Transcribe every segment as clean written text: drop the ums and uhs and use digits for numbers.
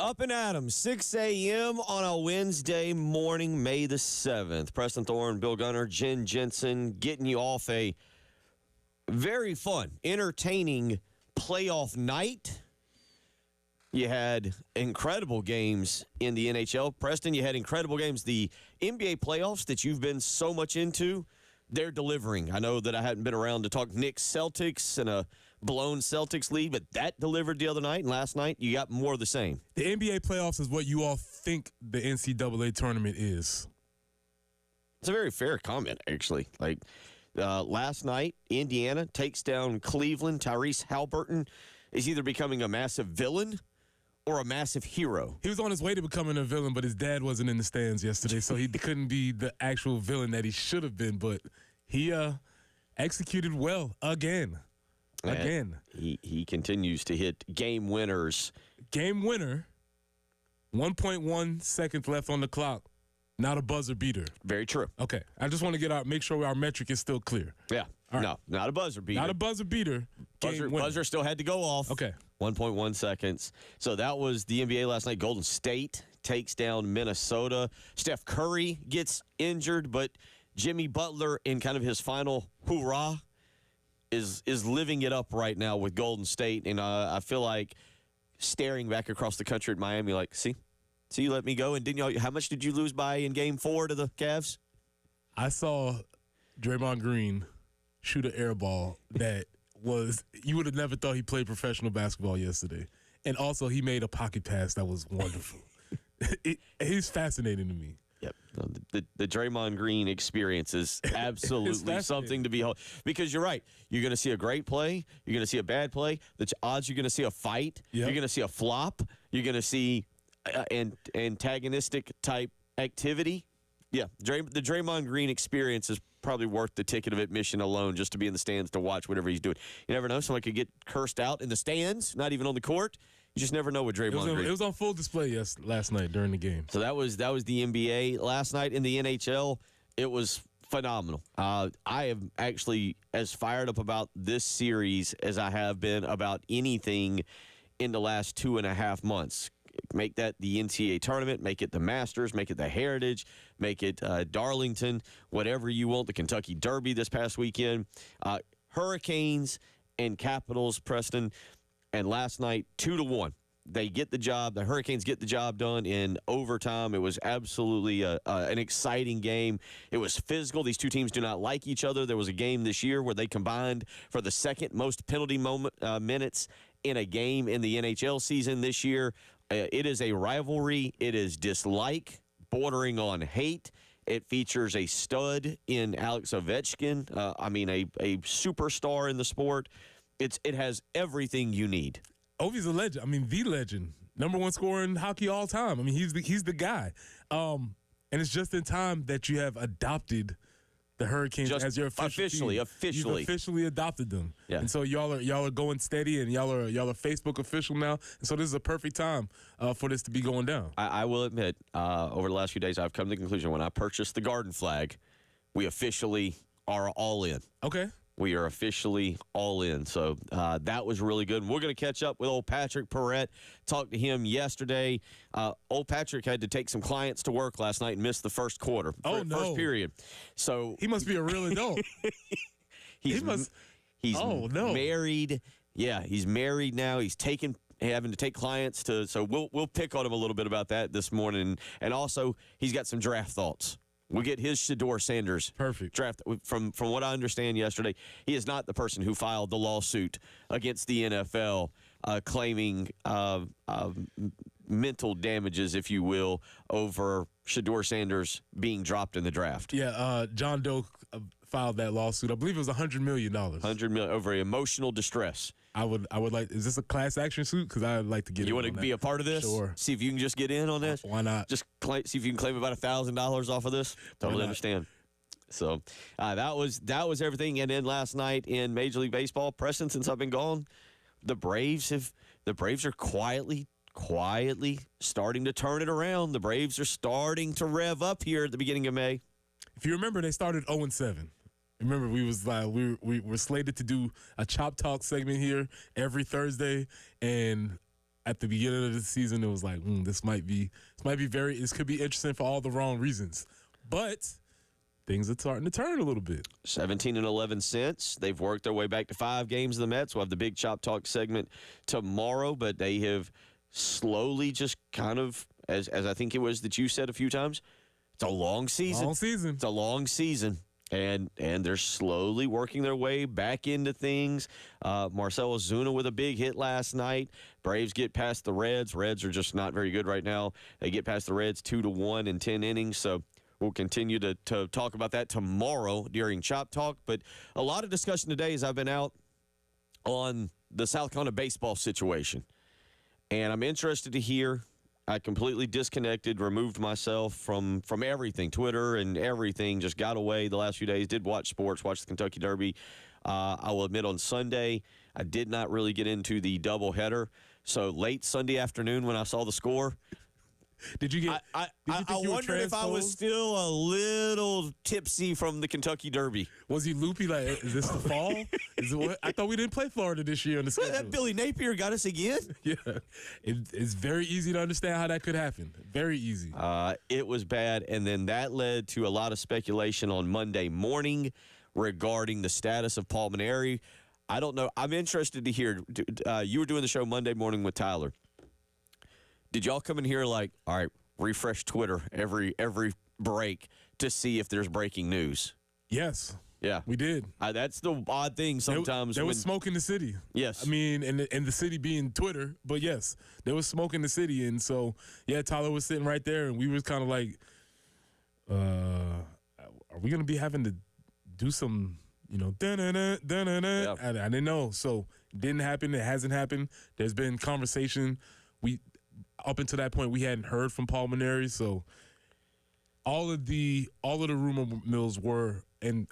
Up and at 'em, 6 a.m. on a Wednesday morning, May the 7th. Preston Thorne, Bill Gunner, Jen Jensen getting you off a very fun, entertaining playoff night. You had incredible games in the NHL. Preston, you had incredible games. The NBA playoffs that you've been so much into, they're delivering. I know that I hadn't been around to talk Knicks Celtics and a blown Celtics lead, but that delivered the other night, and last night you got more of the same. The NBA playoffs is what you all think the NCAA tournament is. It's a very fair comment, actually. Last night, Indiana takes down Cleveland. Tyrese Halliburton is either becoming a massive villain or a massive hero. He was on his way to becoming a villain, but his dad wasn't in the stands yesterday, so he couldn't be the actual villain that he should have been. But he executed well again. He continues to hit game winners. Game winner, 1.1 seconds left on the clock. Not a buzzer beater. Very true. Okay. I just want to make sure our metric is still clear. Yeah. Right. No, not a buzzer beater. Not a buzzer beater. Buzzer still had to go off. Okay. 1.1 seconds. So that was the NBA last night. Golden State takes down Minnesota. Steph Curry gets injured, but Jimmy Butler, in kind of his final hoorah, is living it up right now with Golden State. And I feel like staring back across the country at Miami like, see, you let me go. And didn't you? How much did you lose by in Game 4 to the Cavs? I saw Draymond Green shoot an air ball that was, you would have never thought he played professional basketball yesterday. And also, he made a pocket pass that was wonderful. He's fascinating to me. Yep. The Draymond Green experience is absolutely something to behold. Because you're right. You're going to see a great play. You're going to see a bad play. The odds you're going to see a fight. Yep. You're going to see a flop. You're going to see antagonistic type activity. Yeah, the Draymond Green experience is probably worth the ticket of admission alone just to be in the stands to watch whatever he's doing. You never know. Someone could get cursed out in the stands, not even on the court. You just never know with Draymond Green. It was on full display last night during the game. So that was the NBA. Last night in the NHL, it was phenomenal. I am actually as fired up about this series as I have been about anything in the last 2.5 months. Make that the NCAA tournament, make it the Masters, make it the Heritage, make it Darlington, whatever you want, the Kentucky Derby this past weekend. Hurricanes and Capitals, Preston, and last night, 2-1. They get the job. The Hurricanes get the job done in overtime. It was absolutely an exciting game. It was physical. These two teams do not like each other. There was a game this year where they combined for the second most penalty minutes in a game in the NHL season this year. It is a rivalry. It is dislike, bordering on hate. It features a stud in Alex Ovechkin. A superstar in the sport. It has everything you need. Ovi's a legend. I mean, the legend. Number one scorer in hockey all time. I mean, he's the guy. And it's just in time that you have adopted the Hurricanes as your official team. Officially. You've officially adopted them. Yeah. And so y'all are going steady, and y'all are Facebook official now. And so this is a perfect time for this to be going down. I will admit, over the last few days, I've come to the conclusion when I purchased the Garden Flag, we officially are all in. Okay. We are officially all in. So that was really good. And we're going to catch up with old Patrick Perrette. Talked to him yesterday. Old Patrick had to take some clients to work last night and missed the first quarter. First period. So he must be a real adult. He's married. Yeah, he's married now. He's having to take clients to. So we'll pick on him a little bit about that this morning. And also, he's got some draft thoughts. We'll get his Shedeur Sanders draft. From what I understand yesterday, he is not the person who filed the lawsuit against the NFL claiming mental damages, if you will, over Shedeur Sanders being dropped in the draft. Yeah, John Doe filed that lawsuit. I believe it was $100 million. $100 million over emotional distress. I would like. Is this a class action suit? Because I'd like to get. You want to be a part of this? Sure. See if you can just get in on this. Why not? Just see if you can claim about $1,000 off of this. Totally understand. So that was everything. And then last night in Major League Baseball, Preston, since I've been gone, the Braves are quietly starting to turn it around. The Braves are starting to rev up here at the beginning of May. If you remember, they started 0-7. Remember, we were slated to do a Chop Talk segment here every Thursday, and at the beginning of the season, it was like, this could be interesting for all the wrong reasons. But things are starting to turn a little bit. 17-11 since. They've worked their way back to 5 games of the Mets. We'll have the big Chop Talk segment tomorrow, but they have slowly just kind of, as I think it was that you said a few times, it's a long season. It's a long season. And they're slowly working their way back into things. Marcell Ozuna with a big hit last night. Braves get past the Reds. Reds are just not very good right now. They get past the Reds 2-1 in 10 innings. So we'll continue to talk about that tomorrow during Chop Talk. But a lot of discussion today as I've been out on the South Carolina baseball situation. And I'm interested to hear. I completely disconnected, removed myself from everything, Twitter and everything, just got away the last few days, did watch sports, watched the Kentucky Derby. I will admit on Sunday, I did not really get into the doubleheader. So late Sunday afternoon when I saw the score, Did you get? I you were wondered if I was transposed? still a little tipsy from the Kentucky Derby. Was he loopy? Like, is this the fall? I thought we didn't play Florida this year on the schedule. That Billy Napier got us again. Yeah, it's very easy to understand how that could happen. Very easy. It was bad, and then that led to a lot of speculation on Monday morning regarding the status of Paul Mainieri. I don't know. I'm interested to hear. You were doing the show Monday morning with Tyler. Did y'all come in here like, all right, refresh Twitter every break to see if there's breaking news? Yes. Yeah, we did. That's the odd thing sometimes. There was smoke in the city. Yes. I mean, and the city being Twitter, but yes, there was smoke in the city. And so, yeah, Tyler was sitting right there, and we was kind of like, are we going to be having to do some, da-na-na, da-na-na? Yeah. I didn't know. So it didn't happen. It hasn't happened. There's been conversation. Up until that point, we hadn't heard from Paul Mainieri. So all of the rumor mills were, and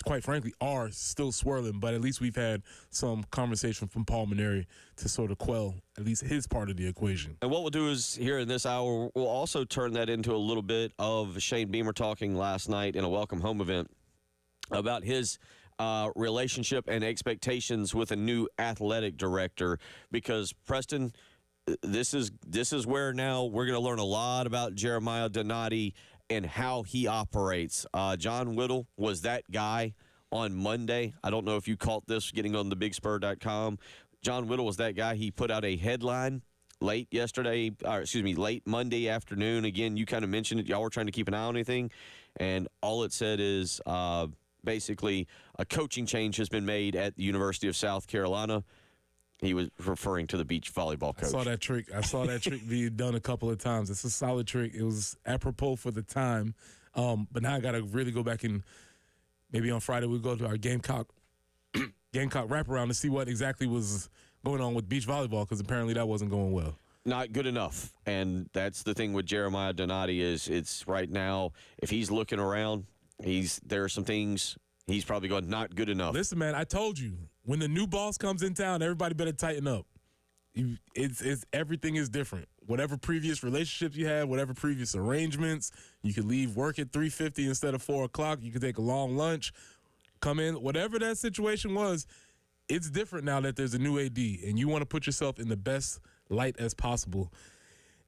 quite frankly, are still swirling, but at least we've had some conversation from Paul Mainieri to sort of quell at least his part of the equation. And what we'll do is here in this hour, we'll also turn that into a little bit of Shane Beamer talking last night in a Welcome Home event about his relationship and expectations with a new athletic director, because Preston, this is where now we're going to learn a lot about Jeremiah Donati and how he operates. John Whittle was that guy on Monday. I don't know if you caught this getting on thebigspur.com. John Whittle was that guy. He put out a headline late Monday afternoon. Again, you kind of mentioned it. Y'all were trying to keep an eye on anything. And all it said is basically a coaching change has been made at the University of South Carolina. He was referring to the beach volleyball coach. I saw that trick being done a couple of times. It's a solid trick. It was apropos for the time. But now I got to really go back and maybe on Friday we'll go to our Gamecock wraparound to see what exactly was going on with beach volleyball, because apparently that wasn't going well. Not good enough. And that's the thing with Jeremiah Donati is it's right now, if he's looking around, there are some things he's probably going, not good enough. Listen, man, I told you, when the new boss comes in town, everybody better tighten up. Everything is different. Whatever previous relationships you had, whatever previous arrangements, you could leave work at 3:50 instead of 4 o'clock. You could take a long lunch, come in. Whatever that situation was, it's different now that there's a new AD, and you want to put yourself in the best light as possible.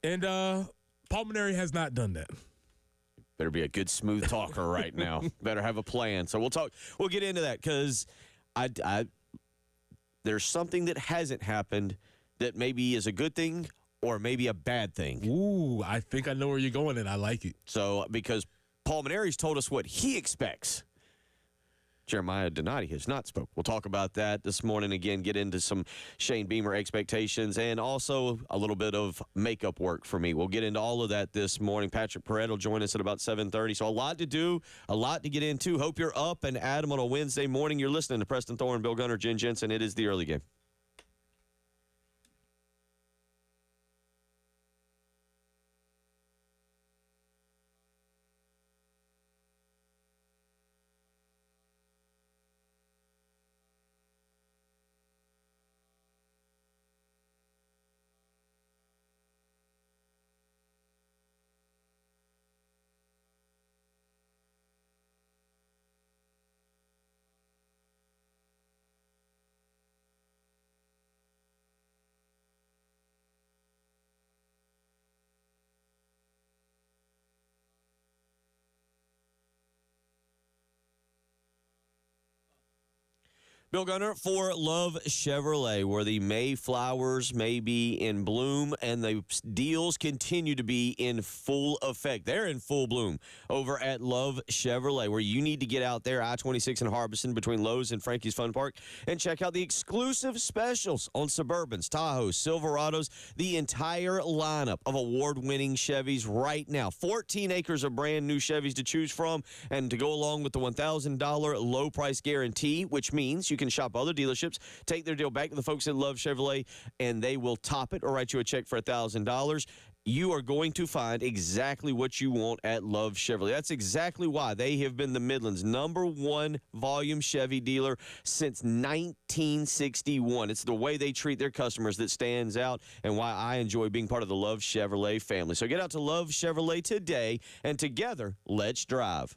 And Paul Mainieri has not done that. Better be a good smooth talker right now. Better have a plan. So we'll get into that, because there's something that hasn't happened that maybe is a good thing or maybe a bad thing. Ooh, I think I know where you're going, and I like it. So because Paul Mainieri's told us what he expects, Jeremiah Donati has not spoke. We'll talk about that this morning. Again, get into some Shane Beamer expectations and also a little bit of makeup work for me. We'll get into all of that this morning. Patrick Perret will join us at about 7:30. So a lot to do, a lot to get into. Hope you're up and Adam on a Wednesday morning. You're listening to Preston Thorne, Bill Gunner, Jen Jensen. It is the early game. Bill Gunner for Love Chevrolet, where the Mayflowers may be in bloom and the deals continue to be in full effect. They're in full bloom over at Love Chevrolet, where you need to get out there, I-26 in Harbison between Lowe's and Frankie's Fun Park, and check out the exclusive specials on Suburbans, Tahoes, Silverados, the entire lineup of award-winning Chevys right now. 14 acres of brand new Chevys to choose from, and to go along with the $1,000 low price guarantee, which means you can shop other dealerships, take their deal back to the folks that Love Chevrolet, and they will top it or write you a check for $1,000. You are going to find exactly what you want at Love Chevrolet. That's exactly why they have been the Midland's #1 volume Chevy dealer since 1961. It's the way they treat their customers that stands out, and why I enjoy being part of the Love Chevrolet family. So get out to Love Chevrolet today, and together, let's drive.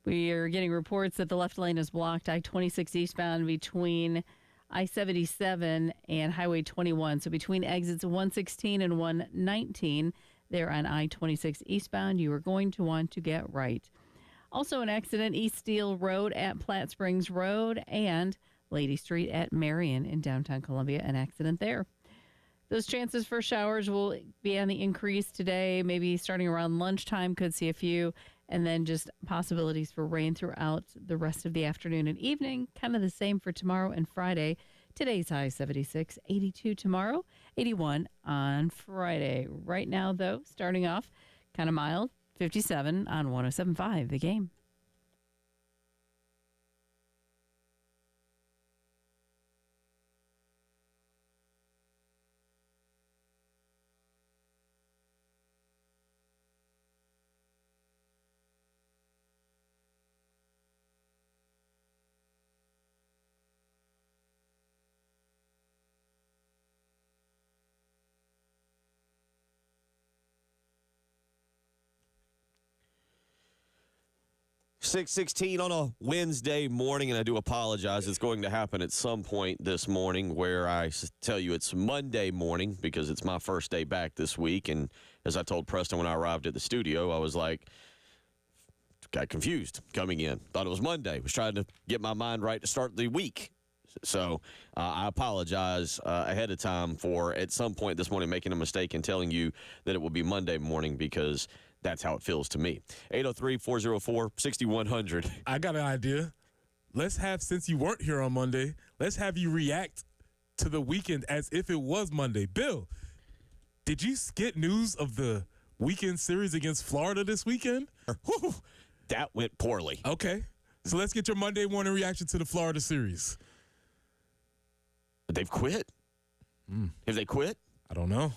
We are getting reports that the left lane is blocked, I-26 eastbound between I-77 and Highway 21. So between exits 116 and 119, there on I-26 eastbound, you are going to want to get right. Also an accident, East Steel Road at Platte Springs Road and Lady Street at Marion in downtown Columbia, an accident there. Those chances for showers will be on the increase today, maybe starting around lunchtime, could see a few. And then just possibilities for rain throughout the rest of the afternoon and evening. Kind of the same for tomorrow and Friday. Today's high 76, 82 tomorrow, 81 on Friday. Right now, though, starting off kind of mild, 57 on 107.5 The Game. 6:16 on a Wednesday morning, and I do apologize. It's going to happen at some point this morning where I tell you it's Monday morning because it's my first day back this week. And as I told Preston when I arrived at the studio, I was like, got confused coming in. Thought it was Monday. Was trying to get my mind right to start the week. So I apologize ahead of time for at some point this morning making a mistake and telling you that it will be Monday morning because that's how it feels to me. 803-404-6100. I got an idea. Let's have, since you weren't here on Monday, let's have you react to the weekend as if it was Monday. Bill, did you get news of the weekend series against Florida this weekend? Whew, that went poorly. Okay. So let's get your Monday morning reaction to the Florida series. They've quit. Have they quit? I don't know.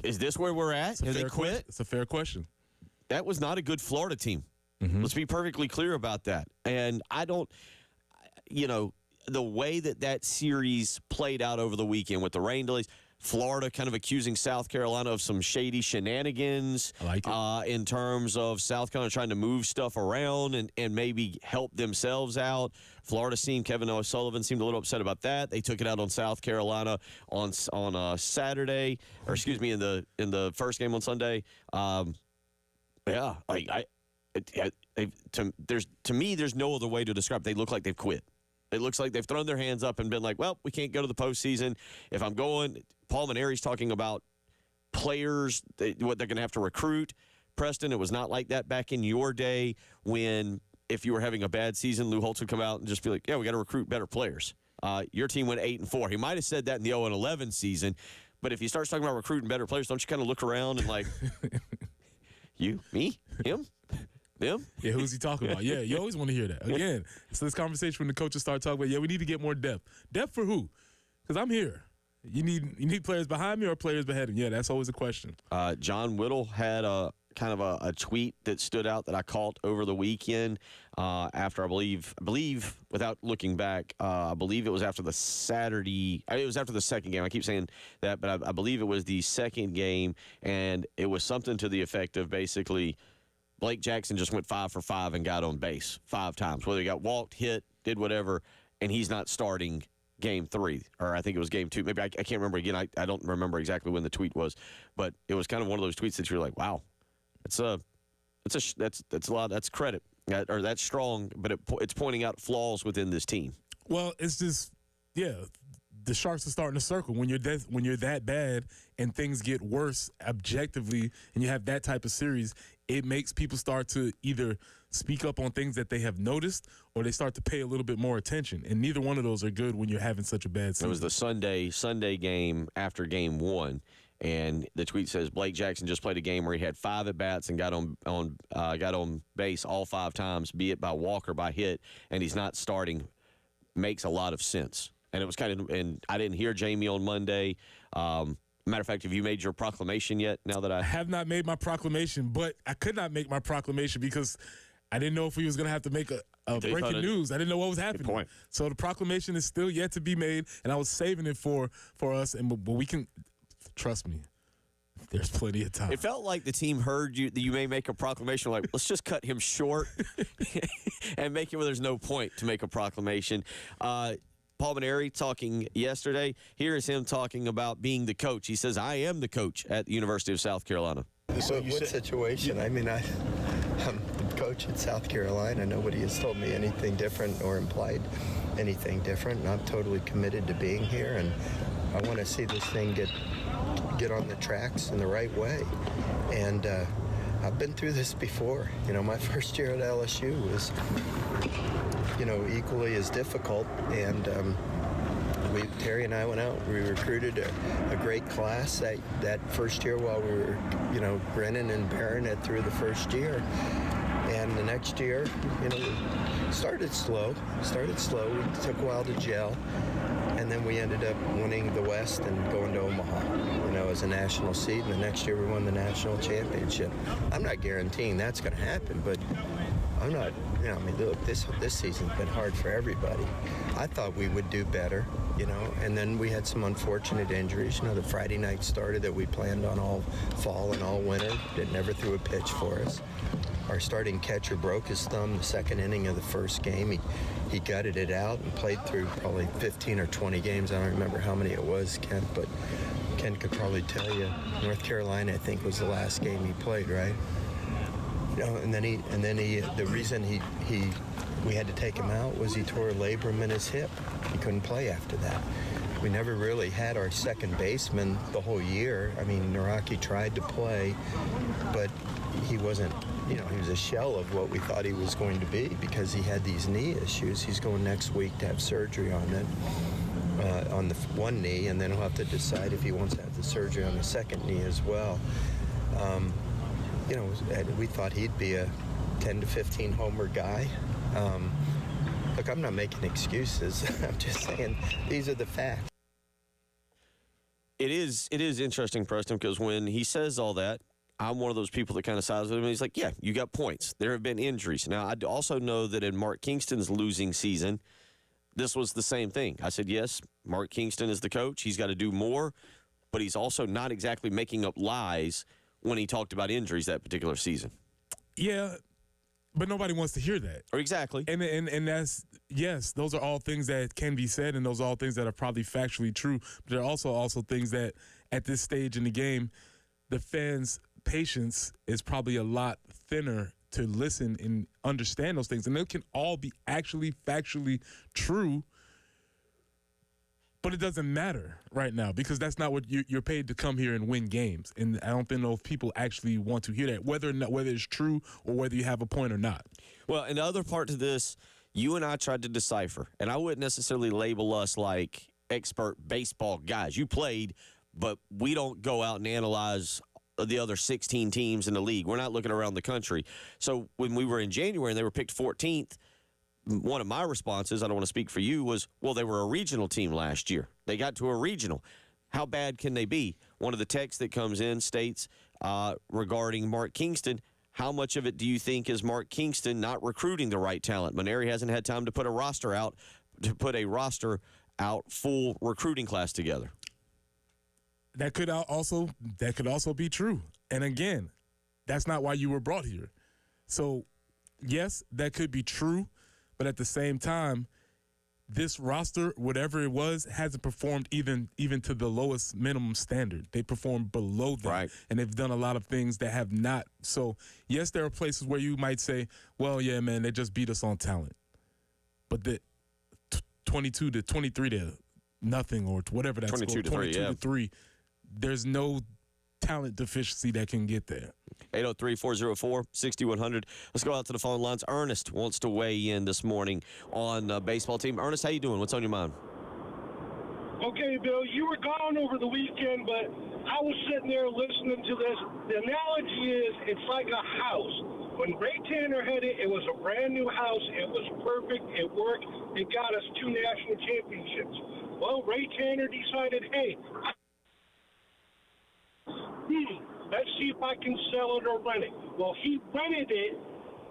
Is this where we're at? Have they quit? It's a fair question. That was not a good Florida team. Let's be perfectly clear about that. And I don't, the way that series played out over the weekend with the rain delays, Florida kind of accusing South Carolina of some shady shenanigans. I like it. In terms of South Carolina trying to move stuff around and maybe help themselves out. Florida Kevin O'Sullivan seemed a little upset about that. They took it out on South Carolina on Saturday, or excuse me, in the first game on Sunday. To me, there's no other way to describe it. They look like they've quit. It looks like they've thrown their hands up and been like, well, we can't go to the postseason. If I'm going, Paul Maneri's talking about players, what they're going to have to recruit. Preston, it was not like that back in your day when if you were having a bad season, Lou Holtz would come out and just be like, yeah, we got to recruit better players. Your team went 8-4. He might have said that in the 0-11 season, but if he starts talking about recruiting better players, don't you kind of look around and like, you, me, him? Them? Yeah, who's he talking about? Yeah, you always want to hear that. Again, so this conversation when the coaches start talking about, we need to get more depth. Depth for who? Because I'm here. You need players behind me or players behind me? Yeah, that's always a question. John Whittle had a tweet that stood out that I caught over the weekend after I believe without looking back, I believe it was after the Saturday. It was after the second game. I keep saying that, but I believe it was the second game, and it was something to the effect of basically Blake Jackson just went 5 for 5 and got on base 5 times. Whether he got walked, hit, did whatever, and he's not starting game 3, or I think it was game 2. Maybe I can't remember again. I don't remember exactly when the tweet was, but it was kind of one of those tweets that you're like, wow, that's a lot. That's credit, or that's strong, but it's pointing out flaws within this team. Well, it's just the Sharks are starting to circle when you're that bad and things get worse objectively, and you have that type of series. It makes people start to either speak up on things that they have noticed or they start to pay a little bit more attention. And neither one of those are good when you're having such a bad season. It was the Sunday game after game 1, and the tweet says Blake Jackson just played a game where he had 5 at-bats and got on base all 5 times, be it by walk or by hit, and he's not starting. Makes a lot of sense. And it was and I didn't hear Jamie on Monday. Matter of fact, have you made your proclamation yet? Now that I have not made my proclamation, but I could not make my proclamation because I didn't know if we was going to have to make a breaking news. I didn't know what was happening. Good point. So the proclamation is still yet to be made, and I was saving it for us. But we can, trust me, there's plenty of time. It felt like the team heard you that you may make a proclamation. Like, let's just cut him short and make it where there's no point to make a proclamation. Paul Maneri talking yesterday. Here is him talking about being the coach. He says, I am the coach at the University of South Carolina. So what situation? I mean, I'm the coach at South Carolina. Nobody has told me anything different or implied anything different. And I'm totally committed to being here, and I want to see this thing get on the tracks in the right way. And I've been through this before. My first year at LSU was equally as difficult, and Terry and I went out. We recruited a great class that first year while we were, grinning and bearing it through the first year. And the next year, started slow. We took a while to gel, and then we ended up winning the West and going to Omaha, as a national seed. And the next year we won the national championship. I'm not guaranteeing that's going to happen, but I'm not, I mean, look, this season's been hard for everybody. I thought we would do better, and then we had some unfortunate injuries. The Friday night starter that we planned on all fall and all winter that never threw a pitch for us. Our starting catcher broke his thumb the second inning of the first game. He gutted it out and played through probably 15 or 20 games. I don't remember how many it was, Kent, but Ken could probably tell you. North Carolina, I think, was the last game he played, right? And then the reason we had to take him out was he tore a labrum in his hip. He couldn't play after that. We never really had our second baseman the whole year. I mean, Naraki tried to play, but he wasn't, he was a shell of what we thought he was going to be because he had these knee issues. He's going next week to have surgery on it, on the one knee, and then he'll have to decide if he wants to have the surgery on the second knee as well. We thought he'd be a 10 to 15 homer guy. Look, I'm not making excuses. I'm just saying these are the facts. It is interesting, Preston, because when he says all that, I'm one of those people that kind of sides with him. And he's like, yeah, you got points. There have been injuries. Now, I also know that in Mark Kingston's losing season, this was the same thing. I said, yes, Mark Kingston is the coach. He's got to do more, but he's also not exactly making up lies when he talked about injuries that particular season. Yeah, but nobody wants to hear that. Or exactly. And that's, yes, those are all things that can be said, and those are all things that are probably factually true. But there are also things that at this stage in the game, the fans' patience is probably a lot thinner to listen and understand those things. And they can all be actually factually true, but it doesn't matter right now because that's not what you're paid to come here and win games. And I don't know if people actually want to hear that, whether it's true or whether you have a point or not. Well, and the other part to this, you and I tried to decipher, and I wouldn't necessarily label us like expert baseball guys. You played, but we don't go out and analyze the other 16 teams in the league. We're not looking around the country. So when we were in January and they were picked 14th, one of my responses, I don't want to speak for you, was, well, they were a regional team last year. They got to a regional. How bad can they be? One of the texts that comes in states regarding Mark Kingston, how much of it do you think is Mark Kingston not recruiting the right talent? Maneri hasn't had time to put a roster out, full recruiting class together. That could also be true. And again, that's not why you were brought here. So, yes, that could be true. But at the same time, this roster, whatever it was, hasn't performed even to the lowest minimum standard. They performed below that. Right. And they've done a lot of things that have not. So, yes, there are places where you might say, well, yeah, man, they just beat us on talent. But the 22 to 23 to nothing or whatever that's 22 to 3, yeah. 3, there's no talent deficiency that can get there. 803-404-6100. Let's go out to the phone lines. Ernest wants to weigh in this morning on baseball team. Ernest, how you doing? What's on your mind? Okay, Bill, you were gone over the weekend, but I was sitting there listening to this. The analogy is it's like a house. When Ray Tanner had it, it was a brand new house. It was perfect. It worked. It got us 2 national championships. Well, Ray Tanner decided, hey, let's see if I can sell it or rent it. Well, he rented it,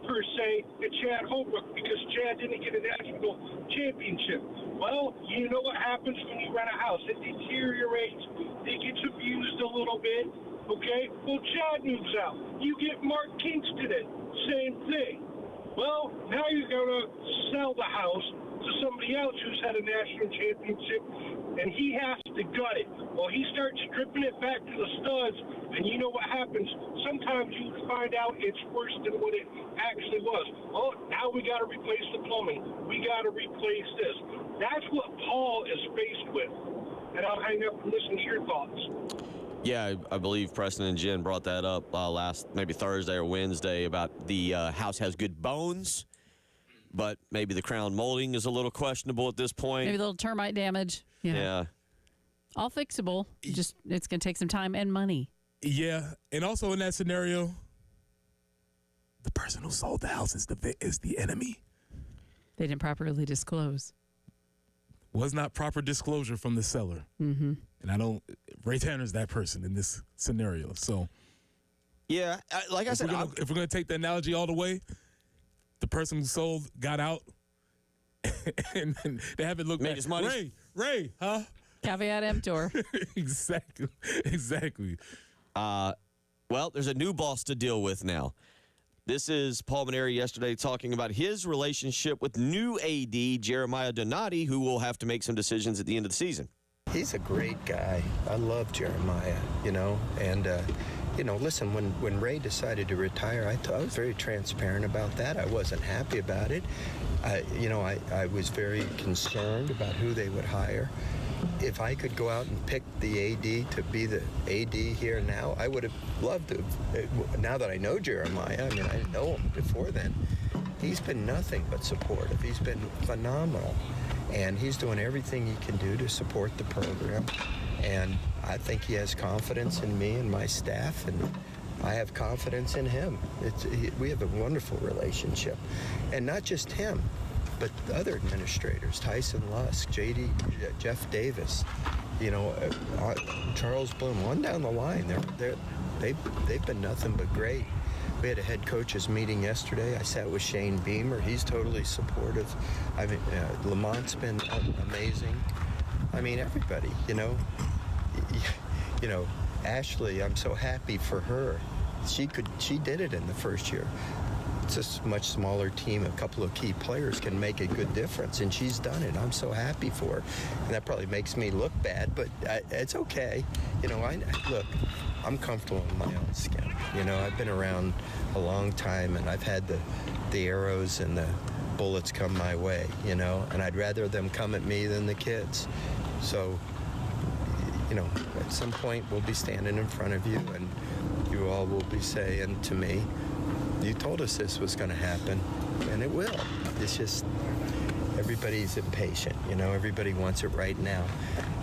per se, to Chad Holbrook because Chad didn't get a national championship. Well, you know what happens when you rent a house. It deteriorates. It gets abused a little bit. Okay? Well, Chad moves out. You get Mark Kingston in. Same thing. Well, now you're going to sell the house to somebody else who's had a national championship, and he has to gut it. Well, he starts stripping it back to the studs, and you know what happens? Sometimes you find out it's worse than what it actually was. Oh, now we got to replace the plumbing. We got to replace this. That's what Paul is faced with. And I'll hang up and listen to your thoughts. Yeah, I believe Preston and Jen brought that up last, maybe Thursday or Wednesday, about the house has good bones, but maybe the crown molding is a little questionable at this point. Maybe a little termite damage. Yeah. All fixable. Just it's going to take some time and money. Yeah, and also in that scenario, the person who sold the house is the enemy. They didn't properly disclose. Was not proper disclosure from the seller. Mm-hmm. And Ray Tanner's that person in this scenario. So, yeah, like I said, if we're going to take the analogy all the way, the person who sold got out, and they haven't looked Made back. his money. Ray, huh? Caveat emptor. Exactly. Well, there's a new boss to deal with now. This is Paul Maneri yesterday talking about his relationship with new AD Jeremiah Donati, who will have to make some decisions at the end of the season. He's a great guy. I love Jeremiah, and listen, when Ray decided to retire, I was very transparent about that. I wasn't happy about it. I was very concerned about who they would hire. If I could go out and pick the AD to be the AD here now, I would have loved to. Now that I know Jeremiah, I didn't know him before then. He's been nothing but supportive. He's been phenomenal. And he's doing everything he can do to support the program. And I think he has confidence in me and my staff, and I have confidence in him. We have a wonderful relationship. And not just him, but the other administrators, Tyson Lusk, Jeff Davis, Charles Bloom, on down the line. They've been nothing but great. We had a head coaches meeting yesterday. I sat with Shane Beamer. He's totally supportive. Lamont's been amazing. Everybody, Ashley, I'm so happy for her. She did it in the first year. It's a much smaller team. A couple of key players can make a good difference, and she's done it. I'm so happy for her. And that probably makes me look bad, but it's okay. Look, I'm comfortable in my own skin. I've been around a long time, and I've had the arrows and the bullets come my way, and I'd rather them come at me than the kids. So, at some point we'll be standing in front of you, and you all will be saying to me, you told us this was going to happen, and it will. It's just everybody's impatient. Everybody wants it right now.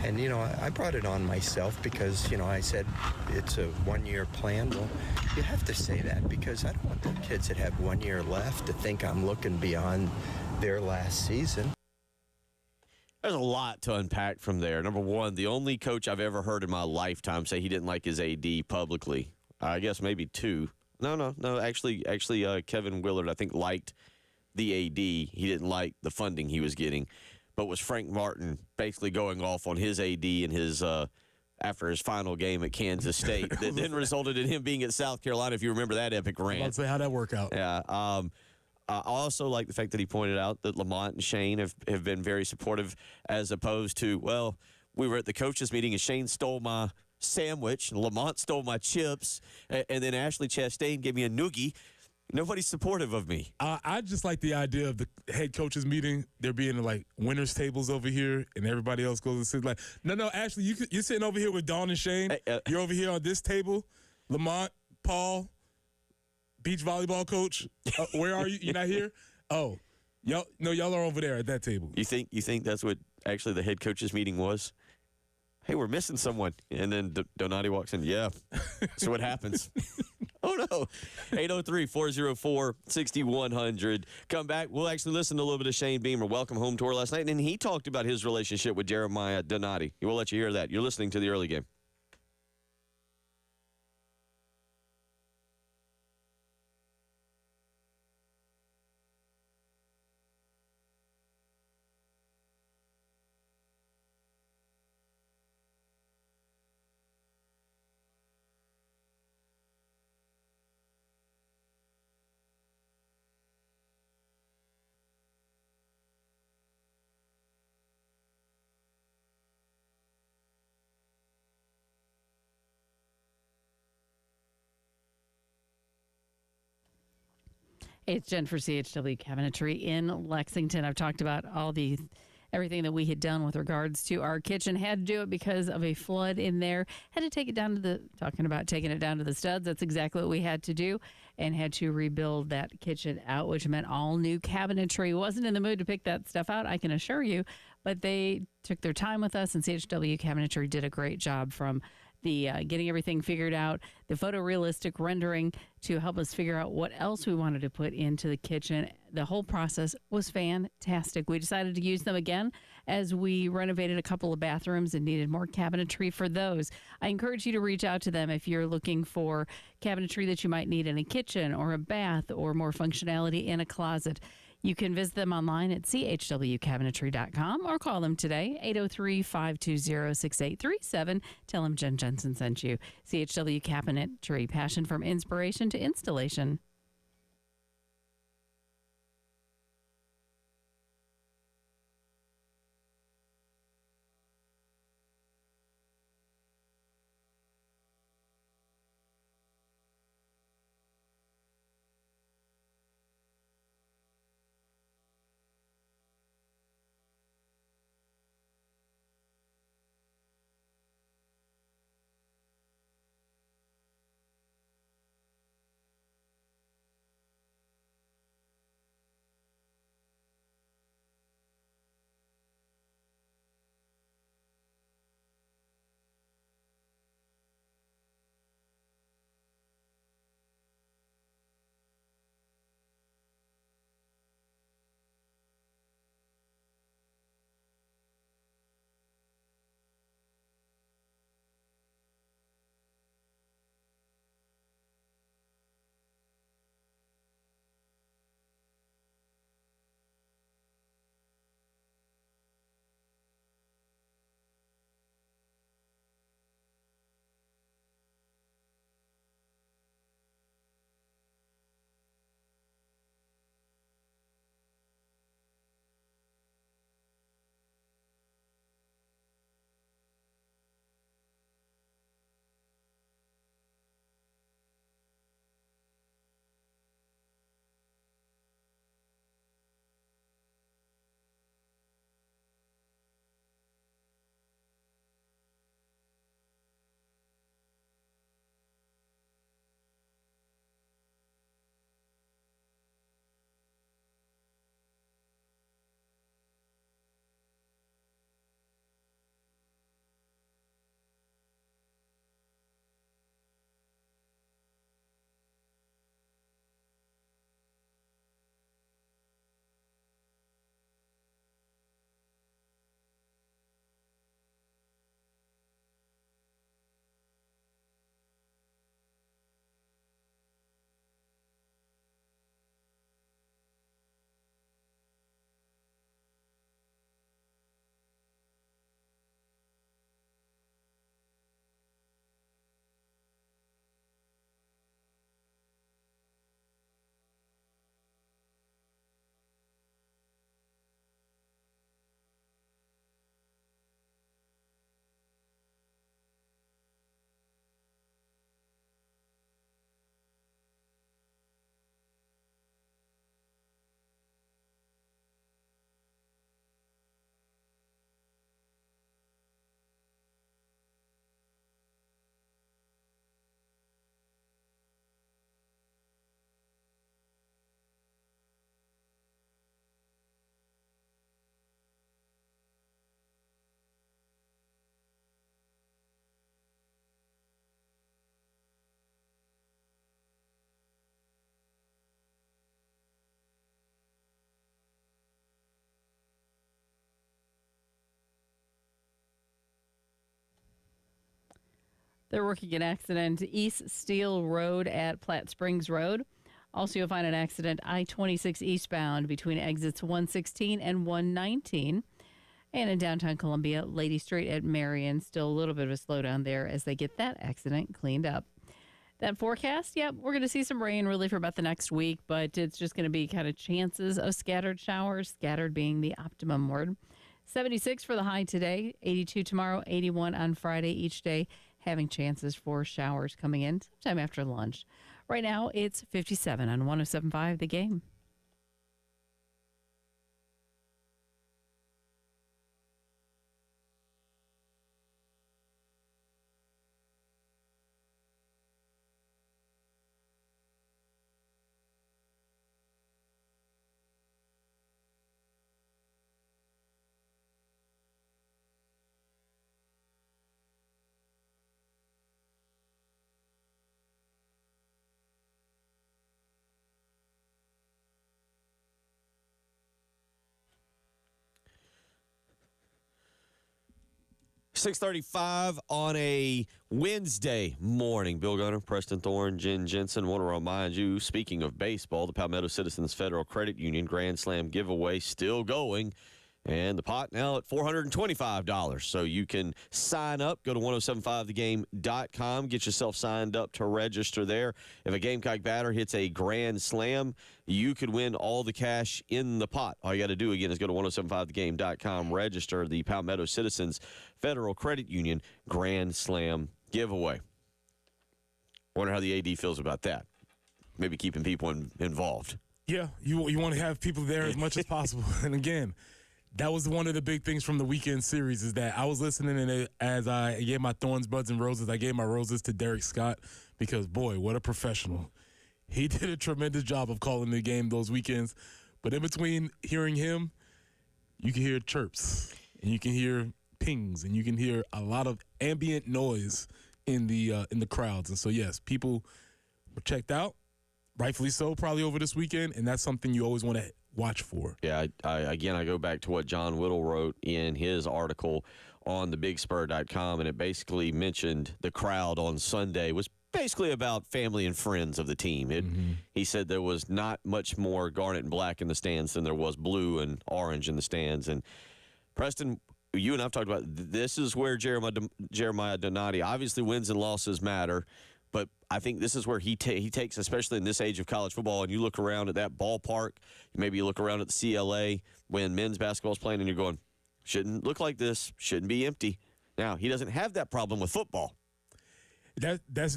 And, I brought it on myself because, I said it's a one-year plan. Well, you have to say that because I don't want the kids that have 1 year left to think I'm looking beyond their last season. There's a lot to unpack from there. Number one, the only coach I've ever heard in my lifetime say he didn't like his AD publicly. I guess maybe two. No. Actually, Kevin Willard, I think, liked the AD. He didn't like the funding he was getting. But was Frank Martin basically going off on his AD and his after his final game at Kansas State that then resulted in him being at South Carolina, if you remember that epic rant. I'd say how'd that work out? Yeah. I also like the fact that he pointed out that Lamont and Shane have been very supportive, as opposed to, well, we were at the coaches meeting and Shane stole my sandwich and Lamont stole my chips, and then Ashley Chastain gave me a noogie. Nobody's supportive of me. I just like the idea of the head coaches meeting. There being like winners tables over here, and everybody else goes and sits like, no, Ashley, you're sitting over here with Dawn and Shane. You're over here on this table. Lamont, Paul, beach volleyball coach. Where are you? You're not here. Oh, y'all are over there at that table. You think that's what actually the head coaches meeting was? Hey, we're missing someone. And then Donati walks in. Yeah, that's what happens. Oh, no. 803-404-6100. Come back. We'll actually listen to a little bit of Shane Beamer. Welcome home tour last night. And he talked about his relationship with Jeremiah Donati. We'll let you hear that. You're listening to the early game. It's Jen for CHW Cabinetry in Lexington. I've talked about everything that we had done with regards to our kitchen. Had to do it because of a flood in there. Had to take it down to taking it down to the studs. That's exactly what we had to do, and had to rebuild that kitchen out, which meant all new cabinetry. Wasn't in the mood to pick that stuff out, I can assure you, but they took their time with us, and CHW Cabinetry did a great job from the getting everything figured out, the photorealistic rendering to help us figure out what else we wanted to put into the kitchen. The whole process was fantastic. We decided to use them again as we renovated a couple of bathrooms and needed more cabinetry for those. I encourage you to reach out to them if you're looking for cabinetry that you might need in a kitchen or a bath or more functionality in a closet. You can visit them online at chwcabinetry.com or call them today, 803-520-6837. Tell them Jen Jensen sent you. CHW Cabinetry, passion from inspiration to installation. They're working an accident East Steel Road at Platte Springs Road. Also, you'll find an accident I-26 eastbound between exits 116 and 119. And in downtown Columbia, Lady Street at Marion, still a little bit of a slowdown there as they get that accident cleaned up. That forecast, yep, we're going to see some rain really for about the next week, but it's just going to be kind of chances of scattered showers, scattered being the optimum word. 76 for the high today, 82 tomorrow, 81 on Friday each day, having chances for showers coming in sometime after lunch. Right now, it's 57 on 107.5 The Game. 6:35 on a Wednesday morning. Bill Gunner, Preston Thorne, Jen Jensen. Want to remind you, speaking of baseball, the Palmetto Citizens Federal Credit Union Grand Slam giveaway still going. And the pot now at $425. So you can sign up. Go to 1075thegame.com. Get yourself signed up to register there. If a Gamecock batter hits a grand slam, you could win all the cash in the pot. All you got to do, again, is go to 1075thegame.com, register the Palmetto Citizens Federal Credit Union Grand Slam giveaway. Wonder how the AD feels about that. Maybe keeping people involved. Yeah, you want to have people there as much as possible. And again, that was one of the big things from the weekend series is that I was listening, and as I gave my thorns, buds, and roses, I gave my roses to Derek Scott because, boy, what a professional. He did a tremendous job of calling the game those weekends. But in between hearing him, you can hear chirps, and you can hear pings, and you can hear a lot of ambient noise in the crowds. And so, yes, people were checked out, rightfully so, probably over this weekend, and that's something you always want to watch for. Yeah, I go back to what John Whittle wrote in his article on thebigspur.com, and it basically mentioned the crowd on Sunday was basically about family and friends of the team. He said there was not much more garnet and black in the stands than there was blue and orange in the stands. And Preston, you and I have talked about this is where Jeremiah Donati, obviously wins and losses matter, but I think this is where he takes, especially in this age of college football, and you look around at that ballpark, maybe you look around at the CLA when men's basketball is playing, and you're going, shouldn't look like this, shouldn't be empty. Now, he doesn't have that problem with football. That's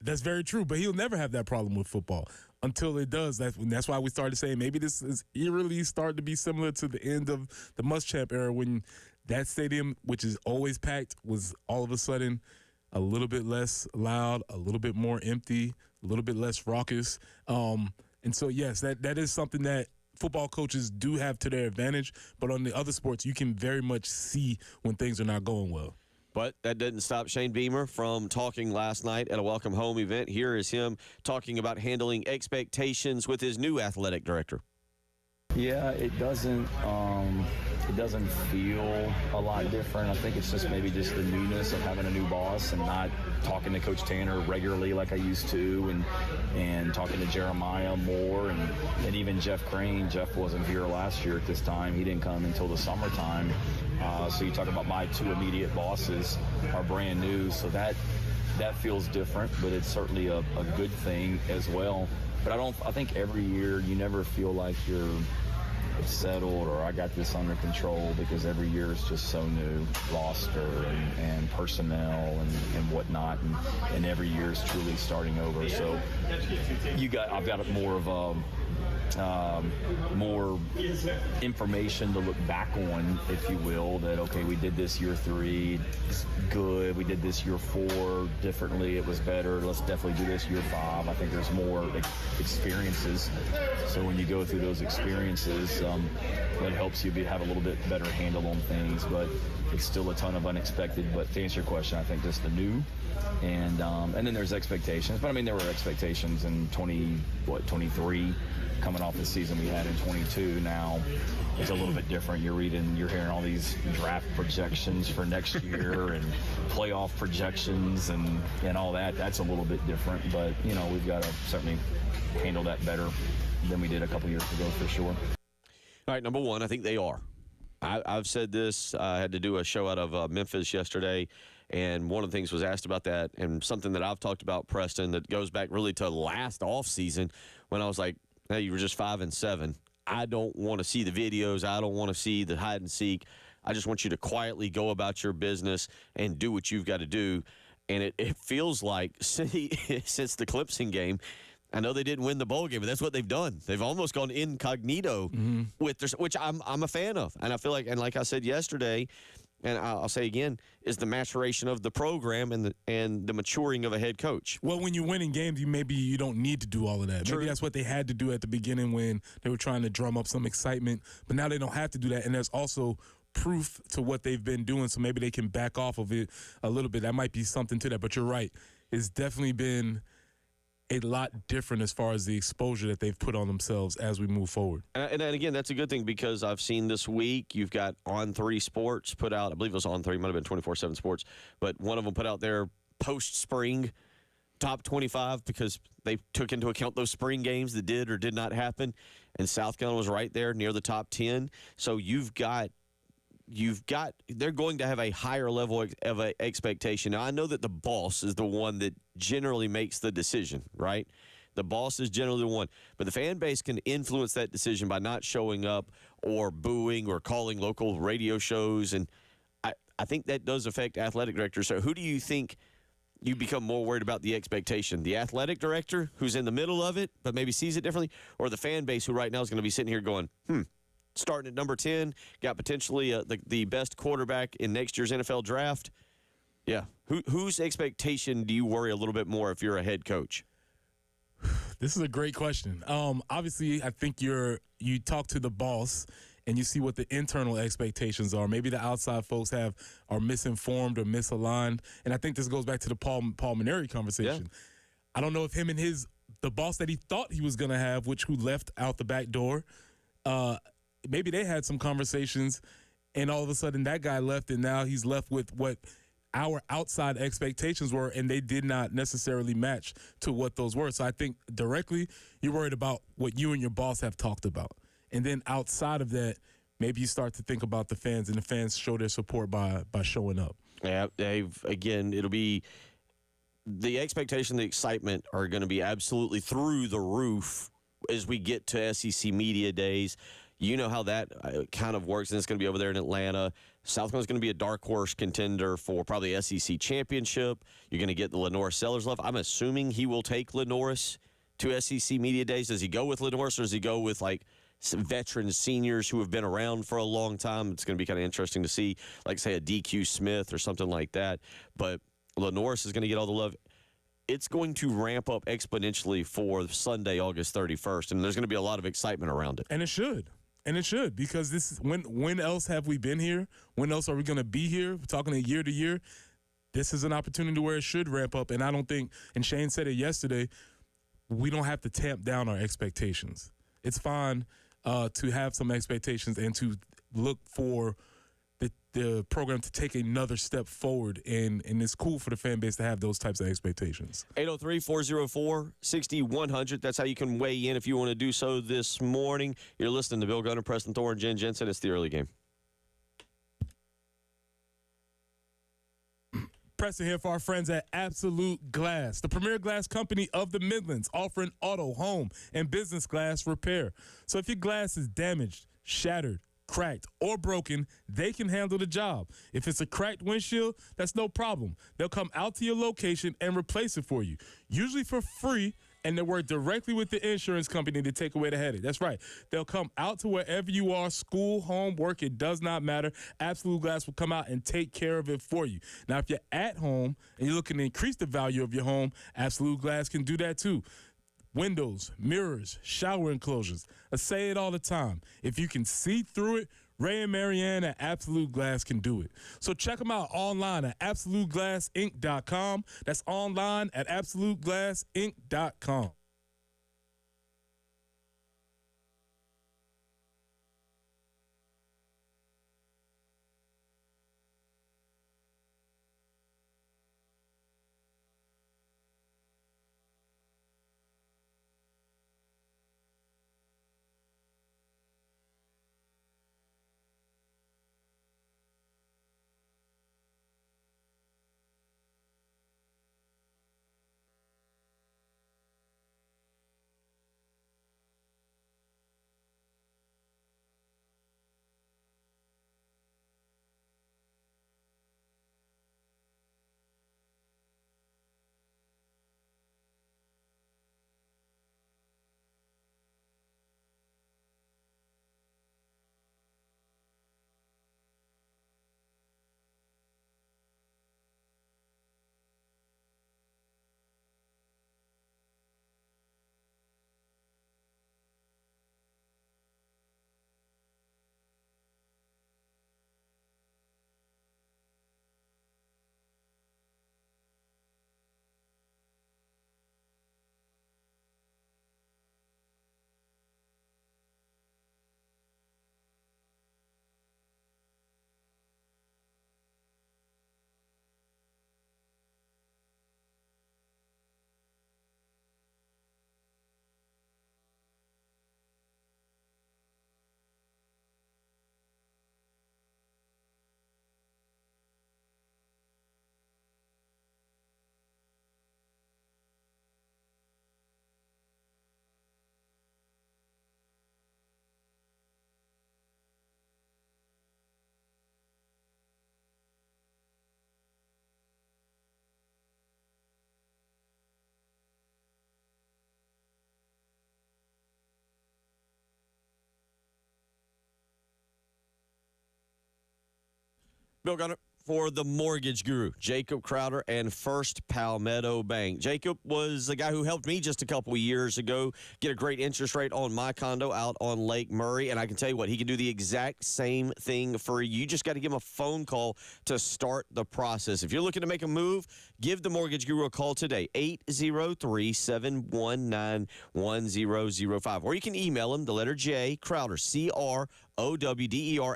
very true, but he'll never have that problem with football until it does. That's why we started saying maybe this is eerily starting to be similar to the end of the Muschamp era when that stadium, which is always packed, was all of a sudden a little bit less loud, a little bit more empty, a little bit less raucous. And so, yes, that is something that football coaches do have to their advantage. But on the other sports, you can very much see when things are not going well. But that didn't stop Shane Beamer from talking last night at a welcome home event. Here is him talking about handling expectations with his new athletic director. Yeah, it doesn't feel a lot different. I think it's just maybe just the newness of having a new boss and not talking to Coach Tanner regularly like I used to, and talking to Jeremiah more, and even Jeff Crane. Jeff wasn't here last year at this time. He didn't come until the summertime. So you talk about my two immediate bosses are brand new, so that feels different, but it's certainly a good thing as well. But I think every year you never feel like you're settled or I got this under control, because every year is just so new, roster and personnel and whatnot, and every year is truly starting over. So I've got more of more information to look back on, if you will, that, okay, we did this year 3, it's good. We did this year 4 differently. It was better. Let's definitely do this year 5. I think there's more experiences. So when you go through those experiences, that helps you have a little bit better handle on things, but it's still a ton of unexpected. But to answer your question, I think just the new, and then there's expectations. But I mean, there were expectations in 23, coming off the season we had in 22. Now it's a little bit different. You're hearing all these draft projections for next year and playoff projections and all that. That's a little bit different, but we've got to certainly handle that better than we did a couple years ago, for sure. All right, number one, I think they are. I've said this. I had to do a show out of Memphis yesterday, and one of the things was asked about that, and something that I've talked about, Preston, that goes back really to last offseason when I was like, hey, you were just 5-7. I don't want to see the videos. I don't want to see the hide and seek. I just want you to quietly go about your business and do what you've got to do. And it feels like since the Clemson game, I know they didn't win the bowl game, but that's what they've done. They've almost gone incognito with their, which I'm a fan of. And I feel like, and like I said yesterday, and I'll say again, is the maturation of the program and the maturing of a head coach. Well, when you're winning games, maybe you don't need to do all of that. True. Maybe that's what they had to do at the beginning when they were trying to drum up some excitement. But now they don't have to do that, and there's also proof to what they've been doing, so maybe they can back off of it a little bit. That might be something to that, but you're right. It's definitely been a lot different as far as the exposure that they've put on themselves as we move forward. And again, that's a good thing because I've seen this week you've got On3 Sports put out, I believe it was On3, might have been 24/7 Sports, but one of them put out their post-spring top 25 because they took into account those spring games that did or did not happen, and South Carolina was right there near the top 10. So you've got they're going to have a higher level of a expectation. Now, I know that the boss is the one that generally makes the decision, right? The boss is generally the one. But the fan base can influence that decision by not showing up or booing or calling local radio shows. And I think that does affect athletic directors. So who do you think you become more worried about the expectation? The athletic director who's in the middle of it but maybe sees it differently, or the fan base who right now is going to be sitting here going, starting at number 10, got potentially the best quarterback in next year's NFL draft. Yeah. Whose expectation do you worry a little bit more if you're a head coach? This is a great question. Obviously, I think you talk to the boss and you see what the internal expectations are. Maybe the outside folks are misinformed or misaligned. And I think this goes back to the Paul Mainieri conversation. Yeah. I don't know if him and the boss that he thought he was going to have, who left out the back door, maybe they had some conversations, and all of a sudden that guy left, and now he's left with what our outside expectations were, and they did not necessarily match to what those were. So I think directly you're worried about what you and your boss have talked about. And then outside of that, maybe you start to think about the fans, and the fans show their support by showing up. Yeah, again, it'll be the expectation, the excitement are going to be absolutely through the roof as we get to SEC Media Days. You know how that kind of works, and it's going to be over there in Atlanta. South Carolina's going to be a dark horse contender for probably SEC championship. You're going to get the Lenora Sellers love. I'm assuming he will take Lenoris to SEC Media Days. Does he go with Lenoris, or does he go with, like, some veteran seniors who have been around for a long time? It's going to be kind of interesting to see, like, say, a DQ Smith or something like that. But Lenoris is going to get all the love. It's going to ramp up exponentially for Sunday, August 31st, and there's going to be a lot of excitement around it. And it should. And it should, because this is when else have we been here? When else are we going to be here? We're talking year to year. This is an opportunity where it should ramp up. And I don't think, and Shane said it yesterday, we don't have to tamp down our expectations. It's fine to have some expectations and to look for the program to take another step forward, and it's cool for the fan base to have those types of expectations. 803-404-6100. That's how you can weigh in if you want to do so this morning. You're listening to Bill Gunner, Preston Thorne, Jen Jensen. It's the early game. Preston here for our friends at Absolute Glass, the premier glass company of the Midlands, offering auto, home, and business glass repair. So if your glass is damaged, shattered, cracked, or broken, they can handle the job. If it's a cracked windshield, that's no problem. They'll come out to your location and replace it for you, usually for free, and they work directly with the insurance company to take away the headache. That's right. They'll come out to wherever you are, school, home, work, it does not matter. Absolute Glass will come out and take care of it for you. Now, if you're at home and you're looking to increase the value of your home, Absolute Glass can do that too. Windows, mirrors, shower enclosures. I say it all the time. If you can see through it, Ray and Marianne at Absolute Glass can do it. So check them out online at AbsoluteGlassInc.com. That's online at AbsoluteGlassInc.com. Bill Gunner for the Mortgage Guru, Jacob Crowder and First Palmetto Bank. Jacob was the guy who helped me just a couple of years ago get a great interest rate on my condo out on Lake Murray. And I can tell you what, he can do the exact same thing for you. You just got to give him a phone call to start the process. If you're looking to make a move, give the Mortgage Guru a call today, 803-719-1005. Or you can email him, the letter J, Crowder, CROWDER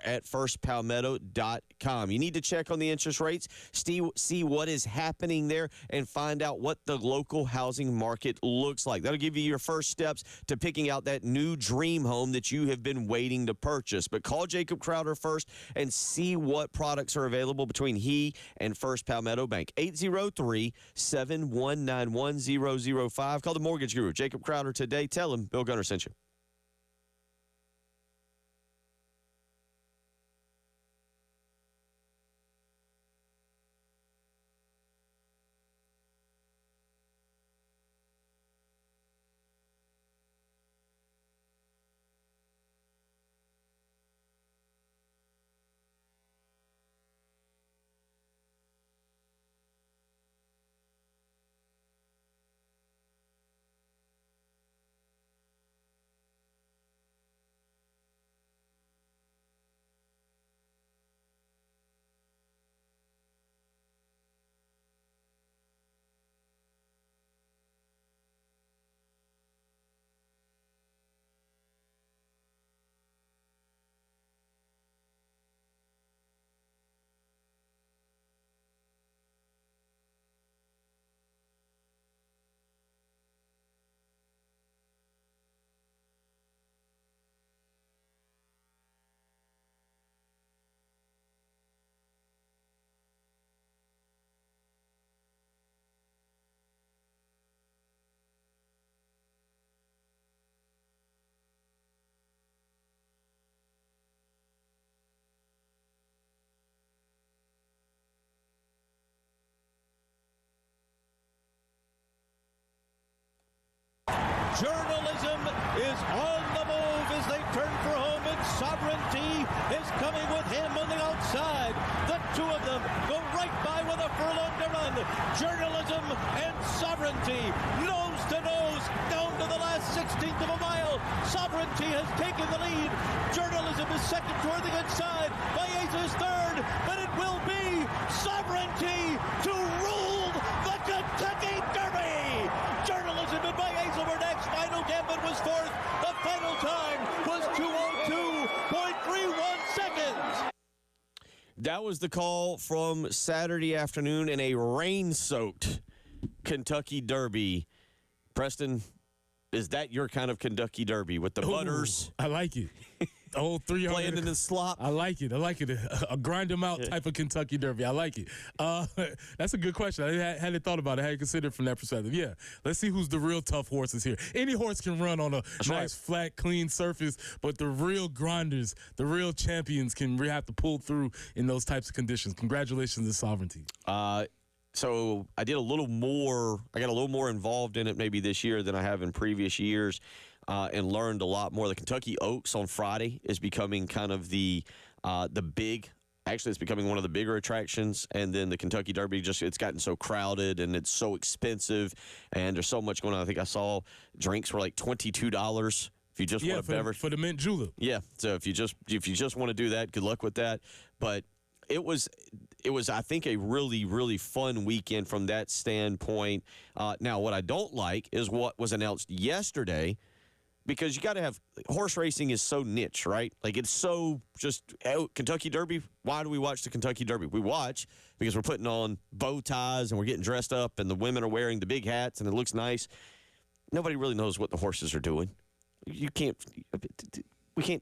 at firstpalmetto.com. You need to check on the interest rates, see what is happening there, and find out what the local housing market looks like. That'll give you your first steps to picking out that new dream home that you have been waiting to purchase. But call Jacob Crowder first and see what products are available between he and First Palmetto Bank. 803-719-1005. Call the Mortgage Guru, Jacob Crowder, today. Tell him Bill Gunner sent you. Journalism is on the move as they turn for home, and Sovereignty is coming with him on the outside. The two of them go right by with a furlong to run. Journalism and Sovereignty, nose to nose, down to the last 16th of a mile. Sovereignty has taken the lead. Journalism is second toward the inside. Baeza is third, but it will be Sovereignty to rule the Kentucky Derby. Journalism and Baeza were next. Final Gambit was fourth. The final time was 2:02.31 seconds. That was the call from Saturday afternoon in a rain-soaked Kentucky Derby. Preston, is that your kind of Kentucky Derby with the butters? I like it. The whole 300 playing in the slop. I like it. A grind them out type of Kentucky Derby. I like it. That's a good question. I hadn't thought about it. I hadn't considered it from that perspective. Yeah. Let's see who's the real tough horses here. Any horse can run on a nice, flat, clean surface, but the real grinders, the real champions can have to pull through in those types of conditions. Congratulations to Sovereignty. So I did a little more. I got a little more involved in it maybe this year than I have in previous years. And learned a lot more. The Kentucky Oaks on Friday is becoming kind of the big. Actually, it's becoming one of the bigger attractions. And then the Kentucky Derby, it's gotten so crowded and it's so expensive, and there's so much going on. I think I saw drinks were like $22 if you just want a beverage for the mint julep. Yeah. So if you just want to do that, good luck with that. But it was I think a really, really fun weekend from that standpoint. Now, what I don't like is what was announced yesterday. Because you got to have horse racing is so niche, right? Like it's so just Kentucky Derby. Why do we watch the Kentucky Derby? We watch because we're putting on bow ties and we're getting dressed up and the women are wearing the big hats and it looks nice. Nobody really knows what the horses are doing. We can't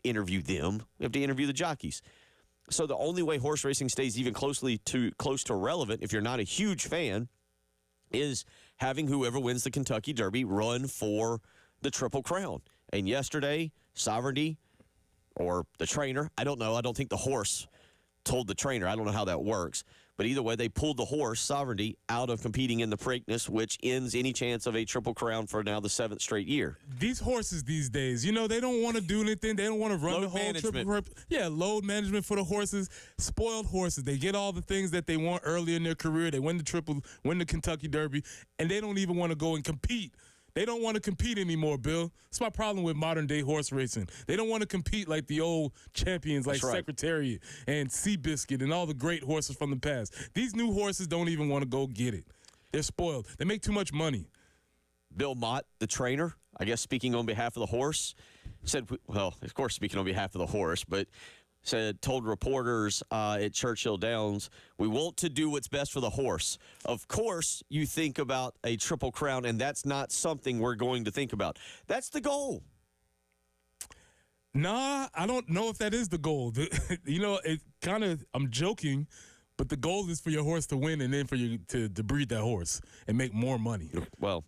interview them. We have to interview the jockeys. So the only way horse racing stays even close to relevant, if you're not a huge fan, is having whoever wins the Kentucky Derby run for the Triple Crown. And yesterday, Sovereignty or the trainer, I don't know. I don't think the horse told the trainer. I don't know how that works. But either way, they pulled the horse, Sovereignty, out of competing in the Preakness, which ends any chance of a Triple Crown for now the 7th straight year. These horses these days, they don't want to do anything. They don't want to run Load the whole management. Triple Crown. Yeah, load management for the horses. Spoiled horses. They get all the things that they want early in their career. They win the Kentucky Derby, and they don't even want to go and compete. They don't want to compete anymore, Bill. That's my problem with modern-day horse racing. They don't want to compete like the old champions like Secretariat and Seabiscuit and all the great horses from the past. These new horses don't even want to go get it. They're spoiled. They make too much money. Bill Mott, the trainer, I guess speaking on behalf of the horse, said, well, of course speaking on behalf of the horse, but told reporters at Churchill Downs, we want to do what's best for the horse. Of course, you think about a Triple Crown, and that's not something we're going to think about. That's the goal. Nah, I don't know if that is the goal. It kind of, I'm joking, but the goal is for your horse to win and then for you to breed that horse and make more money. Well,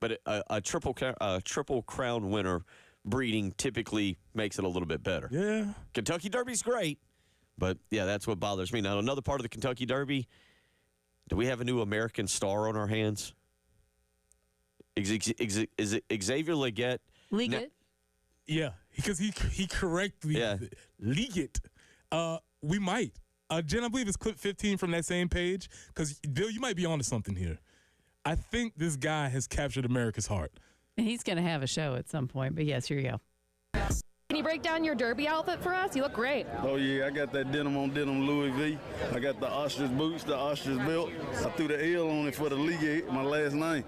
but a Triple Crown winner breeding typically makes it a little bit better. Yeah. Kentucky Derby's great, but, yeah, that's what bothers me. Now, another part of the Kentucky Derby, do we have a new American star on our hands? Is it Xavier Legette? Liggett. Yeah, because he correctly Liggett. We might. Jen, I believe it's clip 15 from that same page, because, Bill, you might be onto something here. I think this guy has captured America's heart. He's going to have a show at some point, but yes, here you go. Can you break down your Derby outfit for us? You look great. Oh, yeah, I got that denim on denim Louis V. I got the ostrich boots, the ostrich belt. I threw the L on it for the league, my last name.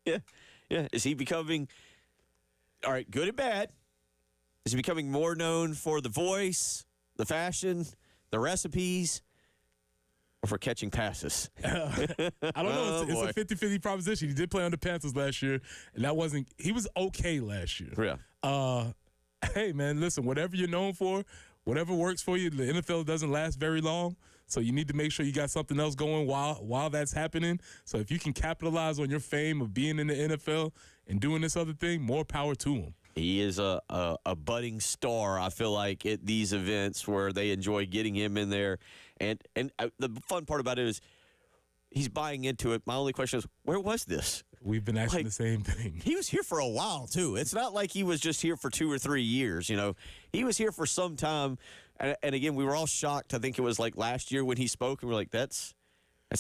Yeah. Is he becoming, all right, good and bad? Is he becoming more known for the voice, the fashion, the recipes, or for catching passes? I don't know. It's a 50-50 proposition. He did play on the Panthers last year, and he was okay last year. Yeah. Hey, man, listen, whatever you're known for, whatever works for you, the NFL doesn't last very long, so you need to make sure you got something else going while that's happening. So if you can capitalize on your fame of being in the NFL and doing this other thing, more power to him. He is a budding star, I feel like, at these events where they enjoy getting him in there. And the fun part about it is he's buying into it. My only question is, where was this? We've been asking the same thing. He was here for a while, too. It's not like he was just here for 2 or 3 years, He was here for some time. And again, we were all shocked. I think it was like last year when he spoke, and we're like, that's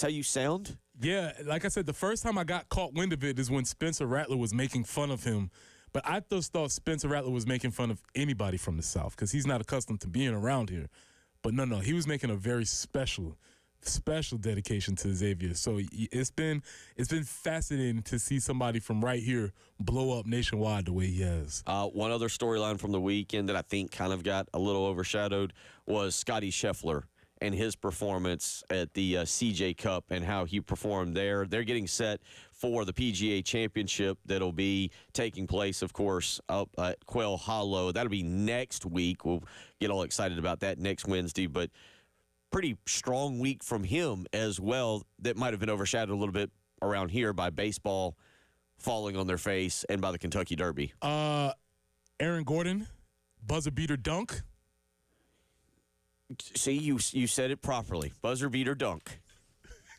how you sound? Yeah, like I said, the first time I got caught wind of it is when Spencer Rattler was making fun of him. But I just thought Spencer Rattler was making fun of anybody from the South because he's not accustomed to being around here. But no, he was making a very special dedication to Xavier. So it's been fascinating to see somebody from right here blow up nationwide the way he has. One other storyline from the weekend that I think kind of got a little overshadowed was Scotty Scheffler and his performance at the CJ Cup and how he performed there. They're getting set for the PGA Championship that'll be taking place, of course, up at Quail Hollow. That'll be next week. We'll get all excited about that next Wednesday, but pretty strong week from him as well that might have been overshadowed a little bit around here by baseball falling on their face and by the Kentucky Derby. Aaron Gordon, buzzer beater dunk. See, you said it properly. Buzzer beater dunk.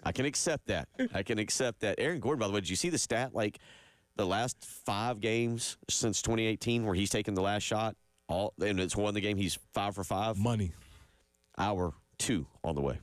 I can accept that. Aaron Gordon, by the way, did you see the stat? Like the last 5 games since 2018 where he's taken the last shot, and it's won the game, he's 5 for 5. Money. Hour 2 on the way.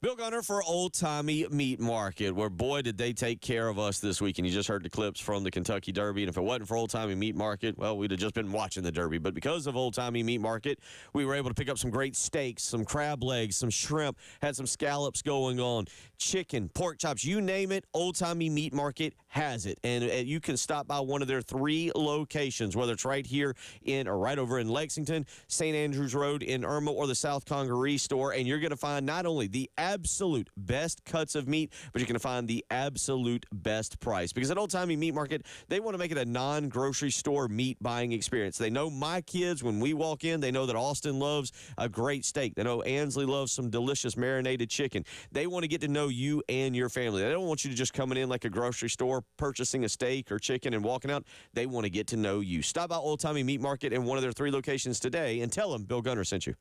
Bill Gunner for Old Timey Meat Market, where, boy, did they take care of us this week. And you just heard the clips from the Kentucky Derby. And if it wasn't for Old Timey Meat Market, well, we'd have just been watching the Derby. But because of Old Timey Meat Market, we were able to pick up some great steaks, some crab legs, some shrimp, had some scallops going on, chicken, pork chops, you name it. Old Timey Meat Market has it. And you can stop by one of their 3 locations, whether it's right here or right over in Lexington, St. Andrews Road in Irma, or the South Congaree store. And you're going to find not only the absolute best cuts of meat, but you're going to find the absolute best price. Because at Old Timey Meat Market, they want to make it a non-grocery store meat buying experience. They know my kids, when we walk in, they know that Austin loves a great steak. They know Ansley loves some delicious marinated chicken. They want to get to know you and your family. They don't want you to just coming in like a grocery store, purchasing a steak or chicken and walking out. They want to get to know you. Stop by Old Timey Meat Market in one of their 3 locations today and tell them Bill Gunner sent you.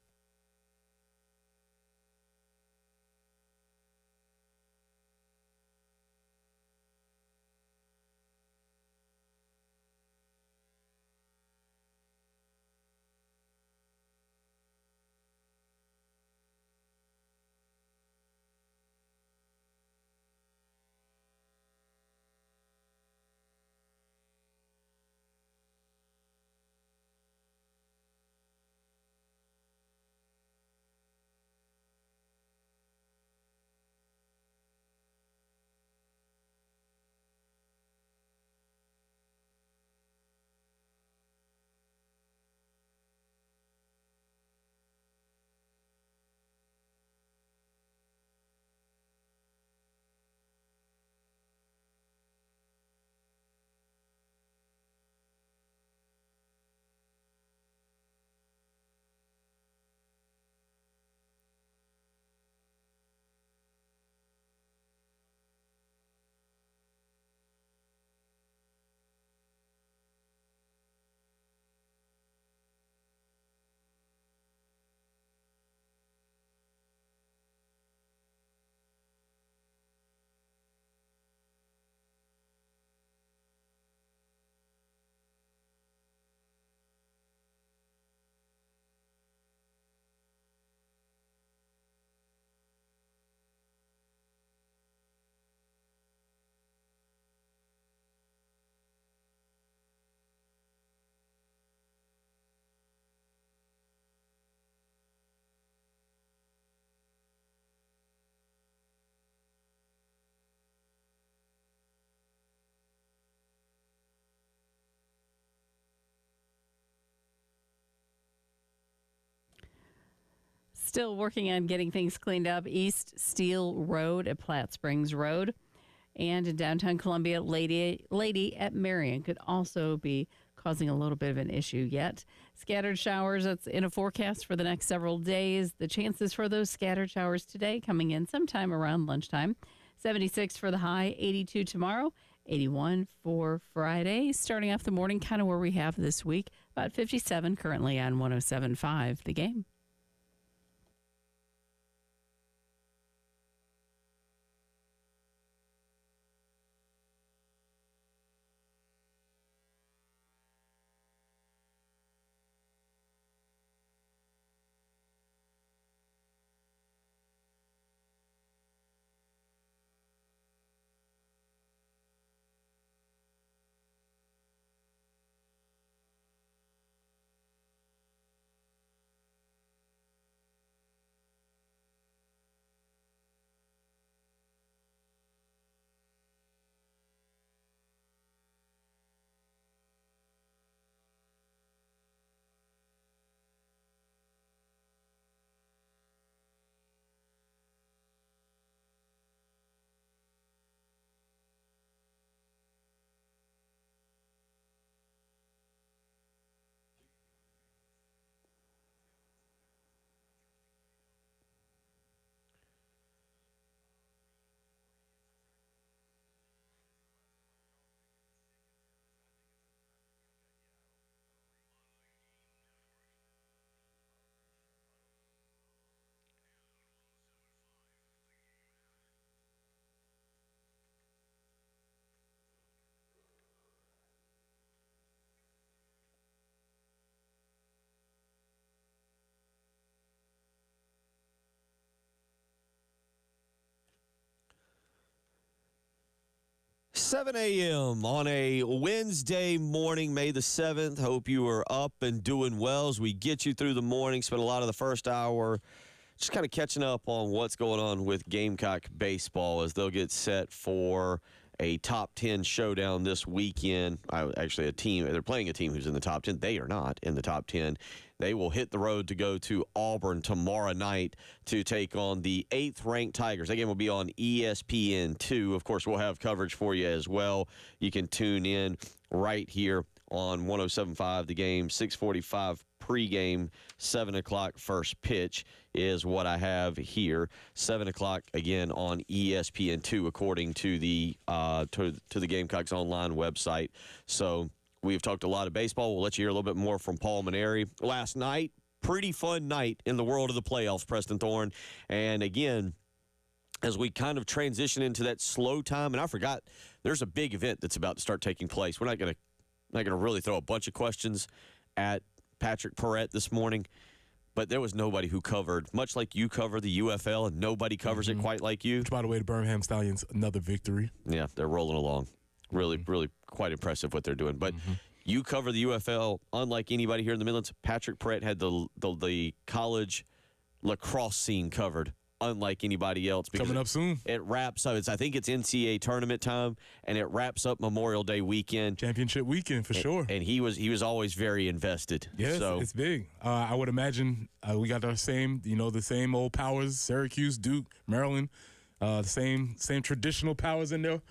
Still working on getting things cleaned up. East Steel Road at Platte Springs Road. And in downtown Columbia, Lady at Marion could also be causing a little bit of an issue yet. Scattered showers, that's in a forecast for the next several days. The chances for those scattered showers today coming in sometime around lunchtime. 76 for the high, 82 tomorrow, 81 for Friday. Starting off the morning, kind of where we have this week, about 57 currently on 107.5 The Game. Seven a.m. on a Wednesday morning, May the 7th. Hope you are up and doing well as we get you through the morning. Spent a lot of the first hour just kind of catching up on what's going on with Gamecock baseball as they'll get set for a top 10 showdown this weekend. Actually, they're playing a team who's in the top 10. They are not in the top 10. They will hit the road to go to Auburn tomorrow night to take on the 8th-ranked Tigers. That game will be on ESPN2. Of course, we'll have coverage for you as well. You can tune in right here on 107.5 The Game, 6:45 pregame, 7 o'clock first pitch is what I have here. 7 o'clock again on ESPN2, according to the to the Gamecocks online website. So we've talked a lot of baseball. We'll let you hear a little bit more from Paul Mainieri. Last night, pretty fun night in the world of the playoffs, Preston Thorne. And again, as we kind of transition into that slow time, and I forgot there's a big event that's about to start taking place. We're not going to really throw a bunch of questions at Patrick Perrette this morning, but there was nobody who covered, much like you cover the UFL, and nobody covers it quite like you. Which, by the way, the Birmingham Stallions, another victory. Yeah, they're rolling along. Really, really quite impressive what they're doing. But you cover the UFL unlike anybody here in the Midlands. Patrick Perrette had the college lacrosse scene covered unlike anybody else. Coming up soon. It wraps up. I think it's NCAA tournament time, and it wraps up Memorial Day weekend. Championship weekend for sure. And he was always very invested. Yes, so it's big. I would imagine we got our same, the same old powers, Syracuse, Duke, Maryland, the same traditional powers in there.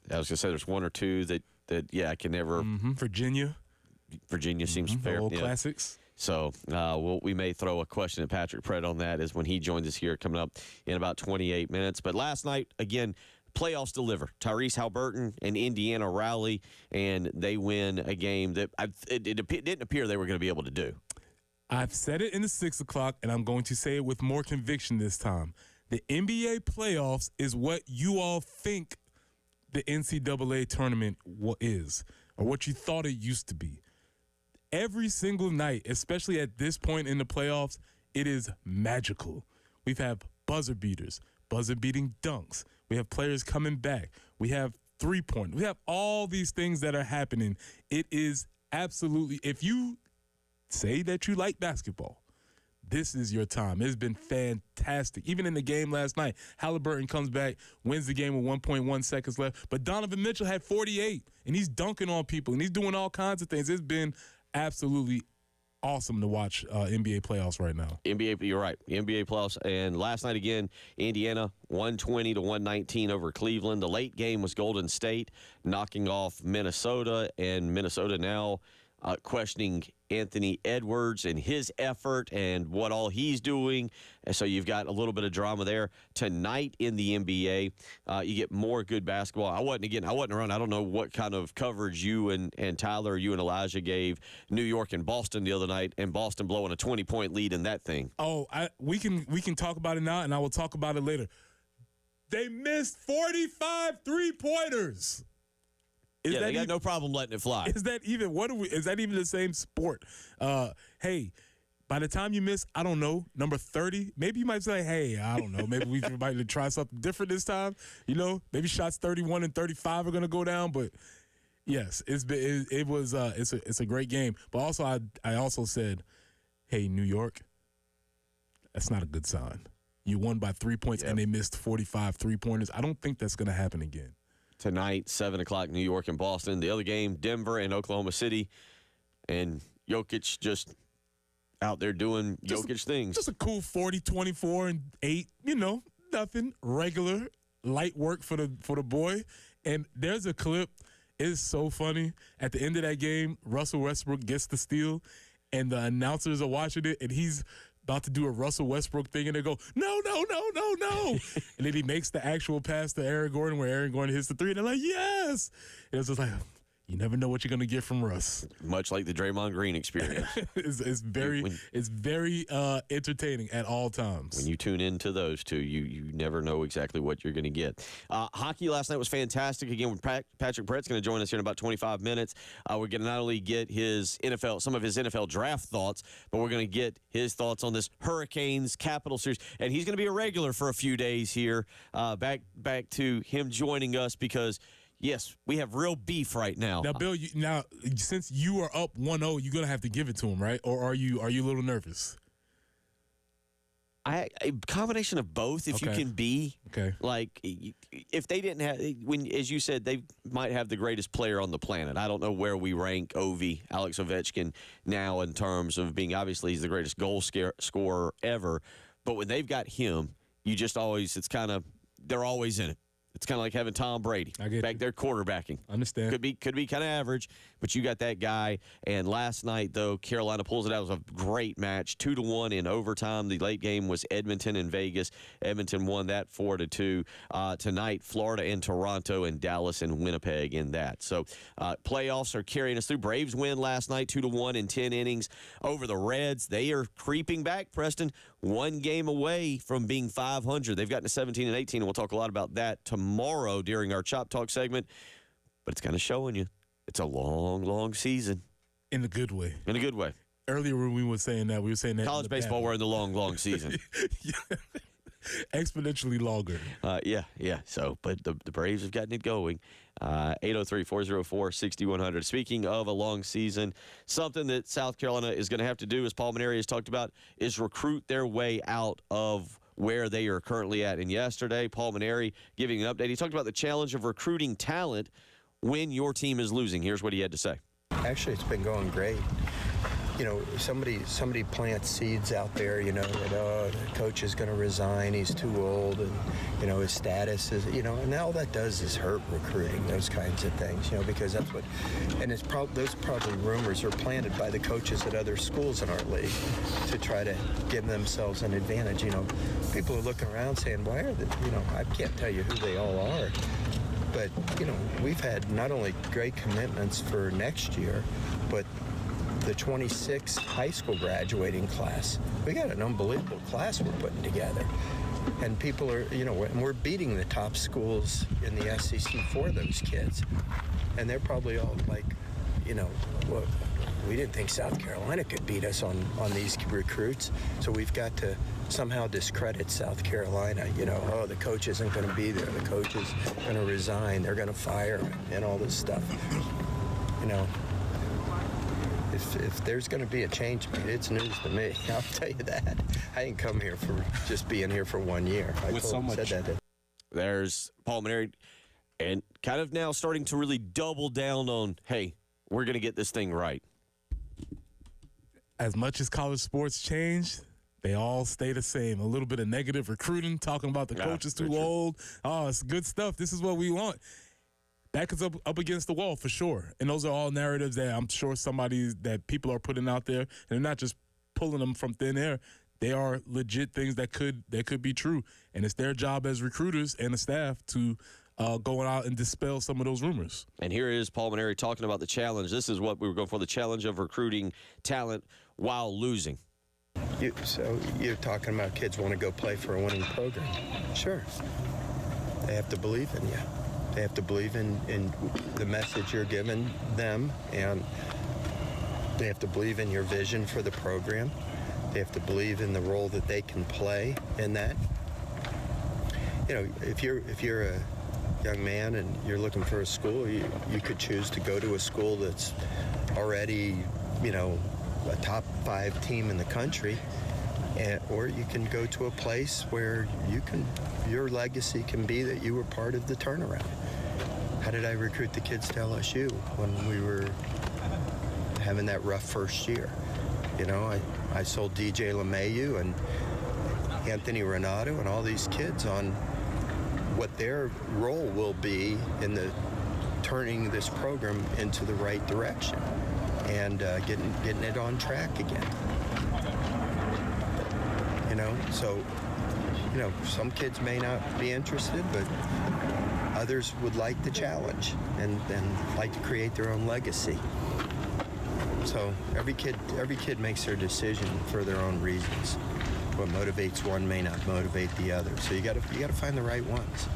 I was going to say there's one or two that I can never. Virginia seems fair. Old classics. So we may throw a question at Patrick Perrette on that as when he joins us here coming up in about 28 minutes. But last night, again, playoffs deliver. Tyrese Halliburton and Indiana rally, and they win a game that it didn't appear they were going to be able to do. I've said it in the 6 o'clock, and I'm going to say it with more conviction this time. The NBA playoffs is what you all think the NCAA tournament is, or what you thought it used to be. Every single night, especially at this point in the playoffs, it is magical. We've had buzzer beaters, buzzer-beating dunks. We have players coming back. We have three-point. We have all these things that are happening. It is absolutely, if you say that you like basketball, this is your time. It's been fantastic. Even in the game last night, Halliburton comes back, wins the game with 1.1 seconds left. But Donovan Mitchell had 48, and he's dunking on people, and he's doing all kinds of things. It's been absolutely awesome to watch NBA playoffs right now. You're right. NBA playoffs. And last night again, Indiana 120-119 over Cleveland. The late game was Golden State knocking off Minnesota, and Minnesota now questioning Anthony Edwards and his effort and what all he's doing. And so you've got a little bit of drama there. Tonight in the NBA, you get more good basketball. I wasn't around. I don't know what kind of coverage you and Tyler, you and Elijah gave New York and Boston the other night, and Boston blowing a 20-point lead in that thing. Oh, we can talk about it now, and I will talk about it later. They missed 45 three-pointers. They got no problem letting it fly. Is that even the same sport? Hey, by the time you miss, I don't know, number 30, maybe you might say, hey, I don't know, maybe we might try something different this time. Maybe shots 31 and 35 are going to go down, but yes, it's a great game. But also, I also said, hey, New York, that's not a good sign. You won by 3 points and they missed 45 three-pointers. I don't think that's going to happen again. Tonight, 7 o'clock, New York and Boston. The other game, Denver and Oklahoma City. And Jokic just out there doing Jokic things. Just a cool 40, 24, and 8. Nothing. Regular, light work for the boy. And there's a clip. It's so funny. At the end of that game, Russell Westbrook gets the steal, and the announcers are watching it, and he's about to do a Russell Westbrook thing, and they go, no. And then he makes the actual pass to Aaron Gordon, where Aaron Gordon hits the three, and they're like, yes. And it's just like, you never know what you're going to get from Russ. Much like the Draymond Green experience. It's very entertaining at all times. When you tune into those two, you never know exactly what you're going to get. Hockey last night was fantastic. Again, Patrick Perrette's going to join us here in about 25 minutes. We're going to not only get some of his NFL draft thoughts, but we're going to get his thoughts on this Hurricanes Capital Series. And he's going to be a regular for a few days here. Back to him joining us because – yes, we have real beef right now. Now, Bill, since you are up 1-0, you're going to have to give it to him, right? Or are you a little nervous? A combination of both, if you Okay. can be. Okay. Like, if they didn't have, as you said, they might have the greatest player on the planet. I don't know where we rank Alex Ovechkin now in terms of being, obviously, he's the greatest goal scorer ever. But when they've got him, you just always, they're always in it. It's kind of like having Tom Brady I get back you. there quarterbacking. Understand. Could be kind of average, but you got that guy. And last night, though, Carolina pulls it out. It was a great match, 2-1 in overtime. The late game was Edmonton and Vegas. Edmonton won that 4-2. Tonight, Florida and Toronto, and Dallas and Winnipeg in that. So playoffs are carrying us through. Braves win last night, 2-1 in 10 innings over the Reds. They are creeping back, Preston. One game away from being 500. They've gotten to 17 and 18, and we'll talk a lot about that tomorrow during our Chop Talk segment. But it's kind of showing you it's a long, long season. In a good way. In a good way. Earlier when we were saying that, College baseball, we're in the long, long season. Exponentially longer. Yeah. So, but the Braves have gotten it going. 803-404-6100. Speaking of a long season, something that South Carolina is going to have to do, as Paul Mainieri has talked about, is recruit their way out of where they are currently at. And yesterday, Paul Mainieri giving an update. He talked about the challenge of recruiting talent when your team is losing. Here's what he had to say. Actually, it's been going great. You know, somebody plants seeds out there, you know, that, the coach is going to resign, he's too old, and, you know, his status is, you know, and all that does is hurt recruiting, those kinds of things, you know, because that's what, and it's those probably rumors are planted by the coaches at other schools in our league to try to give themselves an advantage. You know, people are looking around saying, why are they, you know, I can't tell you who they all are. But, you know, we've had not only great commitments for next year, but the 26 high school graduating class. We got an unbelievable class we're putting together. And people are, you know, and we're beating the top schools in the SEC for those kids. And they're probably all like, you know, well, we didn't think South Carolina could beat us on these recruits. So we've got to somehow discredit South Carolina. You know, oh, the coach isn't going to be there. The coach is going to resign. They're going to fire him and all this stuff. You know, if there's going to be a change, it's news to me. I'll tell you that. I didn't come here for just being here for 1 year. There's Paul Mainieri, and kind of now starting to really double down on, hey, we're going to get this thing right. As much as college sports change, they all stay the same. A little bit of negative recruiting, talking about the coach is too old. Oh, it's good stuff. This is what we want. Back is up against the wall for sure. And those are all narratives that I'm sure that people are putting out there. And they're not just pulling them from thin air. They are legit things that could be true. And it's their job as recruiters and the staff to go out and dispel some of those rumors. And here is Paul Mainieri talking about the challenge. This is what we were going for, the challenge of recruiting talent while losing. So you're talking about kids want to go play for a winning program. Sure. They have to believe in you. They have to believe in the message you're giving them, and they have to believe in your vision for the program. They have to believe in the role that they can play in that. You know, if you're a young man and you're looking for a school, you could choose to go to a school that's already, you know, a top 5 team in the country, or you can go to a place where your legacy can be that you were part of the turnaround. How did I recruit the kids to LSU when we were having that rough first year? You know, I sold DJ LeMahieu and Anthony Renato and all these kids on what their role will be in the turning this program into the right direction and getting it on track again. You know, so, you know, some kids may not be interested, but others would like the challenge and like to create their own legacy. So every kid makes their decision for their own reasons. What motivates one may not motivate the other. So you got to find the right ones.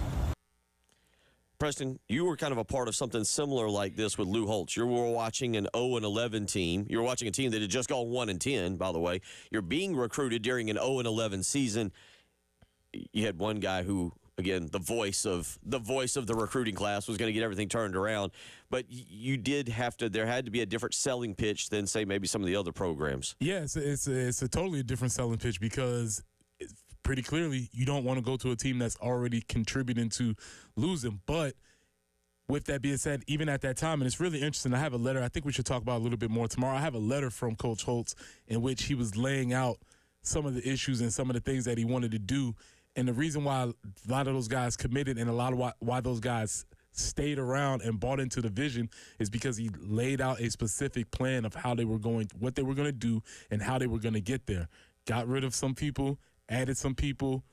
Preston, you were kind of a part of something similar like this with Lou Holtz. You were watching an 0-11 team. You were watching a team that had just gone 1-10, by the way. You're being recruited during an 0-11 season. You had one guy who, again, the voice of the recruiting class was going to get everything turned around. But you did have to. There had to be a different selling pitch than, say, maybe some of the other programs. Yeah, it's a totally different selling pitch because pretty clearly you don't want to go to a team that's already contributing to losing. But with that being said, even at that time, and it's really interesting, I have a letter, I think we should talk about a little bit more tomorrow. I have a letter from Coach Holtz in which he was laying out some of the issues and some of the things that he wanted to do. And the reason why a lot of those guys committed and a lot of why those guys stayed around and bought into the vision is because he laid out a specific plan of how they were going, what they were going to do, and how they were going to get there. Got rid of some people, added some people,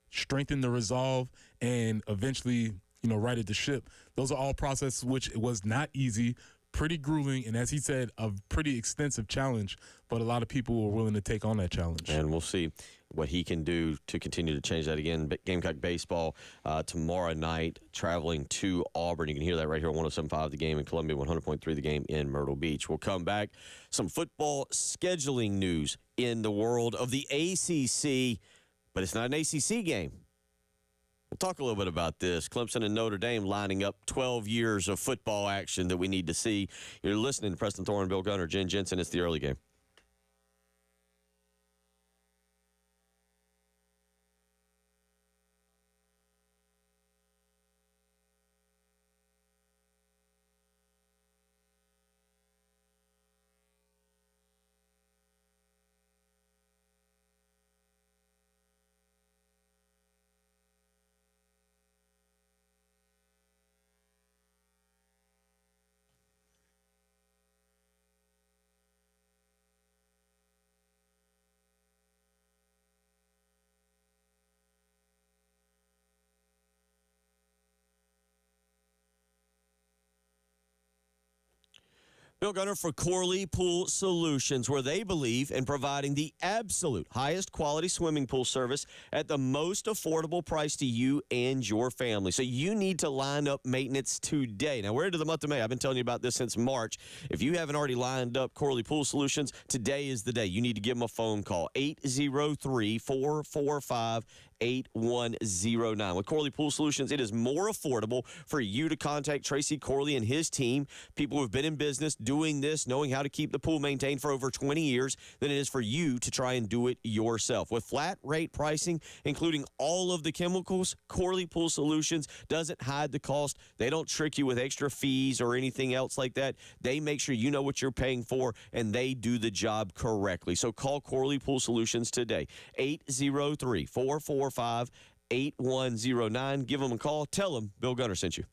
strengthened the resolve, and eventually, righted the ship. Those are all processes which it was not easy, pretty grueling, and as he said, a pretty extensive challenge, but a lot of people were willing to take on that challenge. And we'll see what he can do to continue to change that again. Gamecock baseball tomorrow night, traveling to Auburn. You can hear that right here on 107.5 The Game in Columbia, 100.3 The Game in Myrtle Beach. We'll come back. Some football scheduling news in the world of the ACC, but it's not an ACC game. We'll talk a little bit about this. Clemson and Notre Dame lining up 12 years of football action that we need to see. You're listening to Preston Thorne, Bill Gunner, Jen Jensen. It's the early game. Bill Gunner for Corley Pool Solutions, where they believe in providing the absolute highest quality swimming pool service at the most affordable price to you and your family. So you need to line up maintenance today. Now, we're into the month of May. I've been telling you about this since March. If you haven't already lined up Corley Pool Solutions, today is the day. You need to give them a phone call, 803-445-8109. With Corley Pool Solutions, it is more affordable for you to contact Tracy Corley and his team, people who have been in business doing this, knowing how to keep the pool maintained for over 20 years, than it is for you to try and do it yourself. With flat rate pricing, including all of the chemicals, Corley Pool Solutions doesn't hide the cost. They don't trick you with extra fees or anything else like that. They make sure you know what you're paying for, and they do the job correctly. So call Corley Pool Solutions today, 803-445-8109. Give them a call. Tell them Bill Gunner sent you.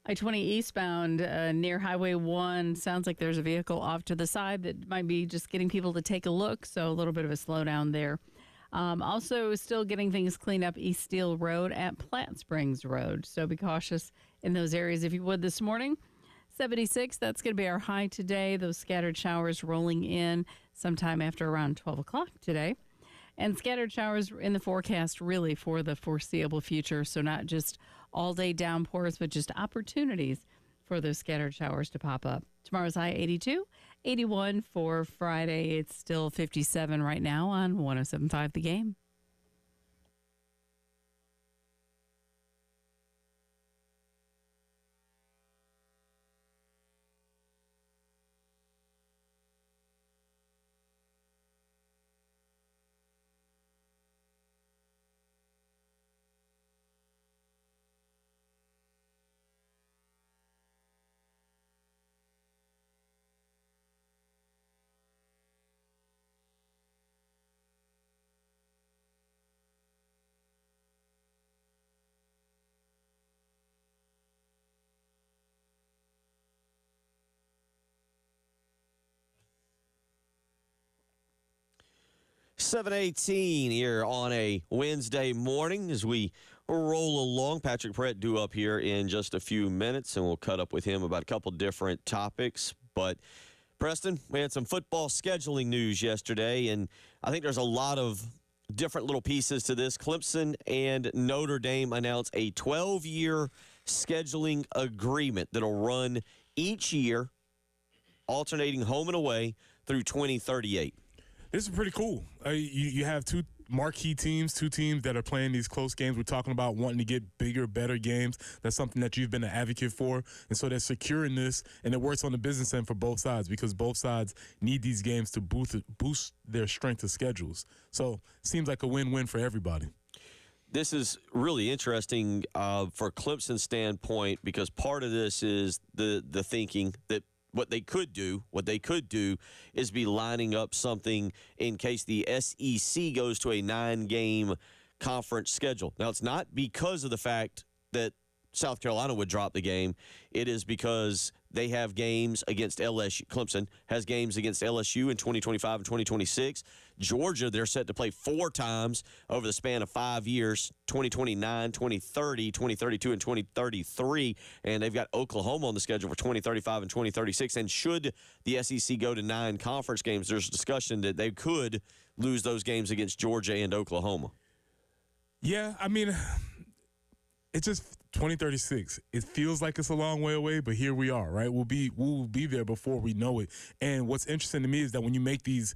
I-20 eastbound near Highway 1. Sounds like there's a vehicle off to the side that might be just getting people to take a look, so a little bit of a slowdown there. Also, still getting things cleaned up East Steel Road at Platte Springs Road, so be cautious in those areas if you would this morning. 76, that's going to be our high today. Those scattered showers rolling in sometime after around 12 o'clock today. And scattered showers in the forecast really for the foreseeable future. So not just all-day downpours, but just opportunities for those scattered showers to pop up. Tomorrow's high 82, 81 for Friday. It's still 57 right now on 107.5 The Game. $7:18 here on a Wednesday morning as we roll along. Patrick Pratt due up here in just a few minutes, and we'll cut up with him about a couple different topics. But, Preston, we had some football scheduling news yesterday, and I think there's a lot of different little pieces to this. Clemson and Notre Dame announced a 12-year scheduling agreement that'll run each year, alternating home and away through 2038. This is pretty cool. You have two marquee teams, two teams that are playing these close games. We're talking about wanting to get bigger, better games. That's something that you've been an advocate for. And so they're securing this, and it works on the business end for both sides because both sides need these games to boost their strength of schedules. So it seems like a win-win for everybody. This is really interesting for Clemson's standpoint because part of this is the thinking that what they could do is be lining up something in case the SEC goes to a 9-game conference schedule. Now, it's not because of the fact that South Carolina would drop the game. It is because they have games against LSU. Clemson has games against LSU in 2025 and 2026. Georgia, they're set to play 4 times over the span of 5 years, 2029, 2030, 2032, and 2033. And they've got Oklahoma on the schedule for 2035 and 2036. And should the SEC go to 9 conference games, there's a discussion that they could lose those games against Georgia and Oklahoma. Yeah, I mean, it's just 2036. It feels like it's a long way away, but here we are, right? We'll be there before we know it. And what's interesting to me is that when you make these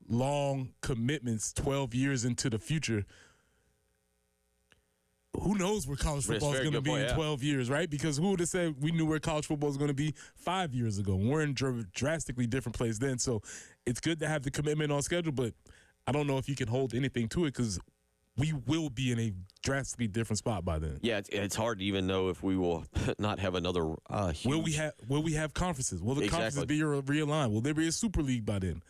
long commitments 12 years into the future, who knows where college football is going to be in 12 years, right? Because who would have said we knew where college football was going to be 5 years ago? We're in a drastically different place then. So it's good to have the commitment on schedule, but I don't know if you can hold anything to it because we will be in a drastically different spot by then. Yeah, it's hard to even know if we will not have another huge... Will we have conferences? Will the conferences be realigned? Will there be a Super League by then?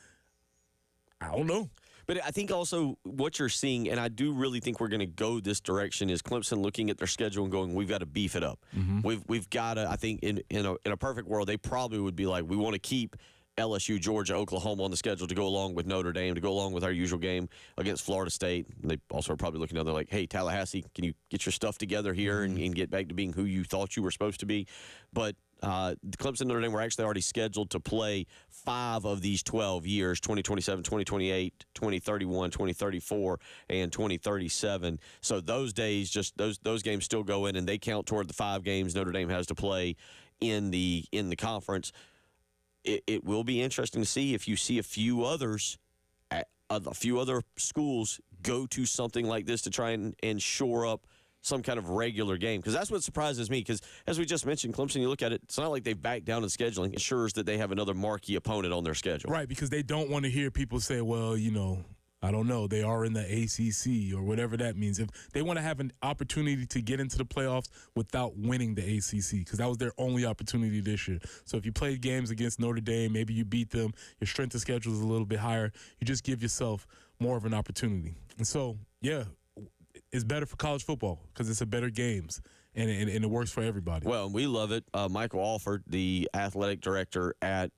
I don't know. But I think also what you're seeing, and I do really think we're going to go this direction, is Clemson looking at their schedule and going, we've got to beef it up. Mm-hmm. We've got to, I think in a perfect world, they probably would be like, we want to keep LSU, Georgia, Oklahoma on the schedule to go along with Notre Dame, to go along with our usual game against Florida State. And they also are probably looking at, they're like, hey, Tallahassee, can you get your stuff together here and get back to being who you thought you were supposed to be? But Clemson and Notre Dame were actually already scheduled to play 5 of these 12 years, 2027, 2028, 2031, 2034, and 2037. So those days, just those games still go in, and they count toward the 5 games Notre Dame has to play in the conference. It will be interesting to see if you see a few other schools go to something like this to try and shore up some kind of regular game. Because that's what surprises me. Because as we just mentioned, Clemson, you look at it, it's not like they've backed down in scheduling. It ensures that they have another marquee opponent on their schedule. Right, because they don't want to hear people say, well, I don't know, they are in the ACC or whatever that means. If they want to have an opportunity to get into the playoffs without winning the ACC, because that was their only opportunity this year. So if you played games against Notre Dame, maybe you beat them, your strength of schedule is a little bit higher, you just give yourself more of an opportunity. And so, yeah, it's better for college football because it's a better games. and it works for everybody. Well, we love it. Michael Alford, the athletic director at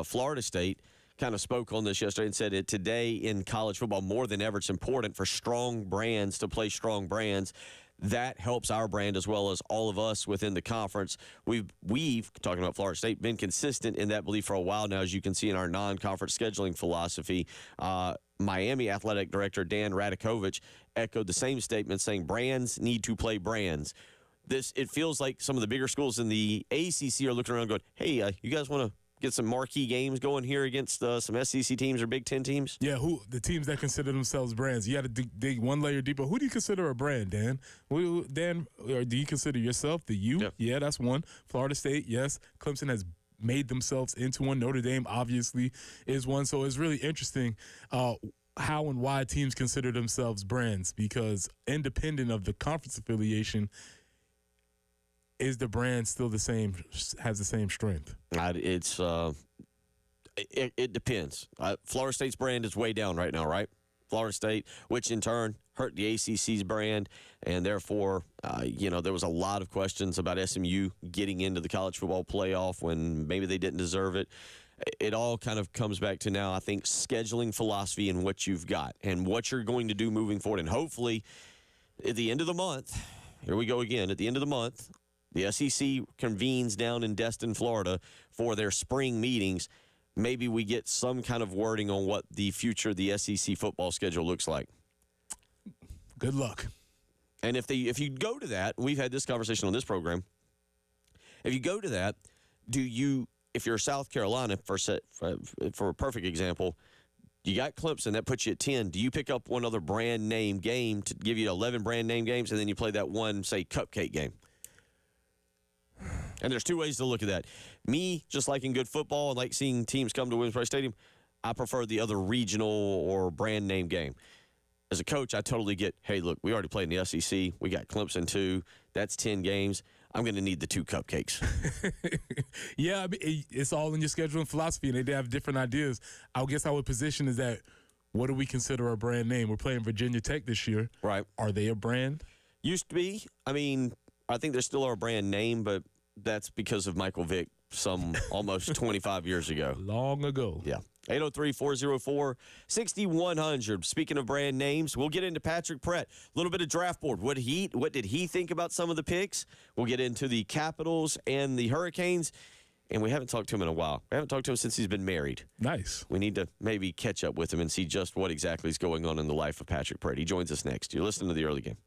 Florida State, kind of spoke on this yesterday and said it today in college football more than ever. It's important for strong brands to play strong brands. That helps our brand as well as all of us within the conference. We've talking about Florida State, been consistent in that belief for a while now, as you can see in our non-conference scheduling philosophy. Miami athletic director Dan Radakovich echoed the same statement, saying brands need to play brands. It feels like some of the bigger schools in the ACC are looking around going, hey, you guys want to get some marquee games going here against some SEC teams or Big Ten teams? Yeah, the teams that consider themselves brands. You got to dig one layer deeper. Who do you consider a brand, Dan? Dan, or do you consider yourself the U? Yeah, that's one. Florida State, yes. Clemson has made themselves into one. Notre Dame, obviously, is one. So it's really interesting how and why teams consider themselves brands, because independent of the conference affiliation, is the brand still the same, has the same strength? It depends. Florida State's brand is way down right now, right? Florida State, which in turn hurt the ACC's brand, and therefore, there was a lot of questions about SMU getting into the college football playoff when maybe they didn't deserve it. It all kind of comes back to now, I think, scheduling philosophy and what you've got and what you're going to do moving forward. And hopefully, at the end of the month, here we go again, at the end of the month, the SEC convenes down in Destin, Florida for their spring meetings. Maybe we get some kind of wording on what the future of the SEC football schedule looks like. Good luck. And if you go to that, we've had this conversation on this program. If you go to that, if you're South Carolina, for a perfect example, you got Clemson, that puts you at 10. Do you pick up one other brand name game to give you 11 brand name games, and then you play that one, say, cupcake game? And there's two ways to look at that. Me, just liking good football and like seeing teams come to Williams-Brice Stadium, I prefer the other regional or brand name game. As a coach, I totally get, hey, look, we already played in the SEC. We got Clemson, too. That's 10 games. I'm going to need the 2 cupcakes. Yeah, I mean, it's all in your scheduling philosophy, and they have different ideas. I guess I would position is that, what do we consider a brand name? We're playing Virginia Tech this year. Right. Are they a brand? Used to be. I mean, I think they're still our brand name, but that's because of Michael Vick some almost 25 years ago. Long ago. Yeah. 803-404-6100. Speaking of brand names, we'll get into Patrick Pratt. A little bit of draft board. What did he think about some of the picks? We'll get into the Capitals and the Hurricanes. And we haven't talked to him in a while. We haven't talked to him since he's been married. Nice. We need to maybe catch up with him and see just what exactly is going on in the life of Patrick Pratt. He joins us next. You're listening to The Early Game.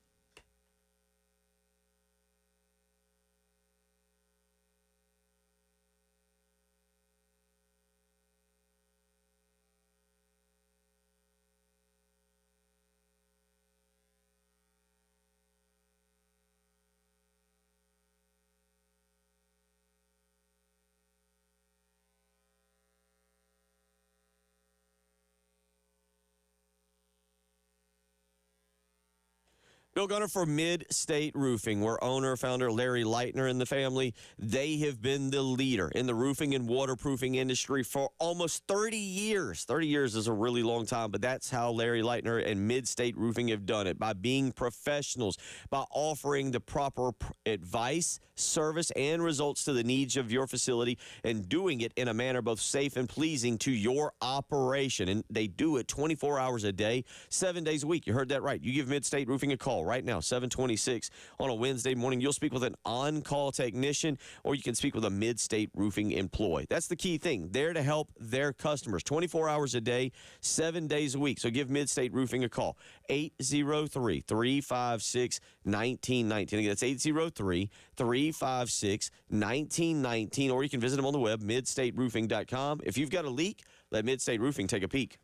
Bill Gunner for Mid-State Roofing, where owner, founder Larry Leitner and the family, they have been the leader in the roofing and waterproofing industry for almost 30 years. 30 years is a really long time, but that's how Larry Leitner and Mid-State Roofing have done it, by being professionals, by offering the proper advice, service, and results to the needs of your facility, and doing it in a manner both safe and pleasing to your operation. And they do it 24 hours a day, 7 days a week. You heard that right. You give Mid-State Roofing a call right now, 726 on a Wednesday morning. You'll speak with an on-call technician, or you can speak with a Mid-State Roofing employee. That's the key thing. There to help their customers 24 hours a day, 7 days a week. So give Mid-State Roofing a call, 803-356-1919. Again, that's 803-356-1919, or you can visit them on the web, midstateroofing.com. If you've got a leak, let Mid-State Roofing take a peek.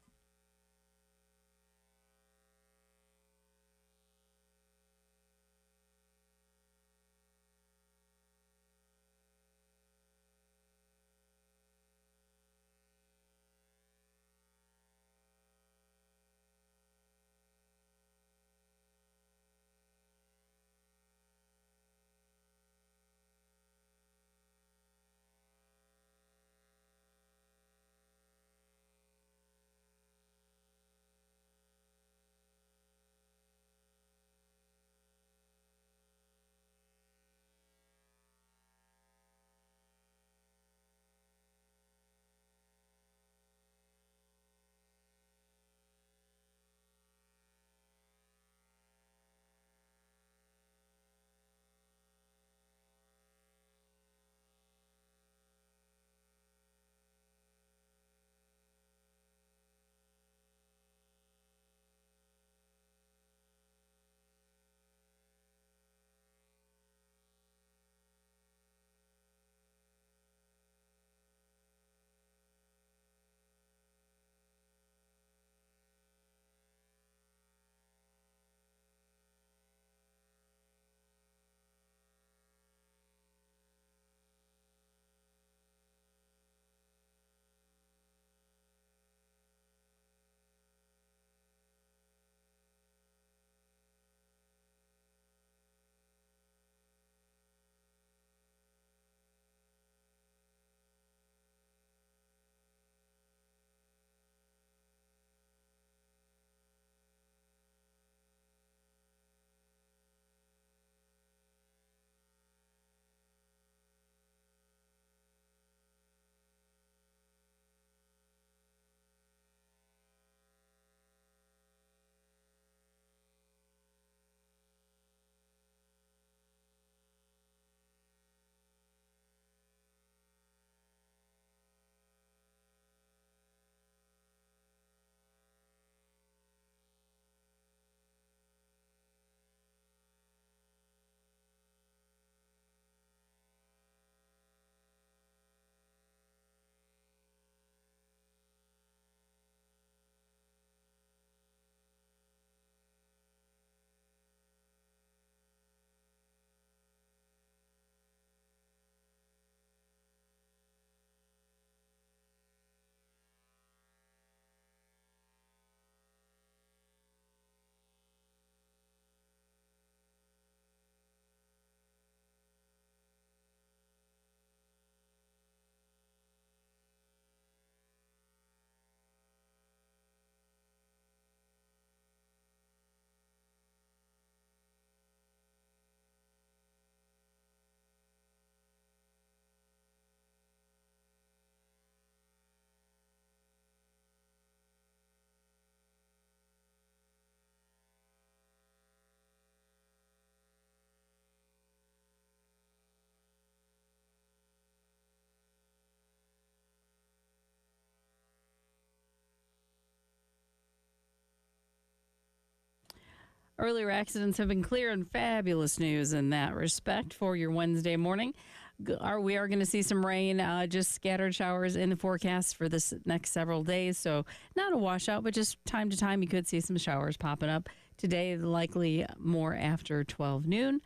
Earlier accidents have been clear, and fabulous news in that respect for your Wednesday morning. We are going to see some rain, just scattered showers in the forecast for this next several days. So not a washout, but just time to time you could see some showers popping up. Today, likely more after 12 noon.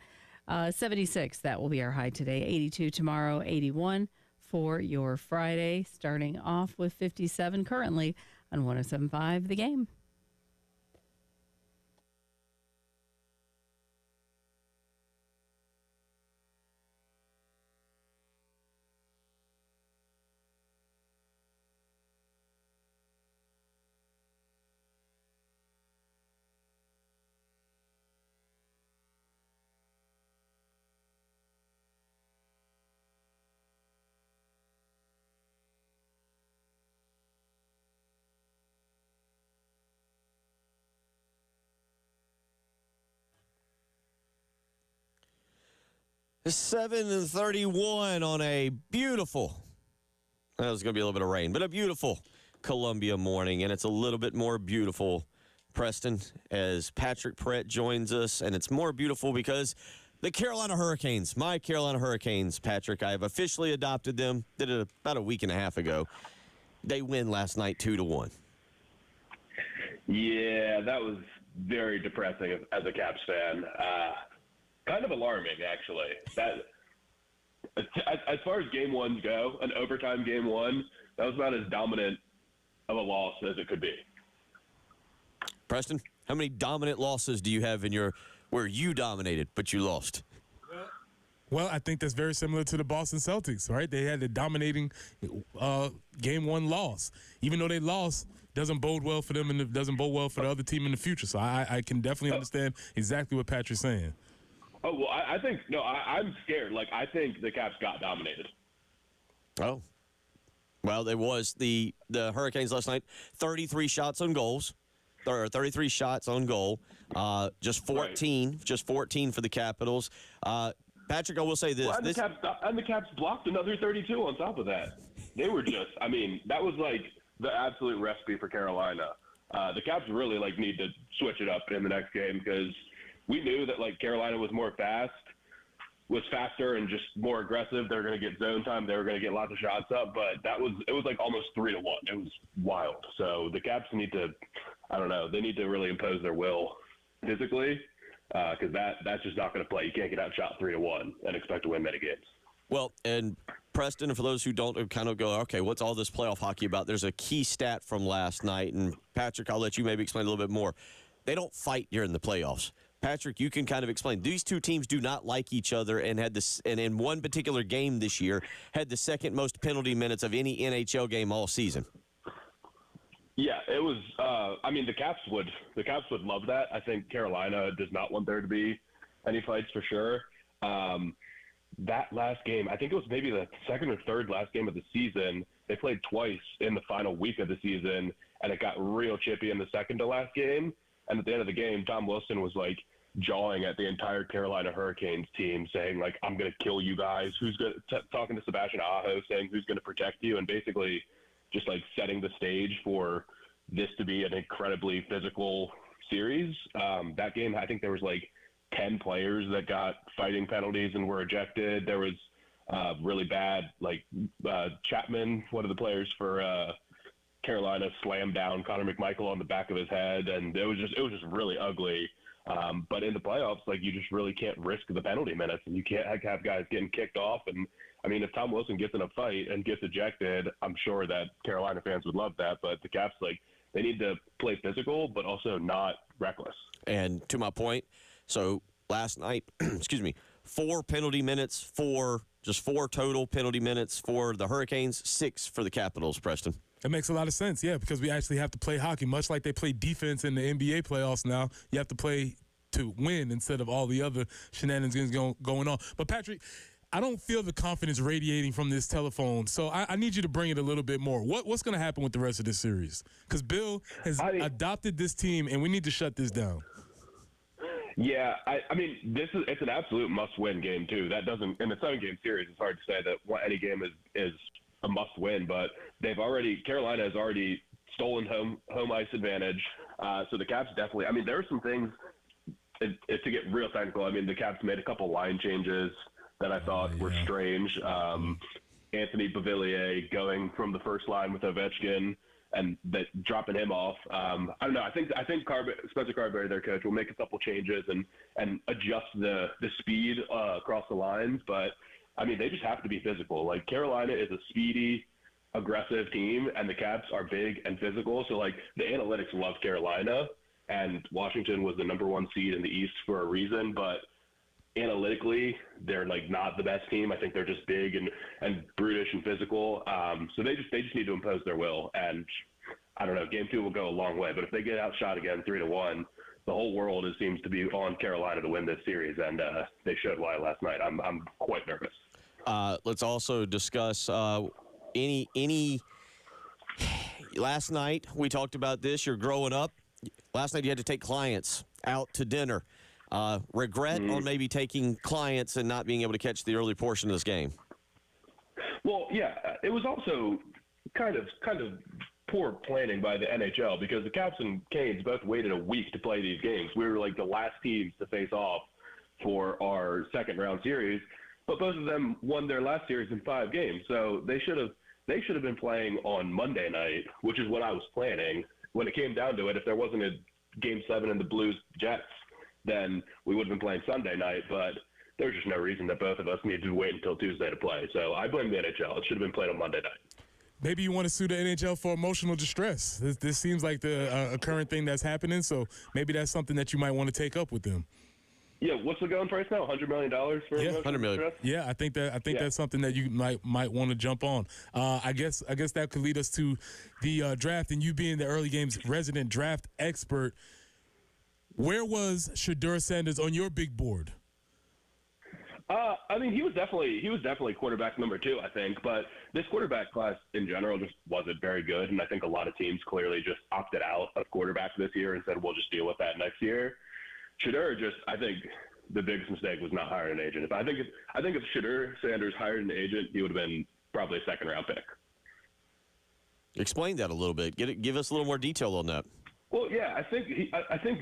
76, that will be our high today. 82 tomorrow, 81 for your Friday, starting off with 57 currently on 107.5 The Game. It's 7:31 on a beautiful, there's going to be a little bit of rain, but a beautiful Columbia morning, and it's a little bit more beautiful, Preston, as Patrick Pratt joins us, and it's more beautiful because the Carolina Hurricanes, my Carolina Hurricanes, Patrick, I have officially adopted them, did it about a week and a half ago. They win last night 2-1. Yeah, that was very depressing as a Caps fan. Kind of alarming, actually. That, as far as game ones go, an overtime game one, that was about as dominant of a loss as it could be. Preston, how many dominant losses do you have in your where you dominated but you lost? Well, I think that's very similar to the Boston Celtics, right? They had the dominating game one loss. Even though they lost, doesn't bode well for them and it doesn't bode well for the other team in the future. So I can definitely understand exactly what Patrick's saying. Oh, well, I think – no, I'm scared. Like, I think the Caps got dominated. Oh. Well, it was the Hurricanes last night, 33 shots on goals. 33 shots on goal. Just 14. Right. Just 14 for the Capitals. Patrick, I will say this. Well, and the Caps blocked another 32 on top of that. They were just – I mean, that was like the absolute recipe for Carolina. The Caps really, like, need to switch it up in the next game because – we knew that, like, Carolina was faster and just more aggressive. They were going to get zone time. They were going to get lots of shots up. But it was like almost 3-1. It was wild. So the Caps need to, I don't know, they need to really impose their will physically because that's just not going to play. You can't get outshot 3-1 and expect to win many games. Well, and Preston, for those who don't kind of go, okay, what's all this playoff hockey about? There's a key stat from last night. And, Patrick, I'll let you maybe explain a little bit more. They don't fight during the playoffs. Patrick, you can kind of explain. These two teams do not like each other and and in one particular game this year had the second most penalty minutes of any NHL game all season. Yeah, it was I mean the Caps would love that. I think Carolina does not want there to be any fights for sure. That last game, I think it was maybe the second or third last game of the season. They played twice in the final week of the season and it got real chippy in the second to last game. And at the end of the game, Tom Wilson was like jawing at the entire Carolina Hurricanes team, saying like, "I'm going to kill you guys." Talking to Sebastian Aho, saying who's going to protect you, and basically just like setting the stage for this to be an incredibly physical series. That game, I think there was like 10 players that got fighting penalties and were ejected. There was really bad, like Chapman, one of the players for Carolina, slammed down Connor McMichael on the back of his head, and it was just really ugly. But in the playoffs, like you just really can't risk the penalty minutes, and you can't have guys getting kicked off. And I mean, if Tom Wilson gets in a fight and gets ejected, I'm sure that Carolina fans would love that. But the Caps, like, they need to play physical, but also not reckless. And to my point, so last night, 4 penalty minutes, four total penalty minutes for the Hurricanes, 6 for the Capitals, Preston. That makes a lot of sense, yeah, because we actually have to play hockey. Much like they play defense in the NBA playoffs now, you have to play to win instead of all the other shenanigans going on. But, Patrick, I don't feel the confidence radiating from this telephone, so I need you to bring it a little bit more. What's going to happen with the rest of this series? Because Bill has adopted this team, and we need to shut this down. Yeah, I mean, it's an absolute must-win game, too. That doesn't – in the 7-game series, it's hard to say that any game is a must-win, but Carolina has already stolen home ice advantage. So the Caps definitely – I mean, there are some things to get real technical, I mean, the Caps made a couple line changes that I thought were strange. Anthony Beauvillier going from the first line with Ovechkin and dropping him off. I don't know. I think Spencer Carberry, their coach, will make a couple changes and adjust the speed across the lines. But I mean, they just have to be physical. Like, Carolina is a speedy, aggressive team, and the Caps are big and physical. So like, the analytics love Carolina, and Washington was the number 1 seed in the East for a reason, but analytically, they're like not the best team. I think they're just big and brutish and physical. So they just need to impose their will. And I don't know, game 2 will go a long way. But if they get outshot again 3-1, the whole world seems to be on Carolina to win this series, and they showed why last night. I'm quite nervous. Let's also discuss any. Last night we talked about this. You're growing up. Last night you had to take clients out to dinner. Regret on maybe taking clients and not being able to catch the early portion of this game? Well, yeah, it was also kind of poor planning by the NHL, because the Caps and Canes both waited a week to play these games. We were like the last teams to face off for our second round series, but both of them won their last series in 5 games. So they should have been playing on Monday night, which is what I was planning. When it came down to it, if there wasn't a Game 7 in the Blues Jets, then we would have been playing Sunday night. But there's just no reason that both of us needed to wait until Tuesday to play. So I blame the NHL. It should have been played on Monday night. Maybe you want to sue the NHL for emotional distress. This seems like a current thing that's happening, so maybe that's something that you might want to take up with them. Yeah, what's the going price now? $100 million for $100 million. Distress? Yeah, I think that's something that you might want to jump on. I guess that could lead us to the draft, and you being the early games resident draft expert. Where was Shedeur Sanders on your big board? I mean, he was definitely quarterback number 2, I think. But this quarterback class in general just wasn't very good, and I think a lot of teams clearly just opted out of quarterback this year and said, we'll just deal with that next year. Shedeur I think the biggest mistake was not hiring an agent. I think if Shedeur Sanders hired an agent, he would have been probably a second-round pick. Explain that a little bit. Give us a little more detail on that. Well, yeah, I think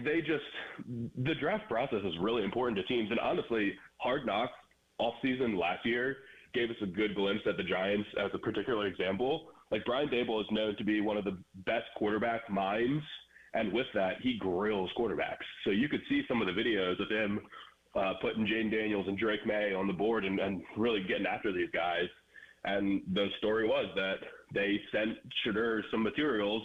the draft process is really important to teams, and honestly, Hard Knocks offseason last year gave us a good glimpse at the Giants as a particular example. Like, Brian Daboll is known to be one of the best quarterback minds, and with that, he grills quarterbacks. So you could see some of the videos of him putting Jaden Daniels and Drake May on the board and really getting after these guys. And the story was that they sent Shedeur some materials,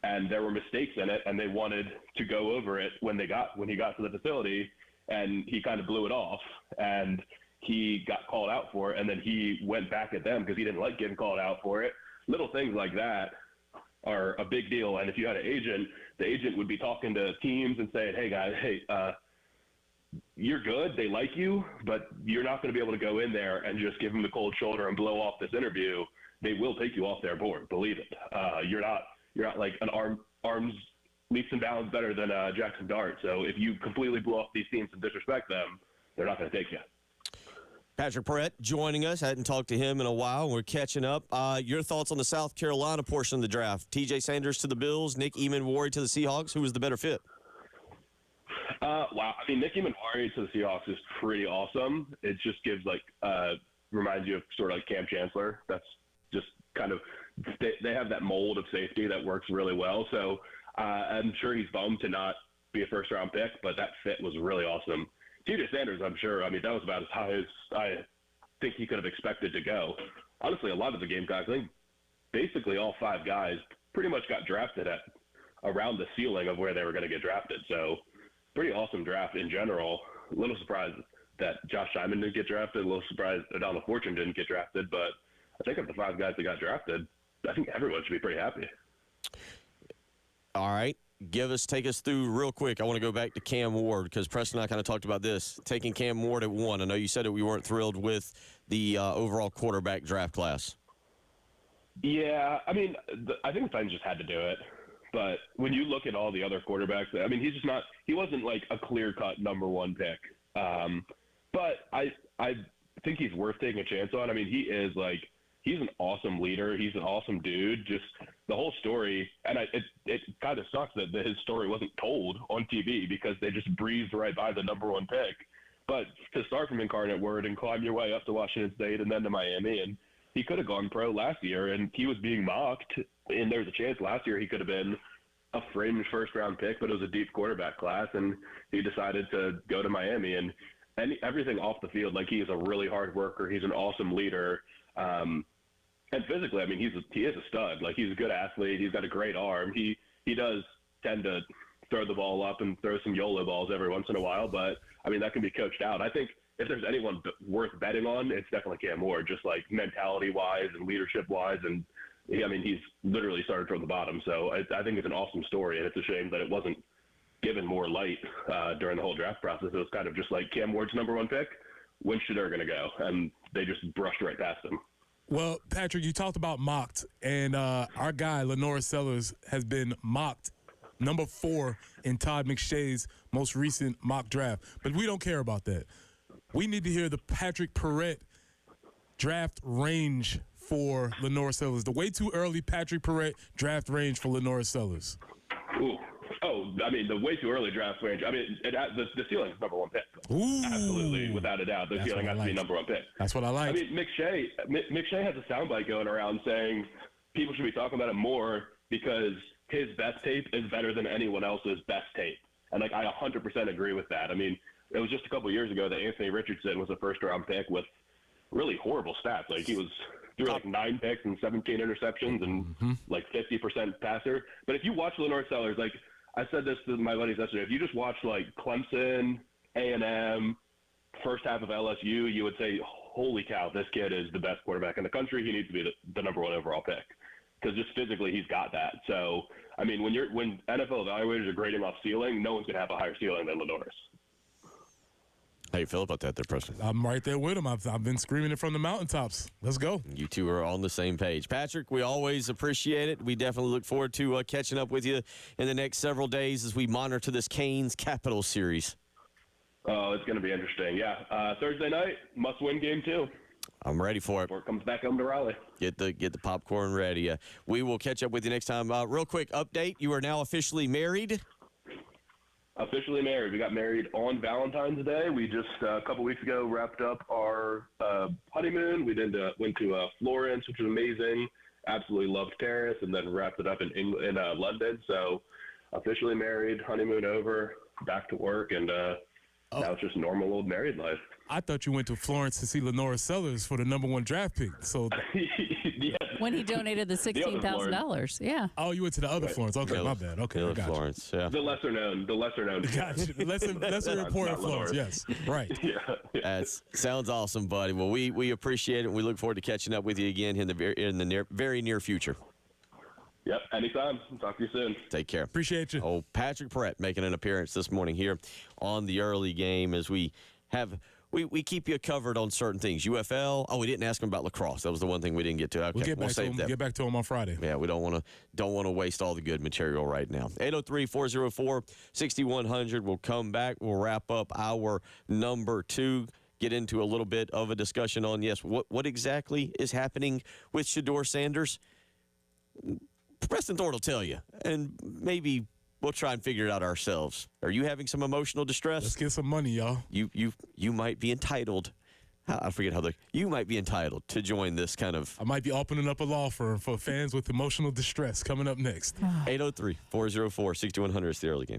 and there were mistakes in it, and they wanted to go over it when he got to the facility, and he kind of blew it off, and he got called out for it, and then he went back at them because he didn't like getting called out for it. Little things like that are a big deal, and if you had an agent, the agent would be talking to teams and saying, hey, guys, you're good, they like you, but you're not going to be able to go in there and just give them the cold shoulder and blow off this interview. They will take you off their board, believe it. You're not like an arms leaps and bounds better than Jackson Dart. So if you completely blow off these teams and disrespect them, they're not going to take you. Patrick Perrett joining us. Hadn't talked to him in a while. We're catching up. Your thoughts on the South Carolina portion of the draft? T.J. Sanders to the Bills, Nick Eamon-Wari to the Seahawks. Who was the better fit? Wow. I mean, Nick Eamon-Wari to the Seahawks is pretty awesome. It just gives reminds you of sort of like Cam Chancellor. That's just kind of they have that mold of safety that works really well. So I'm sure he's bummed to not be a first-round pick, but that fit was really awesome. T.J. Sanders, I'm sure, I mean, that was about as high as I think he could have expected to go. Honestly, a lot of the game guys, I think basically all 5 guys pretty much got drafted at around the ceiling of where they were going to get drafted. So pretty awesome draft in general. A little surprised that Josh Simon didn't get drafted. A little surprised Adonal Fortune didn't get drafted. But I think of the 5 guys that got drafted, I think everyone should be pretty happy. All right. Take us through real quick. I want to go back to Cam Ward because Preston and I kind of talked about this. Taking Cam Ward at 1. I know you said that we weren't thrilled with the overall quarterback draft class. Yeah, I mean, I think the Titans just had to do it. But when you look at all the other quarterbacks, I mean, he wasn't like a clear-cut number 1 pick. But I think he's worth taking a chance on. I mean, he is like he's an awesome leader. He's an awesome dude. Just the whole story, and it kind of sucks that his story wasn't told on TV because they just breezed right by the number 1 pick. But to start from Incarnate Word and climb your way up to Washington State and then to Miami, and he could have gone pro last year, and he was being mocked, and there's a chance last year he could have been a fringe first-round pick, but it was a deep quarterback class, and he decided to go to Miami. And everything off the field, like, he is a really hard worker. He's an awesome leader. And physically, I mean, he is a stud. Like, he's a good athlete. He's got a great arm. He does tend to throw the ball up and throw some YOLO balls every once in a while, but, I mean, that can be coached out. I think if there's anyone worth betting on, it's definitely Cam Ward, just like mentality-wise and leadership-wise. And, I mean, he's literally started from the bottom. So I think it's an awesome story, and it's a shame that it wasn't given more light during the whole draft process. It was kind of just like Cam Ward's number 1 pick. When's Shedeur going to go? And they just brushed right past him. Well, Patrick, you talked about mocked, and our guy, Lenora Sellers, has been mocked number 4 in Todd McShay's most recent mock draft. But we don't care about that. We need to hear the Patrick Perrette draft range for Lenora Sellers. The way too early Patrick Perrette draft range for Lenora Sellers. Ooh. Oh, I mean, the way too early draft range. I mean, the ceiling is number 1 pick. Ooh. Absolutely, without a doubt. The ceiling has to be number 1 pick. That's what I like. I mean, McShay has a soundbite going around saying people should be talking about it more because his best tape is better than anyone else's best tape. And, like, I 100% agree with that. I mean, it was just a couple years ago that Anthony Richardson was a first-round pick with really horrible stats. Like, he threw like 9 picks and 17 interceptions and like 50% passer. But if you watch Lenore Sellers, like I said this to my buddies yesterday, if you just watch like Clemson, A&M, first half of LSU, you would say, holy cow, this kid is the best quarterback in the country. He needs to be the number 1 overall pick because just physically he's got that. So, I mean, when NFL evaluators are grading off ceiling, no one's going to have a higher ceiling than Lenore's. How you feel about that there, Preston? I'm right there with him. I've been screaming it from the mountaintops. Let's go. You two are on the same page. Patrick, we always appreciate it. We definitely look forward to catching up with you in the next several days as we monitor this Canes Capitals series. Oh, it's going to be interesting. Yeah. Thursday night, must-win game, too. I'm ready for it. Before it comes back home to Raleigh. Get the popcorn ready. We will catch up with you next time. Real quick update. You are now officially married. Officially married. We got married on Valentine's Day. We just a couple weeks ago wrapped up our honeymoon. We went to Florence, which was amazing. Absolutely loved Paris, and then wrapped it up in London. So officially married, honeymoon over, back to work, and now it's just normal old married life. I thought you went to Florence to see Lenora Sellers for the number 1 draft pick. So yeah. When he donated the $16,000, yeah. Oh, you went to the other Florence. Okay, my bad. Okay, I got Florence, yeah. The lesser known. Gotcha. The lesser reported Florence. Yes, right. Yeah. That sounds awesome, buddy. Well, we appreciate it. We look forward to catching up with you again in the very near future. Yep, anytime. Talk to you soon. Take care. Appreciate you. Oh, Patrick Perrette making an appearance this morning here on the early game as we have. We keep you covered on certain things. UFL. Oh, we didn't ask him about lacrosse. That was the one thing we didn't get to. Okay, we'll get back to him. That. Get back to him on Friday. Yeah, we don't want to waste all the good material right now. 803-404-6100. We'll come back. We'll wrap up our number 2. Get into a little bit of a discussion on what exactly is happening with Shedeur Sanders. Preston Thorne will tell you, and maybe we'll try and figure it out ourselves. Are you having some emotional distress? Let's get some money, y'all. You might be entitled. I forget how you might be entitled to join this kind of. I might be opening up a law firm for fans with emotional distress coming up next. 803-404-6100 is the early game.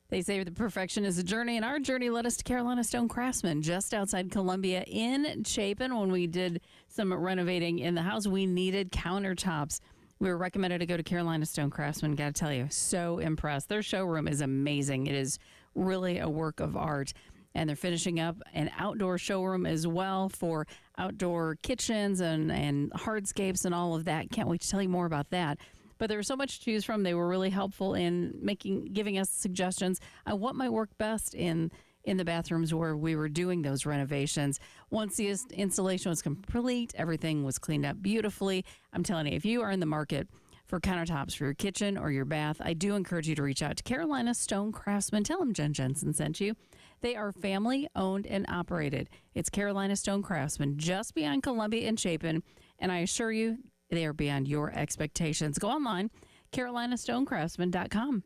They say that perfection is a journey, and our journey led us to Carolina Stone Craftsman, just outside Columbia in Chapin. When we did some renovating in the house, we needed countertops. We were recommended to go to Carolina Stone Craftsman. Got to tell you, so impressed. Their showroom is amazing. It is really a work of art. And they're finishing up an outdoor showroom as well for outdoor kitchens and hardscapes and all of that. Can't wait to tell you more about that. But there was so much to choose from. They were really helpful in giving us suggestions on what might work best in the bathrooms where we were doing those renovations. Once the installation was complete, everything was cleaned up beautifully. I'm telling you, if you are in the market for countertops for your kitchen or your bath, I do encourage you to reach out to Carolina Stone Craftsman. Tell them Jen Jensen sent you. They are family owned and operated. It's Carolina Stone Craftsman, just beyond Columbia and Chapin. And I assure you, they are beyond your expectations. Go online, carolinastonecraftsman.com.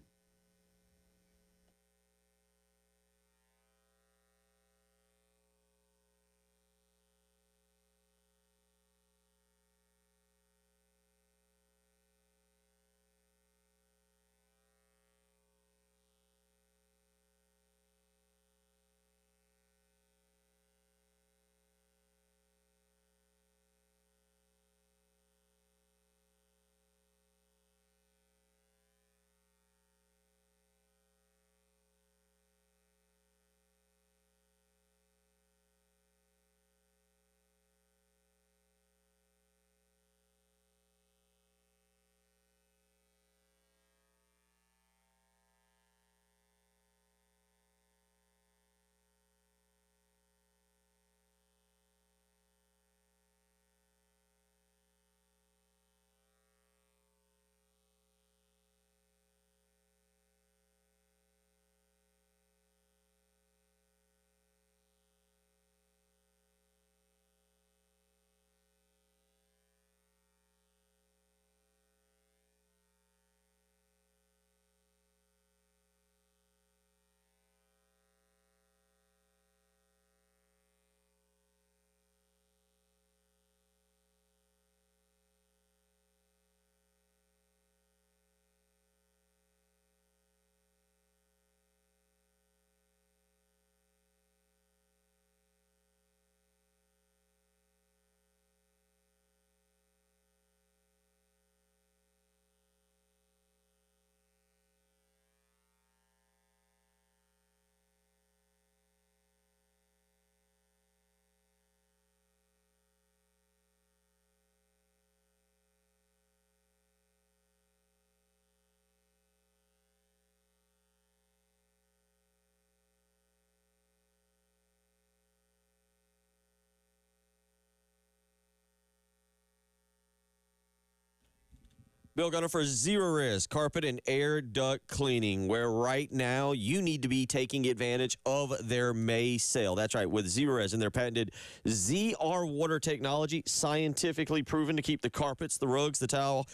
Bill Gunner for Zerorez Carpet and Air Duct Cleaning, where right now you need to be taking advantage of their May sale. That's right, with Zerorez and their patented ZR water technology, scientifically proven to keep the carpets, the rugs, the towel,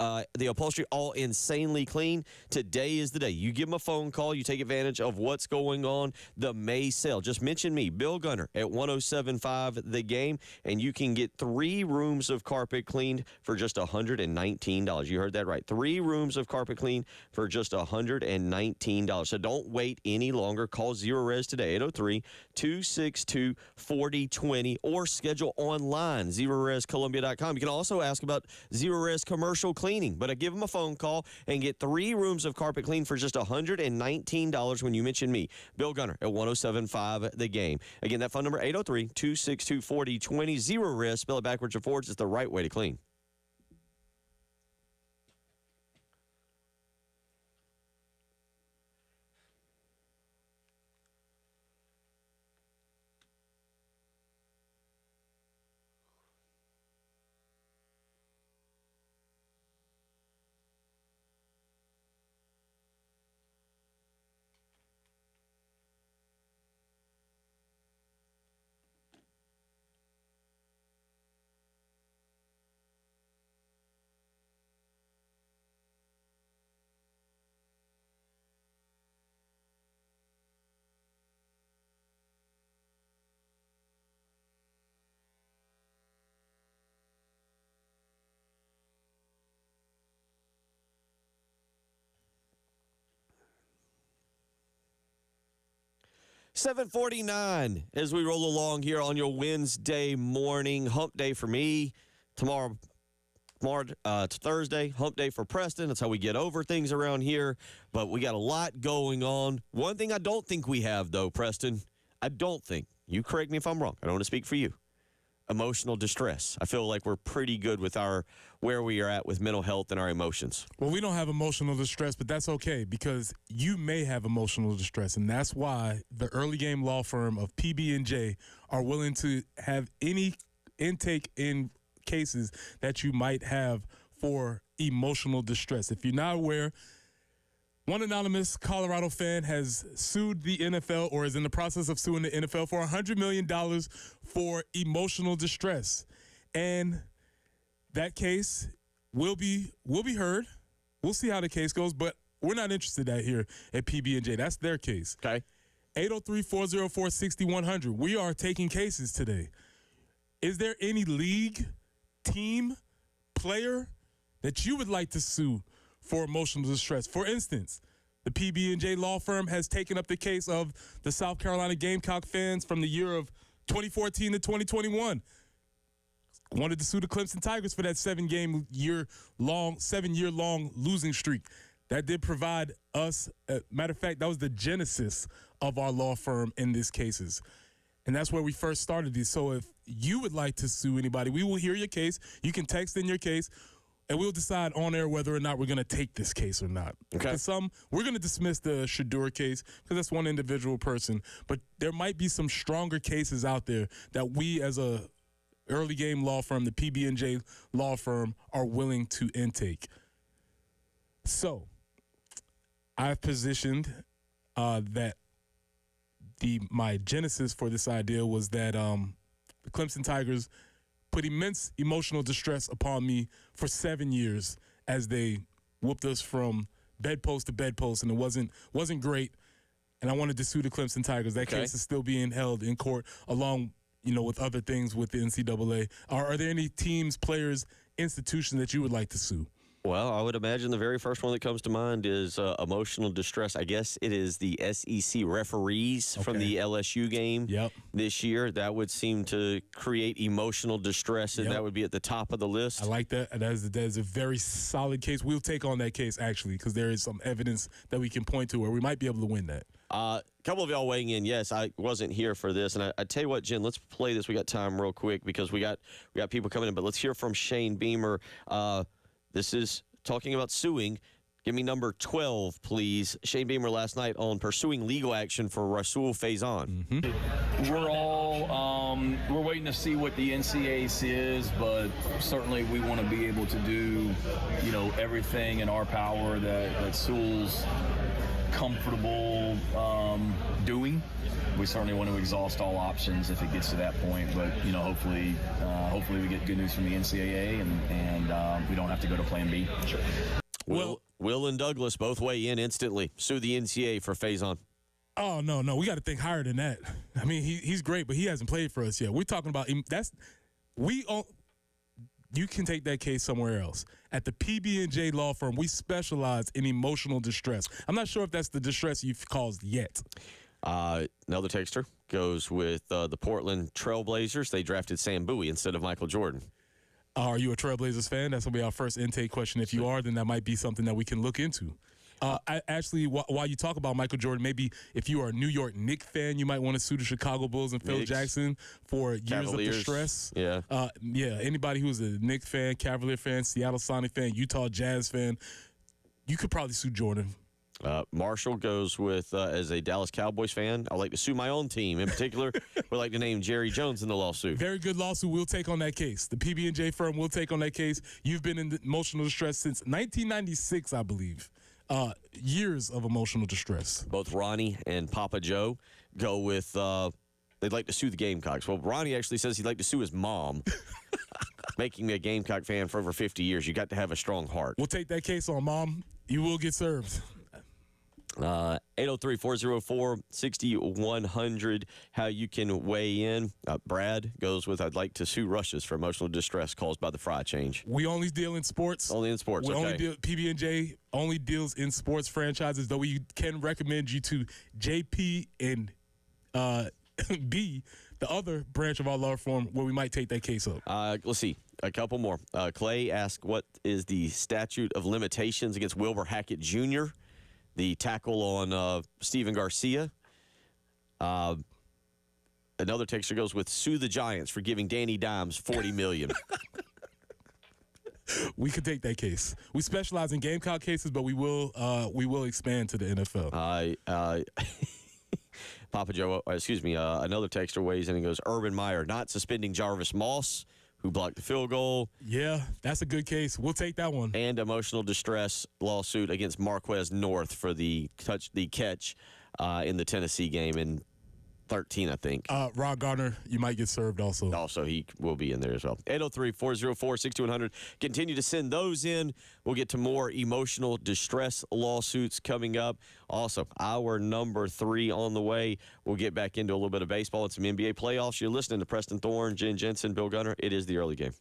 the upholstery all insanely clean. Today is the day. You give them a phone call. You take advantage of what's going on, the May sale. Just mention me, Bill Gunner, at 107.5 The Game, and you can get 3 rooms of carpet cleaned for just $119. You heard that right. 3 rooms of carpet clean for just $119. So don't wait any longer. Call Zerorez today, 803-262-4020, or schedule online, ZerorezColumbia.com. You can also ask about Zerorez commercial cleaning, but give them a phone call and get 3 rooms of carpet clean for just $119 when you mention me, Bill Gunner, at 107.5 The Game. Again, that phone number, 803-262-4020. Zerorez, spell it backwards or forwards, is the right way to clean. $7:49 as we roll along here on your Wednesday morning. Hump day for me. Tomorrow it's Thursday. Hump day for Preston. That's how we get over things around here. But we got a lot going on. One thing I don't think we have, though, Preston, I don't think, you correct me if I'm wrong, I don't want to speak for you, emotional distress. I feel like we're pretty good with where we are at with mental health and our emotions. Well, we don't have emotional distress, but that's okay because you may have emotional distress, and that's why the early game law firm of PB&J are willing to have any intake in cases that you might have for emotional distress. If you're not aware, one anonymous Colorado fan has sued the NFL or is in the process of suing the NFL for $100 million for emotional distress. And that case will be heard. We'll see how the case goes, but we're not interested in that here at PB&J. That's their case. Okay. 803-404-6100. We are taking cases today. Is there any league, team, player that you would like to sue for emotional distress? For instance, the PB&J law firm has taken up the case of the South Carolina Gamecock fans from the year of 2014 to 2021. Wanted to sue the Clemson Tigers for that 7-year-long losing streak. That did provide us, matter of fact, that was the genesis of our law firm in these cases. And that's where we first started these. So if you would like to sue anybody, we will hear your case. You can text in your case, and we'll decide on air whether or not we're going to take this case or not. Okay. Because we're going to dismiss the Shedeur case because that's one individual person. But there might be some stronger cases out there that we as a early game law firm, the PB&J law firm, are willing to intake. So I've positioned that my genesis for this idea was that the Clemson Tigers put immense emotional distress upon me for 7 years as they whooped us from bedpost to bedpost, and it wasn't great. And I wanted to sue the Clemson Tigers. That case is still being held in court along, with other things with the NCAA. Are there any teams, players, institutions that you would like to sue? Well, I would imagine the very first one that comes to mind is emotional distress. I guess it is the SEC referees from the LSU game this year. That would seem to create emotional distress, and that would be at the top of the list. I like that. That is a very solid case. We'll take on that case, actually, because there is some evidence that we can point to where we might be able to win that. A couple of y'all weighing in. Yes, I wasn't here for this, and I tell you what, Jen, let's play this. We got time real quick because we got people coming in, but let's hear from Shane Beamer. This is talking about suing. Give me number 12, please. Shane Beamer last night on pursuing legal action for Rasul Faison. Mm-hmm. We're all we're waiting to see what the NCAA is, but certainly we want to be able to do, everything in our power that Sewell's comfortable doing. We certainly want to exhaust all options if it gets to that point, but hopefully we get good news from the NCAA and we don't have to go to Plan B. Sure. Will and Douglas both weigh in instantly. Sue the NCAA for Faison. Oh no, we got to think higher than that. I mean, he's great, but he hasn't played for us yet. We're talking about you can take that case somewhere else. At the PB&J law firm, we specialize in emotional distress. I'm not sure if that's the distress you've caused yet. Another texter goes with the Portland Trailblazers. They drafted Sam Bowie instead of Michael Jordan. Are you a Trailblazers fan? That's going to be our first intake question. If you are, then that might be something that we can look into. While you talk about Michael Jordan, maybe if you are a New York Knicks fan, you might want to sue the Chicago Bulls and Phil Jackson for years of distress. Yeah. Anybody who's a Knicks fan, Cavalier fan, Seattle Sonic fan, Utah Jazz fan, you could probably sue Jordan. Marshall goes with, as a Dallas Cowboys fan, I'd like to sue my own team. In particular, we'd like to name Jerry Jones in the lawsuit. Very good lawsuit. We'll take on that case. The PB&J firm will take on that case. You've been in emotional distress since 1996, I believe. Years of emotional distress. Both Ronnie and Papa Joe go with, they'd like to sue the Gamecocks. Well, Ronnie actually says he'd like to sue his mom. Making me a Gamecock fan for over 50 years, you got to have a strong heart. We'll take that case on, Mom. You will get served. 803-404-6100, how you can weigh in. Brad goes with, I'd like to sue Rushes for emotional distress caused by the fry change. We only deal in sports. Only in sports, PB&J only deals in sports franchises, though we can recommend you to JP and B, the other branch of our law firm, where we might take that case up. Let's see. A couple more. Clay asked, what is the statute of limitations against Wilbur Hackett Jr., the tackle on Steven Garcia? Another texter goes with, sue the Giants for giving Danny Dimes $40 million. We could take that case. We specialize in Gamecock cases, but we will expand to the NFL. Papa Joe, another texter weighs in and goes, Urban Meyer not suspending Jarvis Moss who blocked the field goal. Yeah, that's a good case. We'll take that one. And emotional distress lawsuit against Marquez North for the catch in the Tennessee game in 13, I think. Rod Gardner, you might get served also. Also, he will be in there as well. 803-404-6100. Continue to send those in. We'll get to more emotional distress lawsuits coming up. Also, our number 3 on the way. We'll get back into a little bit of baseball and some NBA playoffs. You're listening to Preston Thorne, Jen Jensen, Bill Gunner. It is the early game.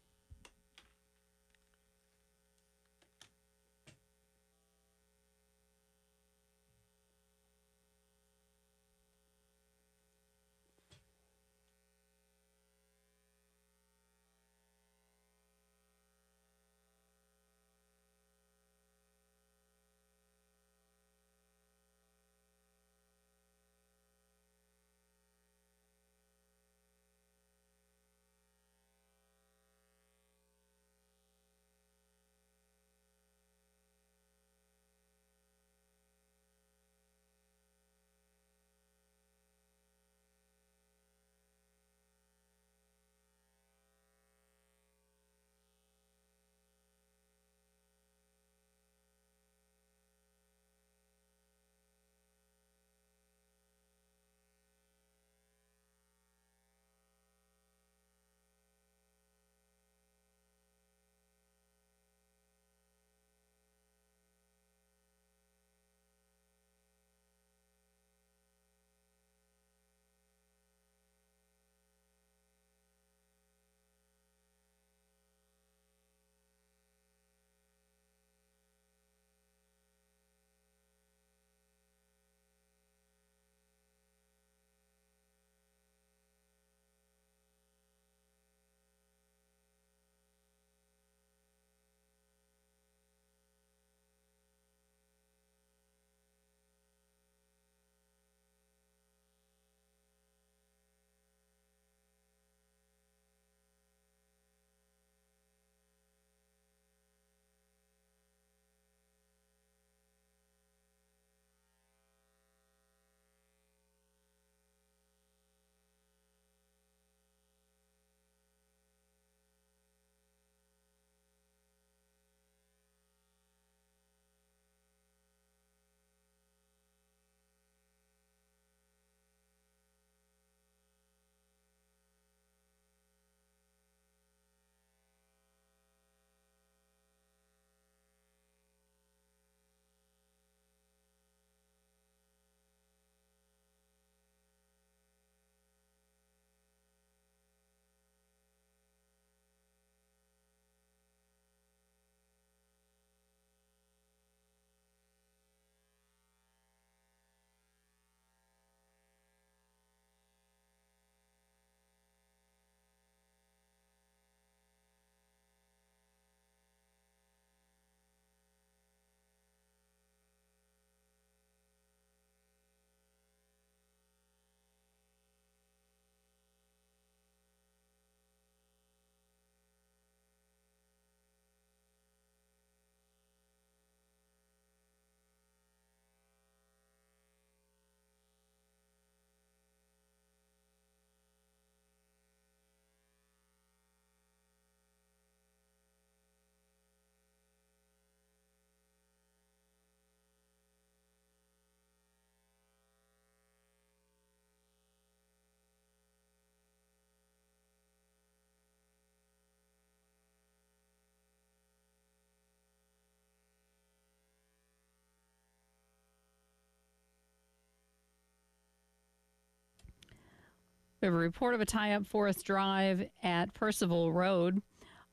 We have a report of a tie-up Forest Drive at Percival Road.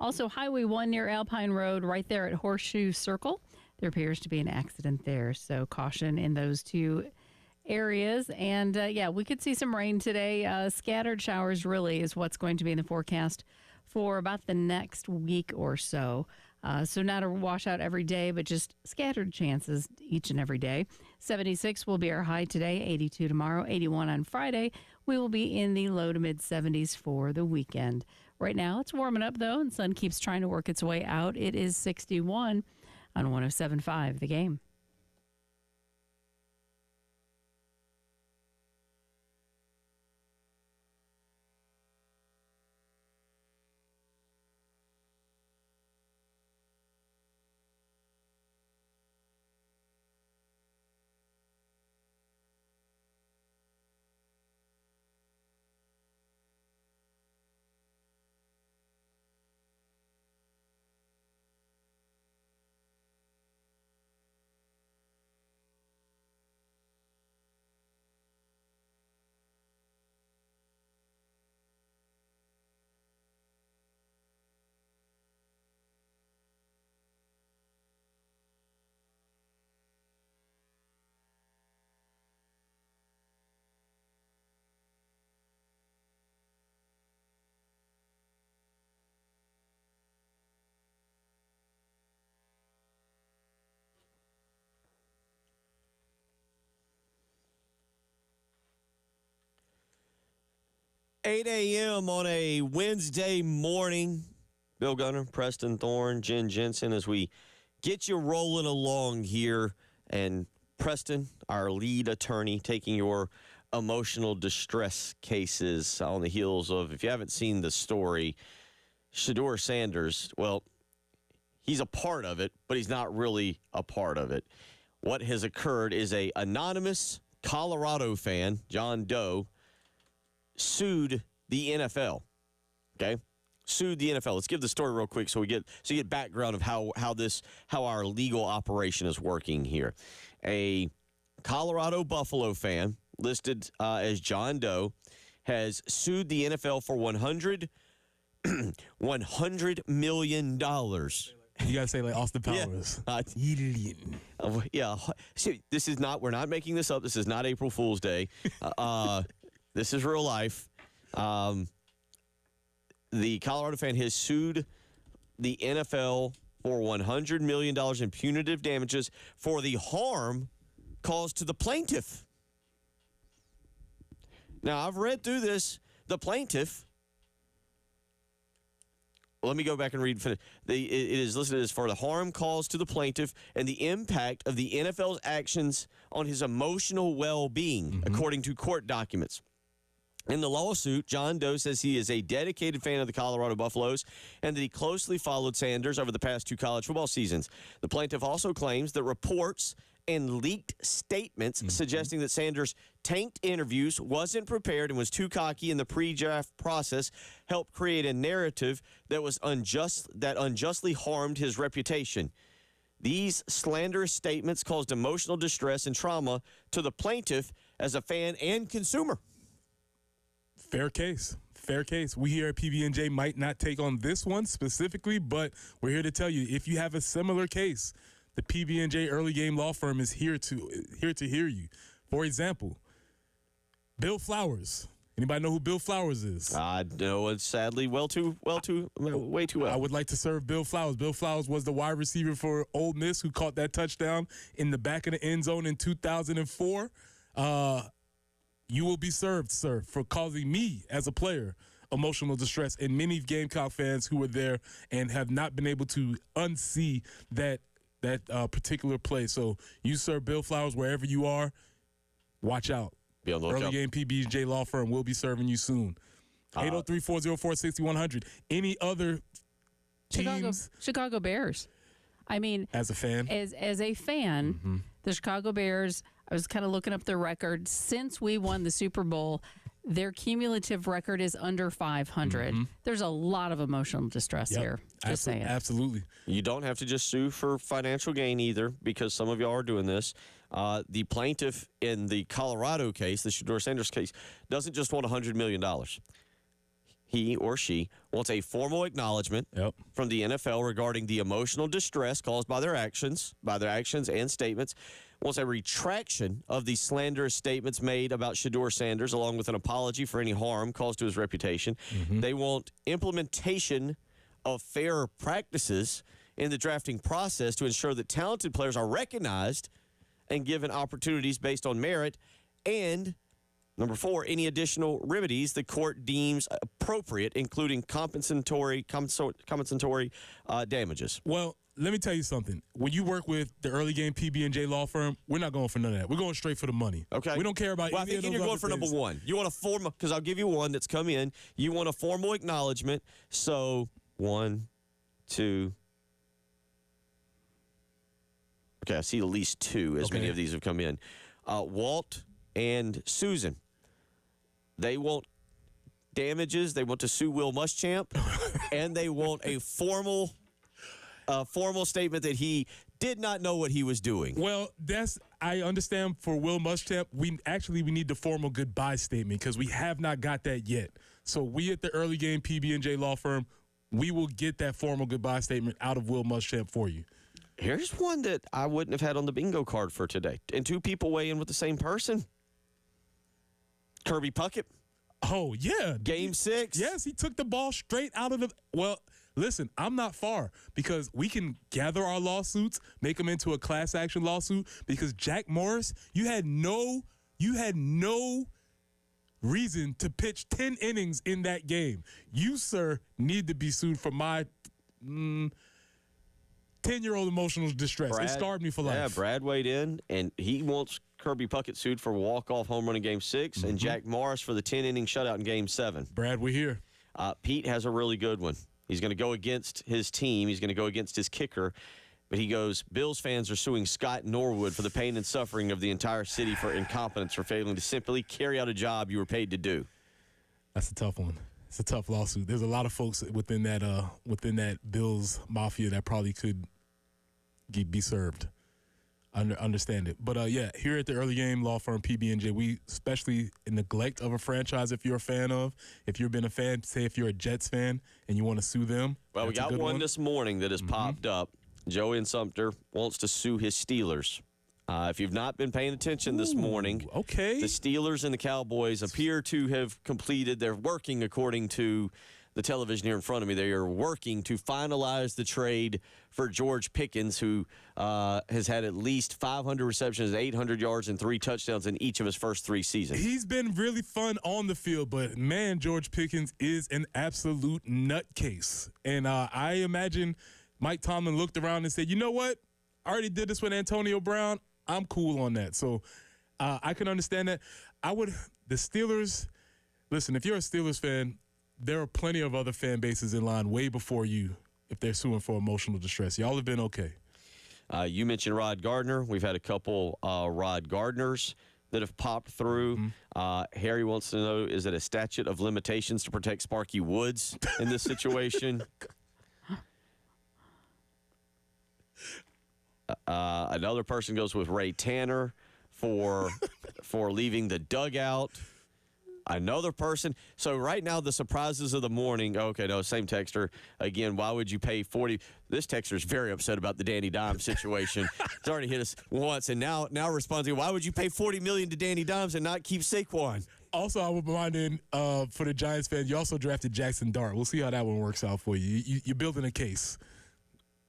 Also, Highway 1 near Alpine Road, right there at Horseshoe Circle. There appears to be an accident there, so caution in those two areas. And, we could see some rain today. Scattered showers really is what's going to be in the forecast for about the next week or so. So not a washout every day, but just scattered chances each and every day. 76 will be our high today, 82 tomorrow, 81 on Friday. We will be in the low to mid 70s for the weekend. Right now, it's warming up, though, and sun keeps trying to work its way out. It is 61 on 107.5, The Game. 8 a.m. on a Wednesday morning. Bill Gunner, Preston Thorne, Jen Jensen, as we get you rolling along here. And Preston, our lead attorney, taking your emotional distress cases on the heels of, if you haven't seen the story, Shedeur Sanders, well, he's a part of it, but he's not really a part of it. What has occurred is a anonymous Colorado fan, John Doe, sued the NFL. Okay? Sued the NFL. Let's give the story real quick so you get background of how our legal operation is working here. A Colorado Buffalo fan listed as John Doe has sued the NFL for $100 million. You gotta say like Austin Powers. Yeah. See, we're not making this up. This is not April Fool's Day. This is real life. The Colorado fan has sued the NFL for $100 million in punitive damages for the harm caused to the plaintiff. Now, I've read through this. The plaintiff, let me go back and read. It is listed as for the harm caused to the plaintiff and the impact of the NFL's actions on his emotional well-being, according to court documents. In the lawsuit, John Doe says he is a dedicated fan of the Colorado Buffaloes and that he closely followed Sanders over the past 2 college football seasons. The plaintiff also claims that reports and leaked statements suggesting that Sanders tanked interviews, wasn't prepared, and was too cocky in the pre-draft process helped create a narrative that was unjustly harmed his reputation. These slanderous statements caused emotional distress and trauma to the plaintiff as a fan and consumer. Fair case. Fair case. We here at PB&J might not take on this one specifically, but we're here to tell you if you have a similar case, the PB&J Early Game Law Firm is here to hear you. For example, Bill Flowers. Anybody know who Bill Flowers is? I know it sadly way too well. I would like to serve Bill Flowers. Bill Flowers was the wide receiver for Ole Miss who caught that touchdown in the back of the end zone in 2004. You will be served, sir, for causing me as a player emotional distress and many Gamecock fans who were there and have not been able to unsee that particular play. So you, sir, Bill Flowers, wherever you are, watch out. Be on the lookout. Early Game PB&J Law Firm will be serving you soon. 803-404-6100. Any other teams? Chicago Bears. I mean, as a fan? As a fan, the Chicago Bears, I was kind of looking up their record. Since we won the Super Bowl, their cumulative record is under 500. There's a lot of emotional distress here. Just saying. Absolutely. You don't have to just sue for financial gain either, because some of y'all are doing this. The plaintiff in the Colorado case, the Shedeur Sanders case, doesn't just want $100 million. He or she wants a formal acknowledgement from the NFL regarding the emotional distress caused by their actions and statements, wants a retraction of the slanderous statements made about Shedeur Sanders, along with an apology for any harm caused to his reputation. They want implementation of fair practices in the drafting process to ensure that talented players are recognized and given opportunities based on merit, and number 4, any additional remedies the court deems appropriate, including compensatory damages. Well, let me tell you something. When you work with the Early Game PB&J Law Firm, we're not going for none of that. We're going straight for the money. Okay. We don't care about well, any of those I think you're going for things. number 1. You want a formal, because I'll give you one that's come in. You want a formal acknowledgement. So 1, 2. Okay, I see at least 2 as many of these have come in. Walt and Susan. They want damages. They want to sue Will Muschamp, and they want a formal statement that he did not know what he was doing. Well, I understand for Will Muschamp. We need the formal goodbye statement because we have not got that yet. So we at the Early Game PB&J Law Firm, we will get that formal goodbye statement out of Will Muschamp for you. Here's one that I wouldn't have had on the bingo card for today. And 2 people weigh in with the same person. Kirby Puckett. Oh, yeah. Game 6. Yes, he took the ball straight out of the – well, listen, I'm not far because we can gather our lawsuits, make them into a class action lawsuit because Jack Morris, you had no reason to pitch 10 innings in that game. You, sir, need to be sued for my 10-year-old emotional distress. It scarred me for life. Yeah, Brad weighed in, and he wants Kirby Puckett sued for walk-off home run in Game 6 and Jack Morris for the 10-inning shutout in Game 7. Brad, we're here. Pete has a really good one. He's going to go against his team. He's going to go against his kicker. But he goes, Bills fans are suing Scott Norwood for the pain and suffering of the entire city for incompetence for failing to simply carry out a job you were paid to do. That's a tough one. It's a tough lawsuit. There's a lot of folks within that Bills mafia that probably could be served. Understand it. But, here at the Early Game Law Firm PB&J, we especially neglect of a franchise if you're a fan of. If you've been a fan, say if you're a Jets fan and you want to sue them. Well, we got one this morning that has popped up. Joey in Sumter wants to sue his Steelers. If you've not been paying attention this morning, the Steelers and the Cowboys appear to have completed. They're working, according to the television here in front of me, they are working to finalize the trade for George Pickens, who has had at least 500 receptions, 800 yards, and 3 touchdowns in each of his first 3 seasons. He's been really fun on the field, but, man, George Pickens is an absolute nutcase. And I imagine Mike Tomlin looked around and said, you know what? I already did this with Antonio Brown. I'm cool on that. So I can understand that. The Steelers, listen, if you're a Steelers fan, there are plenty of other fan bases in line way before you if they're suing for emotional distress. Y'all have been okay. You mentioned Rod Gardner. We've had a couple Rod Gardners that have popped through. Harry wants to know, is it a statute of limitations to protect Sparky Woods in this situation? Another person goes with Ray Tanner for leaving the dugout. Another person. So right now, the surprises of the morning. Okay, no, same texter. Again, why would you pay 40? This texter is very upset about the Danny Dimes situation. It's already hit us once, and now responding, why would you pay $40 million to Danny Dimes and not keep Saquon? Also, I would remind in for the Giants fans, you also drafted Jackson Dart. We'll see how that one works out for you. You're building a case.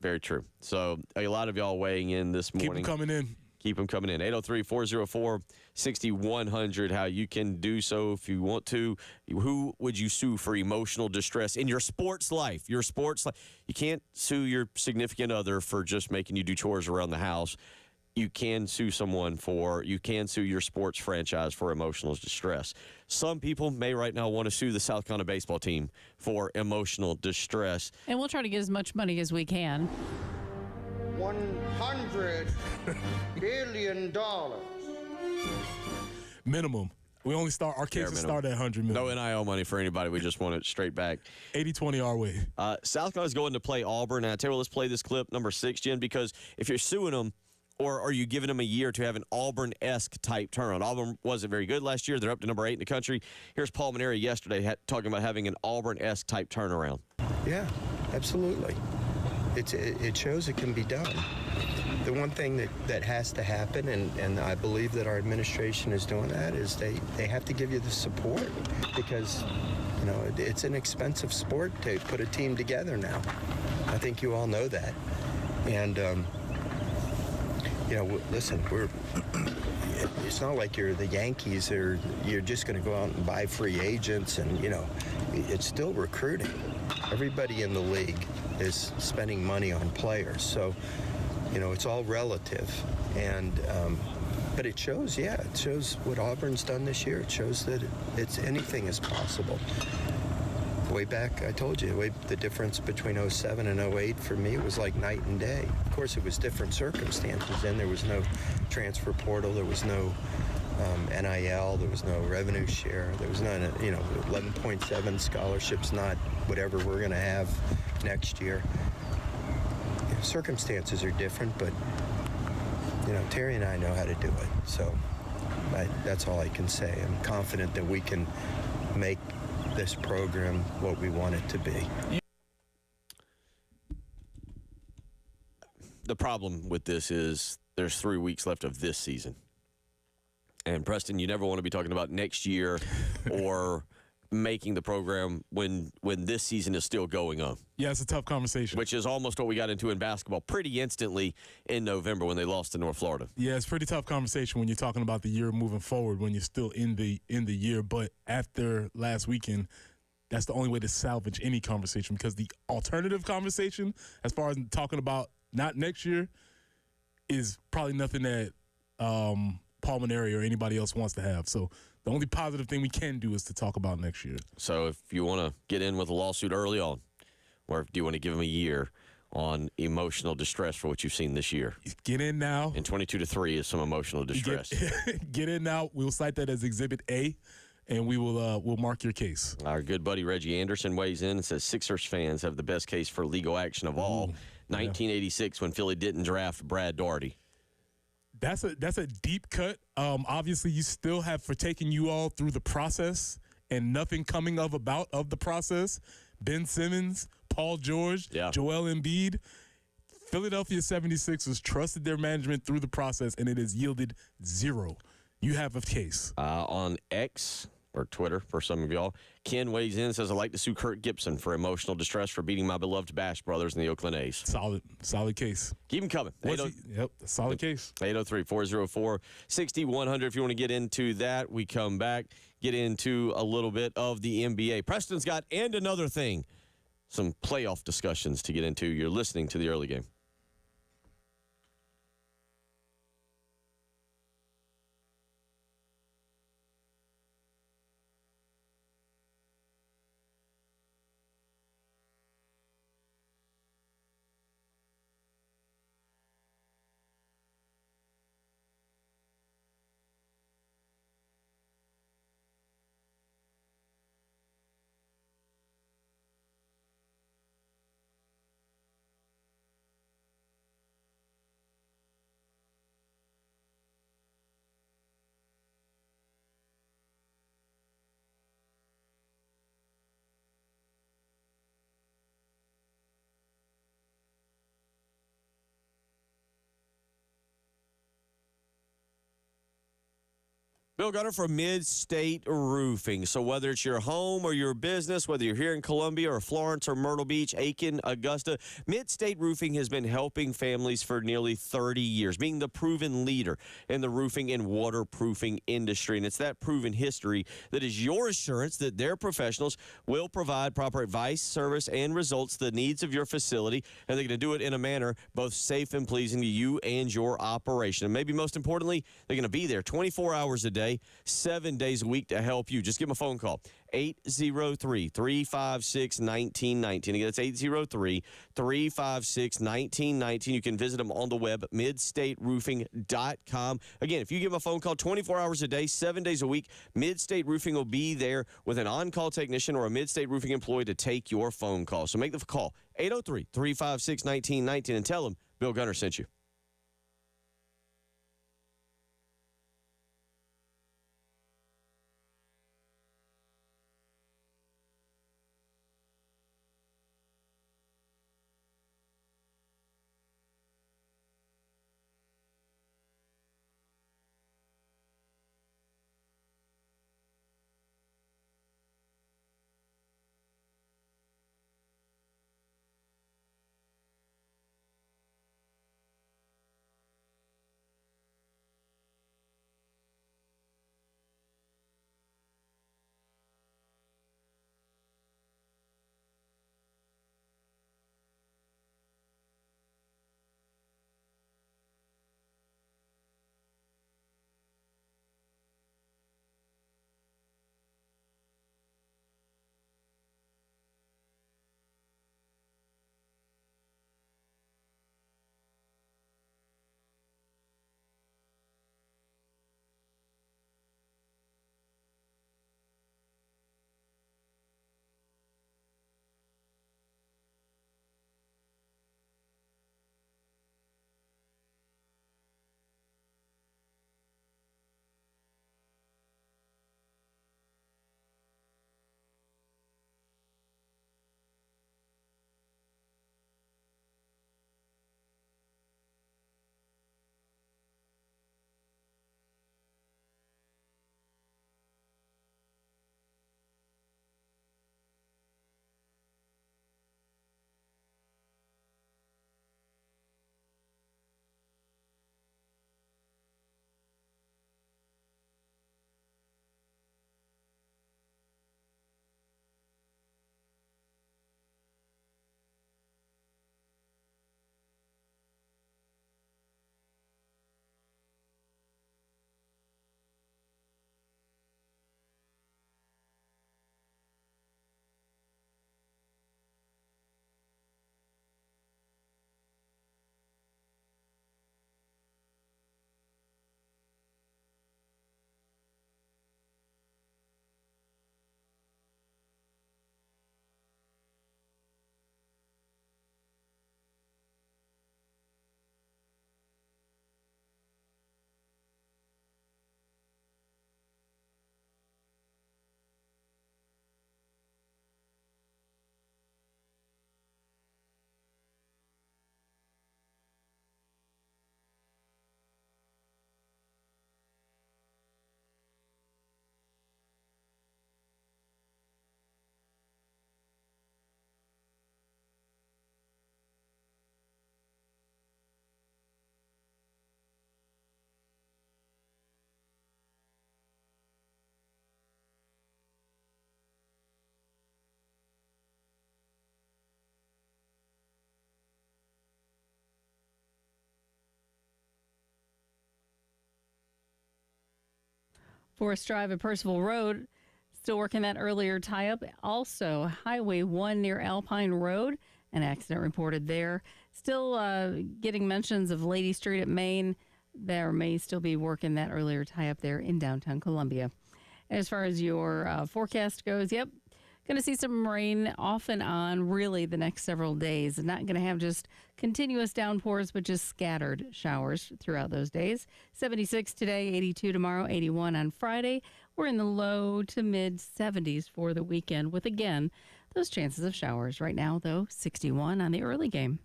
Very true. So a lot of y'all weighing in this morning. Keep them coming in. Keep them coming in. 803-404-6100, how you can do so if you want to. Who would you sue for emotional distress in your sports life? You can't sue your significant other for just making you do chores around the house. You can sue your sports franchise for emotional distress. Some people may right now want to sue the South Carolina baseball team for emotional distress. And we'll try to get as much money as we can. $100 billion. Minimum. We only start, our cases start at $100 million. No NIL money for anybody. We just want it straight back. 80-20 our way. South Carolina's going to play Auburn. And I tell you what, let's play this clip, number 6, Jen, because if you're suing them, or are you giving them a year to have an Auburn-esque type turnaround? Auburn wasn't very good last year. They're up to number 8 in the country. Here's Paul Maneri yesterday talking about having an Auburn-esque type turnaround. Yeah, absolutely. It shows it can be done. The one thing that has to happen, and I believe that our administration is doing that, is they have to give you the support, because it's an expensive sport to put a team together now. I think you all know that. And listen, it's not like you're the Yankees, or you're just going to go out and buy free agents, and it's still recruiting. Everybody in the league is spending money on players, so it's all relative. And but it shows what Auburn's done this year. It shows that anything is possible. Way back, I told you, the difference between 07 and 08 for me was like night and day. Of course, it was different circumstances. Then there was no transfer portal, there was no NIL, there was no revenue share, there was none. 11.7 scholarships, not whatever we're going to have next year. Circumstances are different, but Terry and I know how to do it. So that's all I can say. I'm confident that we can make this program what we want it to be. The problem with this is there's 3 weeks left of this season. And Preston, you never want to be talking about next year or making the program when this season is still going on? Yeah, it's a tough conversation. Which is almost what we got into in basketball pretty instantly in November when they lost to North Florida. Yeah, it's a pretty tough conversation when you're talking about the year moving forward when you're still in the year. But after last weekend, that's the only way to salvage any conversation, because the alternative conversation, as far as talking about not next year, is probably nothing that Paul Mainieri or anybody else wants to have. So the only positive thing we can do is to talk about next year. So if you want to get in with a lawsuit early on, or do you want to give them a year on emotional distress for what you've seen this year? Get in now. And 22-3 is some emotional distress. Get in now. We'll cite that as Exhibit A, and we'll mark your case. Our good buddy Reggie Anderson weighs in and says Sixers fans have the best case for legal action of all. 1986 when Philly didn't draft Brad Daugherty. That's a deep cut. Obviously, you still have for taking you all through the process and nothing coming of the process. Ben Simmons, Paul George, Joel Embiid. Philadelphia 76ers trusted their management through the process, and it has yielded zero. You have a case. On X, or Twitter for some of y'all, Ken weighs in and says, I'd like to sue Kurt Gibson for emotional distress for beating my beloved Bash brothers in the Oakland A's. Solid case. Keep them coming. Yep, solid case. 803-404-6100. If you want to get into that, we come back, get into a little bit of the NBA. Preston's got, and another thing, some playoff discussions to get into. You're listening to the early game. Bill Gunner from Mid-State Roofing. So whether it's your home or your business, whether you're here in Columbia or Florence or Myrtle Beach, Aiken, Augusta, Mid-State Roofing has been helping families for nearly 30 years, being the proven leader in the roofing and waterproofing industry. And it's that proven history that is your assurance that their professionals will provide proper advice, service, and results to the needs of your facility, and they're going to do it in a manner both safe and pleasing to you and your operation. And maybe most importantly, they're going to be there 24 hours a day, 7 days a week to help you. Just give them a phone call, 803-356-1919. Again, it's 803-356-1919. You can visit them on the web, midstateroofing.com. Again, if you give them a phone call 24 hours a day, 7 days a week, Mid-State Roofing will be there with an on-call technician or a Mid-State Roofing employee to take your phone call. So make the call, 803-356-1919, and tell them Bill Gunner sent you. Forest Drive at Percival Road, still working that earlier tie-up. Also, Highway 1 near Alpine Road, an accident reported there. Still getting mentions of Lady Street at Main. There may still be working that earlier tie-up there in downtown Columbia. As far as your forecast goes, yep, going to see some rain off and on really the next several days. Not going to have just continuous downpours, but just scattered showers throughout those days. 76 today, 82 tomorrow, 81 on Friday. We're in the low to mid 70s for the weekend with, again, those chances of showers. Right now, though, 61 on the early game.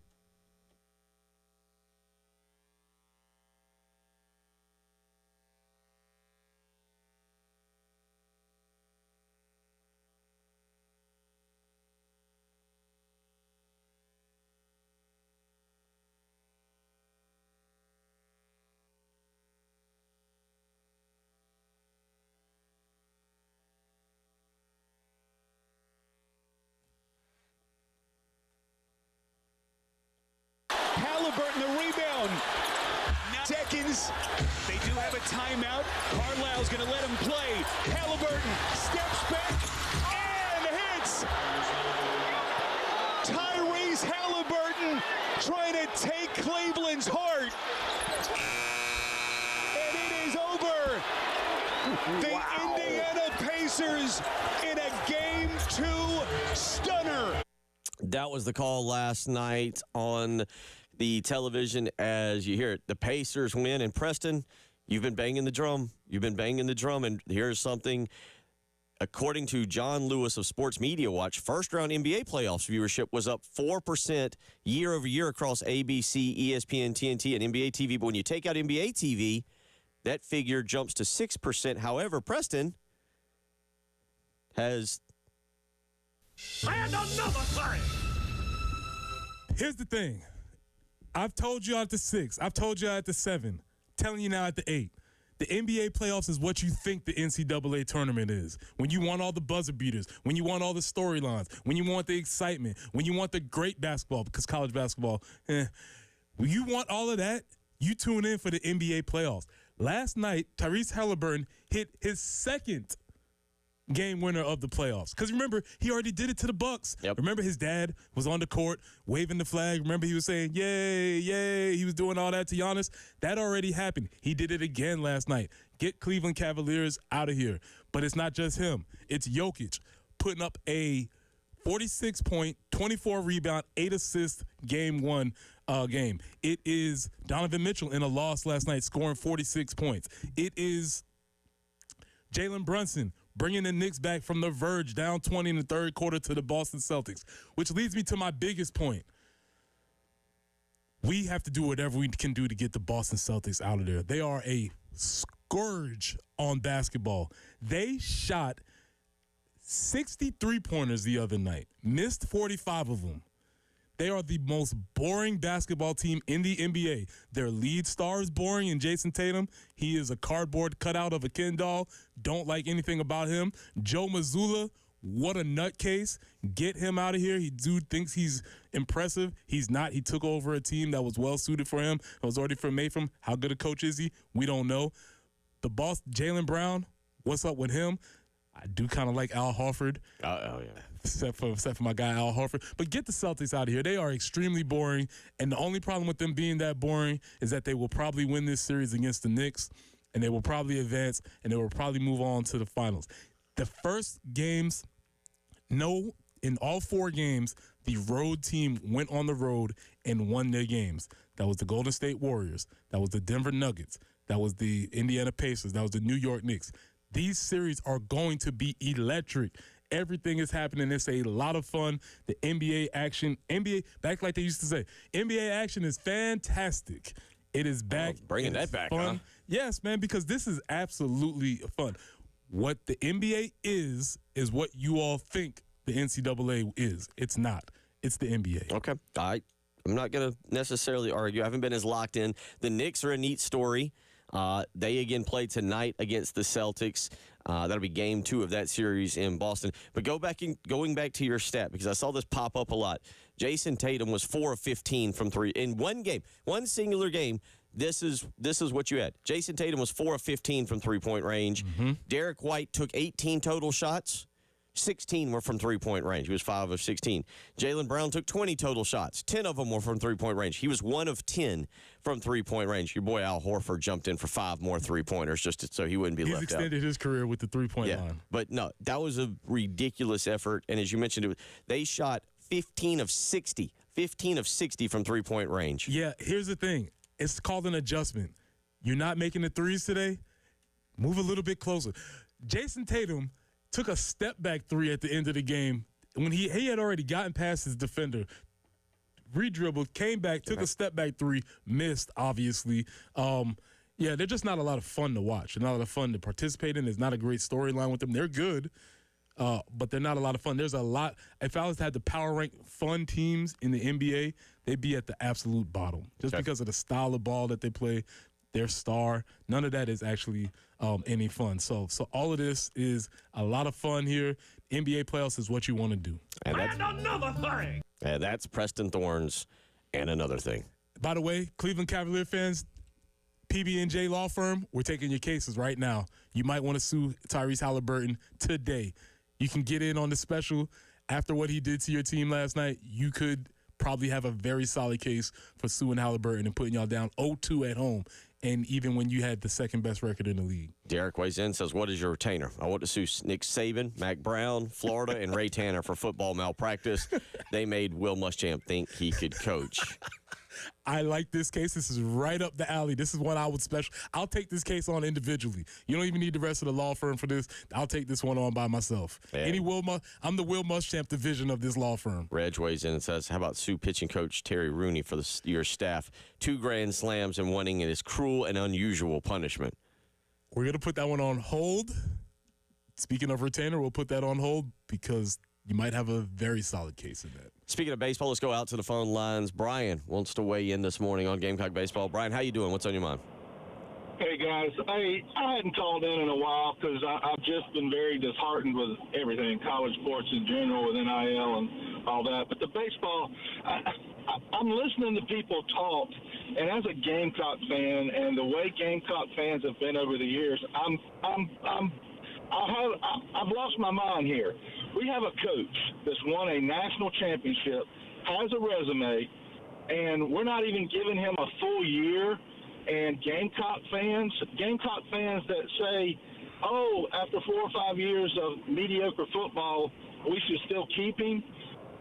Halliburton, the rebound. Seconds. They do have a timeout. Carlisle's going to let him play. Halliburton steps back and hits. Tyrese Halliburton trying to take Cleveland's heart. And it is over. The Indiana Pacers in a Game 2 stunner. That was the call last night on the television as you hear it. The Pacers win. And Preston, you've been banging the drum. And here's something. According to John Lewis of Sports Media Watch, first-round NBA playoffs viewership was up 4% year over year across ABC, ESPN, TNT, and NBA TV. But when you take out NBA TV, that figure jumps to 6%. However, Preston has... And another thing. Here's the thing. I've told you at the 6. I've told you at the 7. Telling you now at the 8. The NBA playoffs is what you think the NCAA tournament is. When you want all the buzzer beaters, when you want all the storylines, when you want the excitement, when you want the great basketball, because college basketball, when you want all of that, you tune in for the NBA playoffs. Last night, Tyrese Halliburton hit his second game winner of the playoffs. Because remember, he already did it to the Bucks. Yep. Remember, his dad was on the court waving the flag. Remember, he was saying, yay, yay. He was doing all that to Giannis. That already happened. He did it again last night. Get Cleveland Cavaliers out of here. But it's not just him. It's Jokic putting up a 46-point, 24-rebound, 8-assist game one game. It is Donovan Mitchell in a loss last night scoring 46 points. It is Jalen Brunson bringing the Knicks back from the verge, down 20 in the third quarter to the Boston Celtics, which leads me to my biggest point. We have to do whatever we can do to get the Boston Celtics out of there. They are a scourge on basketball. They shot 63 pointers the other night, missed 45 of them. They are the most boring basketball team in the NBA. Their lead star is boring in Jason Tatum. He is a cardboard cutout of a Ken doll. Don't like anything about him. Joe Mazzulla, what a nutcase. Get him out of here. Dude thinks he's impressive. He's not. He took over a team that was well-suited for him. It was already made from. How good a coach is he? We don't know. The boss, Jaylen Brown, what's up with him? I do kind of like Al Horford. Oh, yeah. Except for my guy, Al Horford. But get the Celtics out of here. They are extremely boring. And the only problem with them being that boring is that they will probably win this series against the Knicks, and they will probably advance, and they will probably move on to the finals. The first games, in all 4 games, the road team went on the road and won their games. That was the Golden State Warriors. That was the Denver Nuggets. That was the Indiana Pacers. That was the New York Knicks. These series are going to be electric. Everything is happening. It's a lot of fun. The NBA action, back like they used to say, NBA action is fantastic. It is back. Bringing that back, fun. huh? Yes, man, because this is absolutely fun. What the NBA is what you all think the NCAA is. It's not. It's the NBA. Okay. I'm not going to necessarily argue. I haven't been as locked in. The Knicks are a neat story. They again play tonight against the Celtics. That'll be game 2 of that series in Boston. But going back to your stat, because I saw this pop up a lot. Jason Tatum was 4 of 15 from 3 in one game, one singular game. this is what you had. Jason Tatum was 4 of 15 from three-point range. Derek White took 18 total shots. 16 were from three-point range. He was 5 of 16. Jaylen Brown took 20 total shots. 10 of them were from three-point range. He was 1 of 10 from three-point range. Your boy Al Horford jumped in for 5 more three-pointers just so he wouldn't be left out. He's extended his career with the three-point line. But no, that was a ridiculous effort. And as you mentioned, they shot 15 of 60. 15 of 60 from three-point range. Yeah, here's the thing. It's called an adjustment. You're not making the threes today? Move a little bit closer. Jason Tatum took a step-back three at the end of the game when he had already gotten past his defender, re-dribbled, came back, took a step-back three, missed, obviously. Yeah, they're just not a lot of fun to watch. They're not a lot of fun to participate in. There's not a great storyline with them. They're good, but they're not a lot of fun. There's a lot. If I was to have the power rank fun teams in the NBA, they'd be at the absolute bottom just because of the style of ball that they play, their star. None of that is actually any fun. So all of this is a lot of fun here. NBA playoffs is what you want to do. And another thing. And that's Preston Thorns and another thing. By the way, Cleveland Cavalier fans, PB&J Law Firm, we're taking your cases right now. You might want to sue Tyrese Halliburton today. You can get in on the special. After what he did to your team last night, you could probably have a very solid case for suing Halliburton and putting y'all down 0-2 at home. And even when you had the second best record in the league. Derek weighs in, says, what is your retainer? I want to sue Nick Saban, Mac Brown, Florida, and Ray Tanner for football malpractice. They made Will Muschamp think he could coach. I like this case. This is right up the alley. This is one I would I'll take this case on individually. You don't even need the rest of the law firm for this. I'll take this one on by myself. I'm the Will Muschamp division of this law firm. Reg weighs in and says, how about sue pitching coach Terry Rooney for your staff? 2 grand slams and winning it is cruel and unusual punishment. We're going to put that one on hold. Speaking of retainer, we'll put that on hold because you might have a very solid case in that. Speaking of baseball, let's go out to the phone lines. Brian wants to weigh in this morning on Gamecock Baseball. Brian, how you doing? What's on your mind? Hey, guys. Hey, I hadn't called in a while because I've just been very disheartened with everything, college sports in general, with NIL and all that. But the baseball, I'm listening to people talk, and as a Gamecock fan and the way Gamecock fans have been over the years, I've lost my mind here. We have a coach that's won a national championship, has a resume, and we're not even giving him a full year. And Gamecock fans that say, oh, after 4 or 5 years of mediocre football, we should still keep him.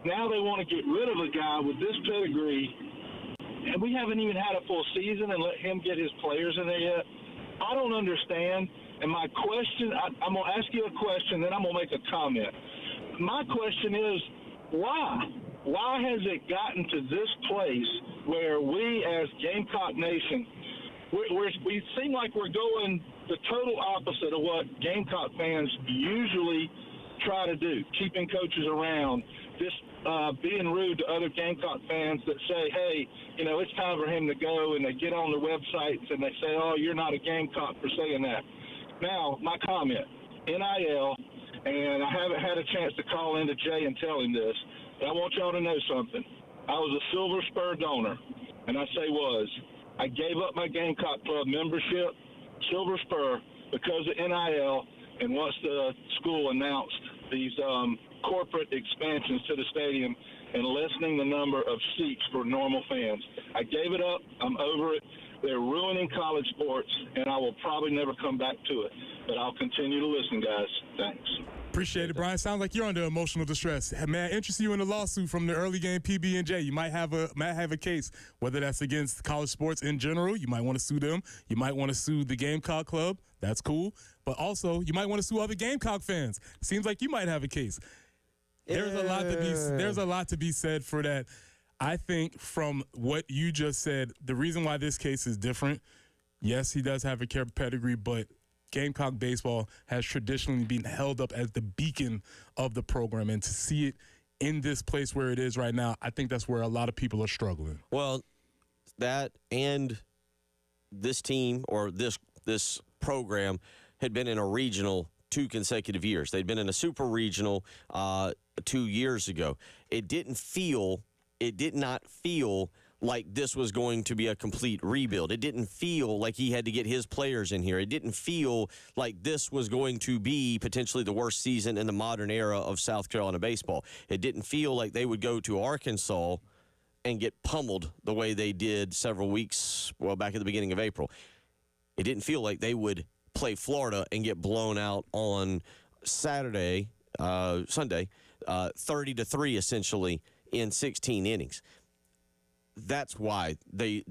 Now they want to get rid of a guy with this pedigree, and we haven't even had a full season and let him get his players in there yet. I don't understand. And my question, I'm going to ask you a question, then I'm going to make a comment. My question is, why? Why has it gotten to this place where we as Gamecock Nation, we seem like we're going the total opposite of what Gamecock fans usually try to do, keeping coaches around, just being rude to other Gamecock fans that say, hey, it's time for him to go, and they get on their websites and they say, oh, you're not a Gamecock for saying that. Now, my comment, NIL, and I haven't had a chance to call into Jay and tell him this, but I want y'all to know something. I was a Silver Spur donor, and I say I gave up my Gamecock Club membership, Silver Spur, because of NIL, and once the school announced these corporate expansions to the stadium and lessening the number of seats for normal fans. I gave it up. I'm over it. They're ruining college sports, and I will probably never come back to it. But I'll continue to listen, guys. Thanks. Appreciate it, Brian. Sounds like you're under emotional distress. May I interest you in a lawsuit from the early game PB&J? You might have a case, whether that's against college sports in general. You might want to sue them. You might want to sue the Gamecock Club. That's cool. But also, you might want to sue other Gamecock fans. Seems like you might have a case. There's a lot to be said for that. I think from what you just said, the reason why this case is different, yes, he does have a pedigree, but Gamecock baseball has traditionally been held up as the beacon of the program. And to see it in this place where it is right now, I think that's where a lot of people are struggling. Well, that and this team or this program had been in a regional 2 consecutive years. They'd been in a super regional 2 years ago. It did not feel like this was going to be a complete rebuild. It didn't feel like he had to get his players in here. It didn't feel like this was going to be potentially the worst season in the modern era of South Carolina baseball. It didn't feel like they would go to Arkansas and get pummeled the way they did several weeks, back at the beginning of April. It didn't feel like they would play Florida and get blown out on Sunday, 30-3 essentially in 16 innings. That's why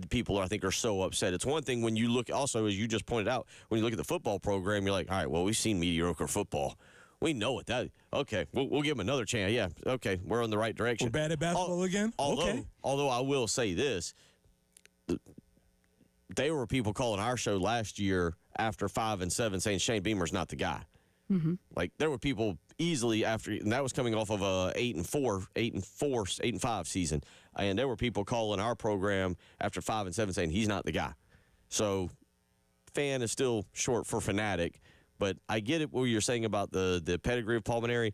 people, I think, are so upset. It's one thing when you look, also, as you just pointed out, when you look at the football program, you're like, all right, well, we've seen mediocre football. We know it. Okay, we'll give them another chance. Yeah, okay, we're in the right direction. We're bad at basketball again? Although I will say this, there were people calling our show last year after 5-7 saying Shane Beamer's not the guy. Mm-hmm. Like, there were people easily after, and that was coming off of a 8-5 season, and there were people calling our program after 5-7 saying he's not the guy. So, fan is still short for fanatic, but I get it what you're saying about the pedigree of Pulmonary,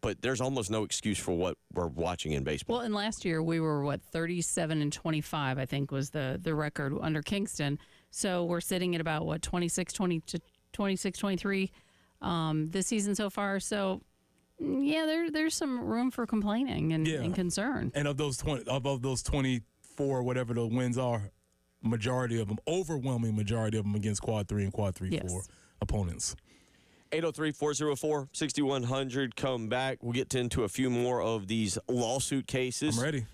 but there's almost no excuse for what we're watching in baseball. Well, and last year we were 37-25, I think was the record under Kingston. So we're sitting at about 26-23 this season so far. So yeah, there's some room for complaining and concern. And of those 24, whatever the wins are, overwhelming majority of them against quad 3 and quad 3-4 opponents. 803-404-6100. Come back. We'll get into a few more of these lawsuit cases. I'm ready.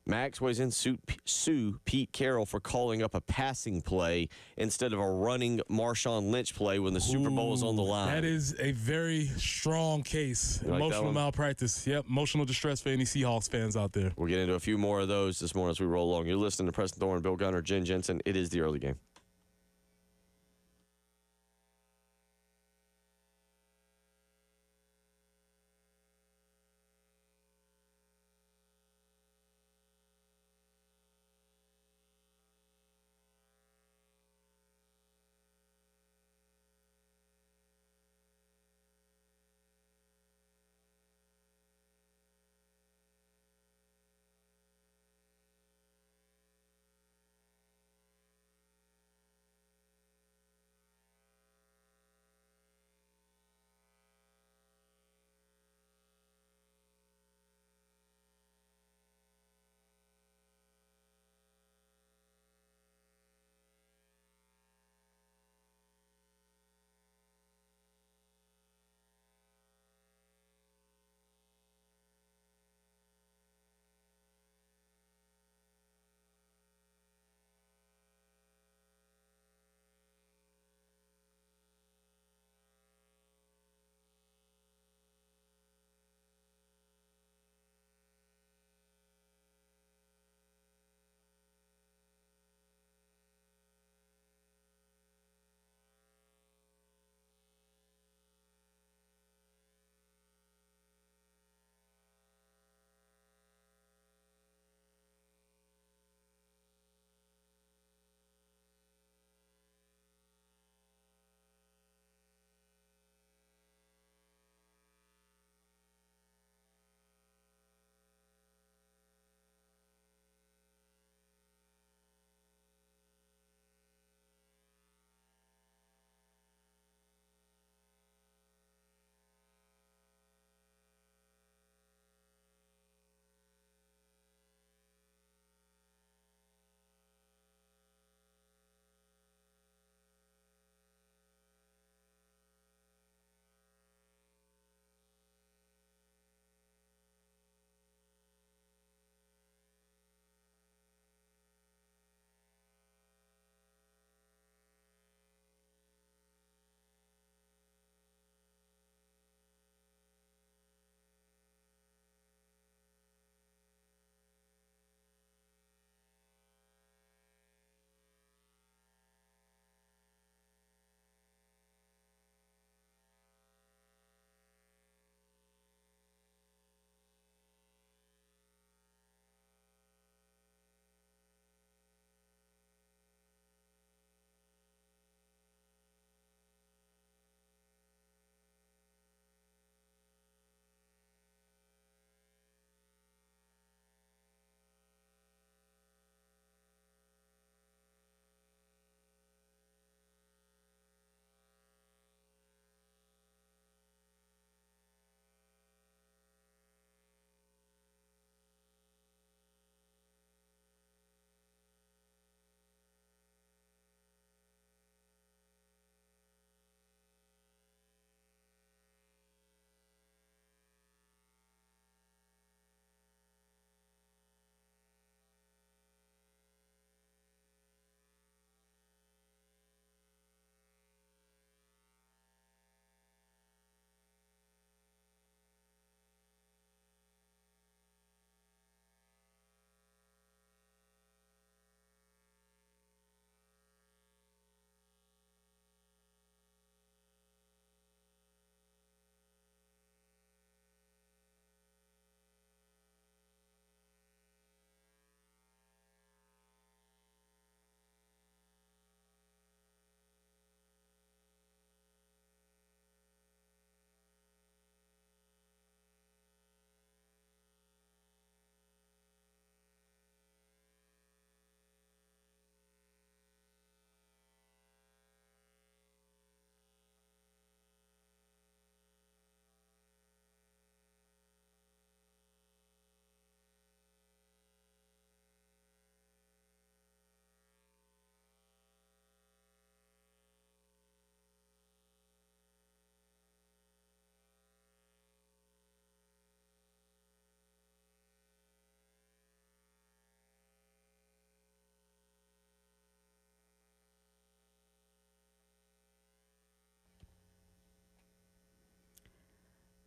Max weighs in, sue Pete Carroll for calling up a passing play instead of a running Marshawn Lynch play when the Super Bowl is on the line. That is a very strong case. You like emotional malpractice. Yep, emotional distress for any Seahawks fans out there. We'll get into a few more of those this morning as we roll along. You're listening to Preston Thorne, Bill Gunner, Jen Jensen. It is the early game.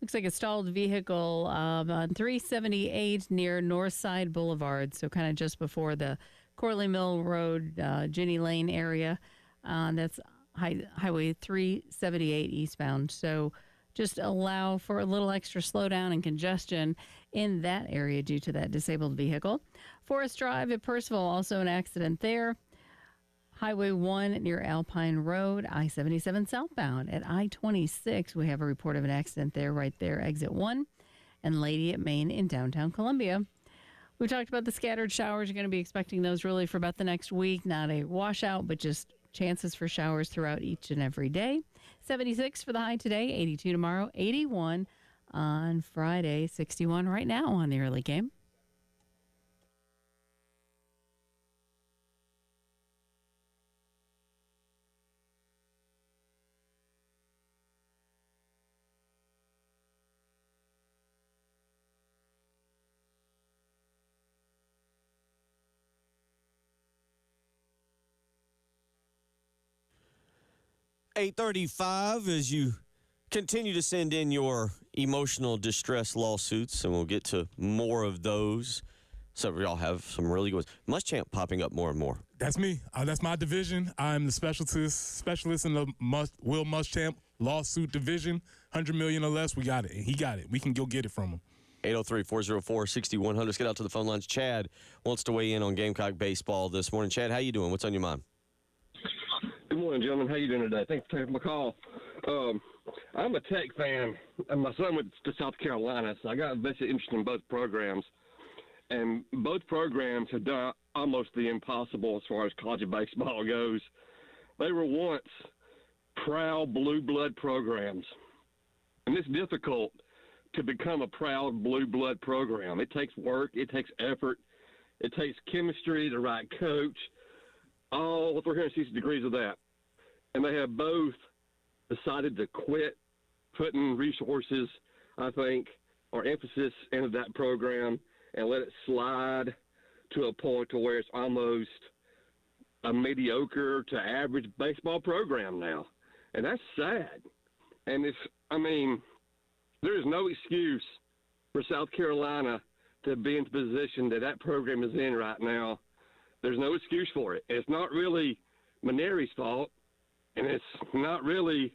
Looks like a stalled vehicle on 378 near Northside Boulevard, so kind of just before the Corley Mill Road, Ginny Lane area. That's Highway 378 eastbound. So just allow for a little extra slowdown and congestion in that area due to that disabled vehicle. Forest Drive at Percival, also an accident there. Highway 1 near Alpine Road, I-77 southbound. At I-26, we have a report of an accident there, right there, exit 1. And Lady at Main in downtown Columbia. We talked about the scattered showers. You're going to be expecting those really for about the next week. Not a washout, but just chances for showers throughout each and every day. 76 for the high today, 82 tomorrow, 81 on Friday, 61 right now on the early game. $8:35 as you continue to send in your emotional distress lawsuits, and we'll get to more of those. So we all have some really good ones. Muschamp popping up more and more. That's me. That's my division. I'm the specialist in the Will Muschamp lawsuit division. $100 million or less, we got it. And he got it. We can go get it from him. 803-404-6100. Let's get out to the phone lines. Chad wants to weigh in on Gamecock baseball this morning. Chad, how you doing? What's on your mind? Good morning, gentlemen. How you doing today? Thanks for taking my call. I'm a Tech fan, and my son went to South Carolina, so I got vested interest in both programs. And both programs have done almost the impossible as far as college baseball goes. They were once proud blue blood programs, and it's difficult to become a proud blue blood program. It takes work, it takes effort, it takes chemistry, the right coach, all 360 degrees of that. And they have both decided to quit putting resources, I think, or emphasis into that program and let it slide to a point to where it's almost a mediocre to average baseball program now. And that's sad. And there is no excuse for South Carolina to be in the position that program is in right now. There's no excuse for it. It's not really Maneri's fault, and it's not really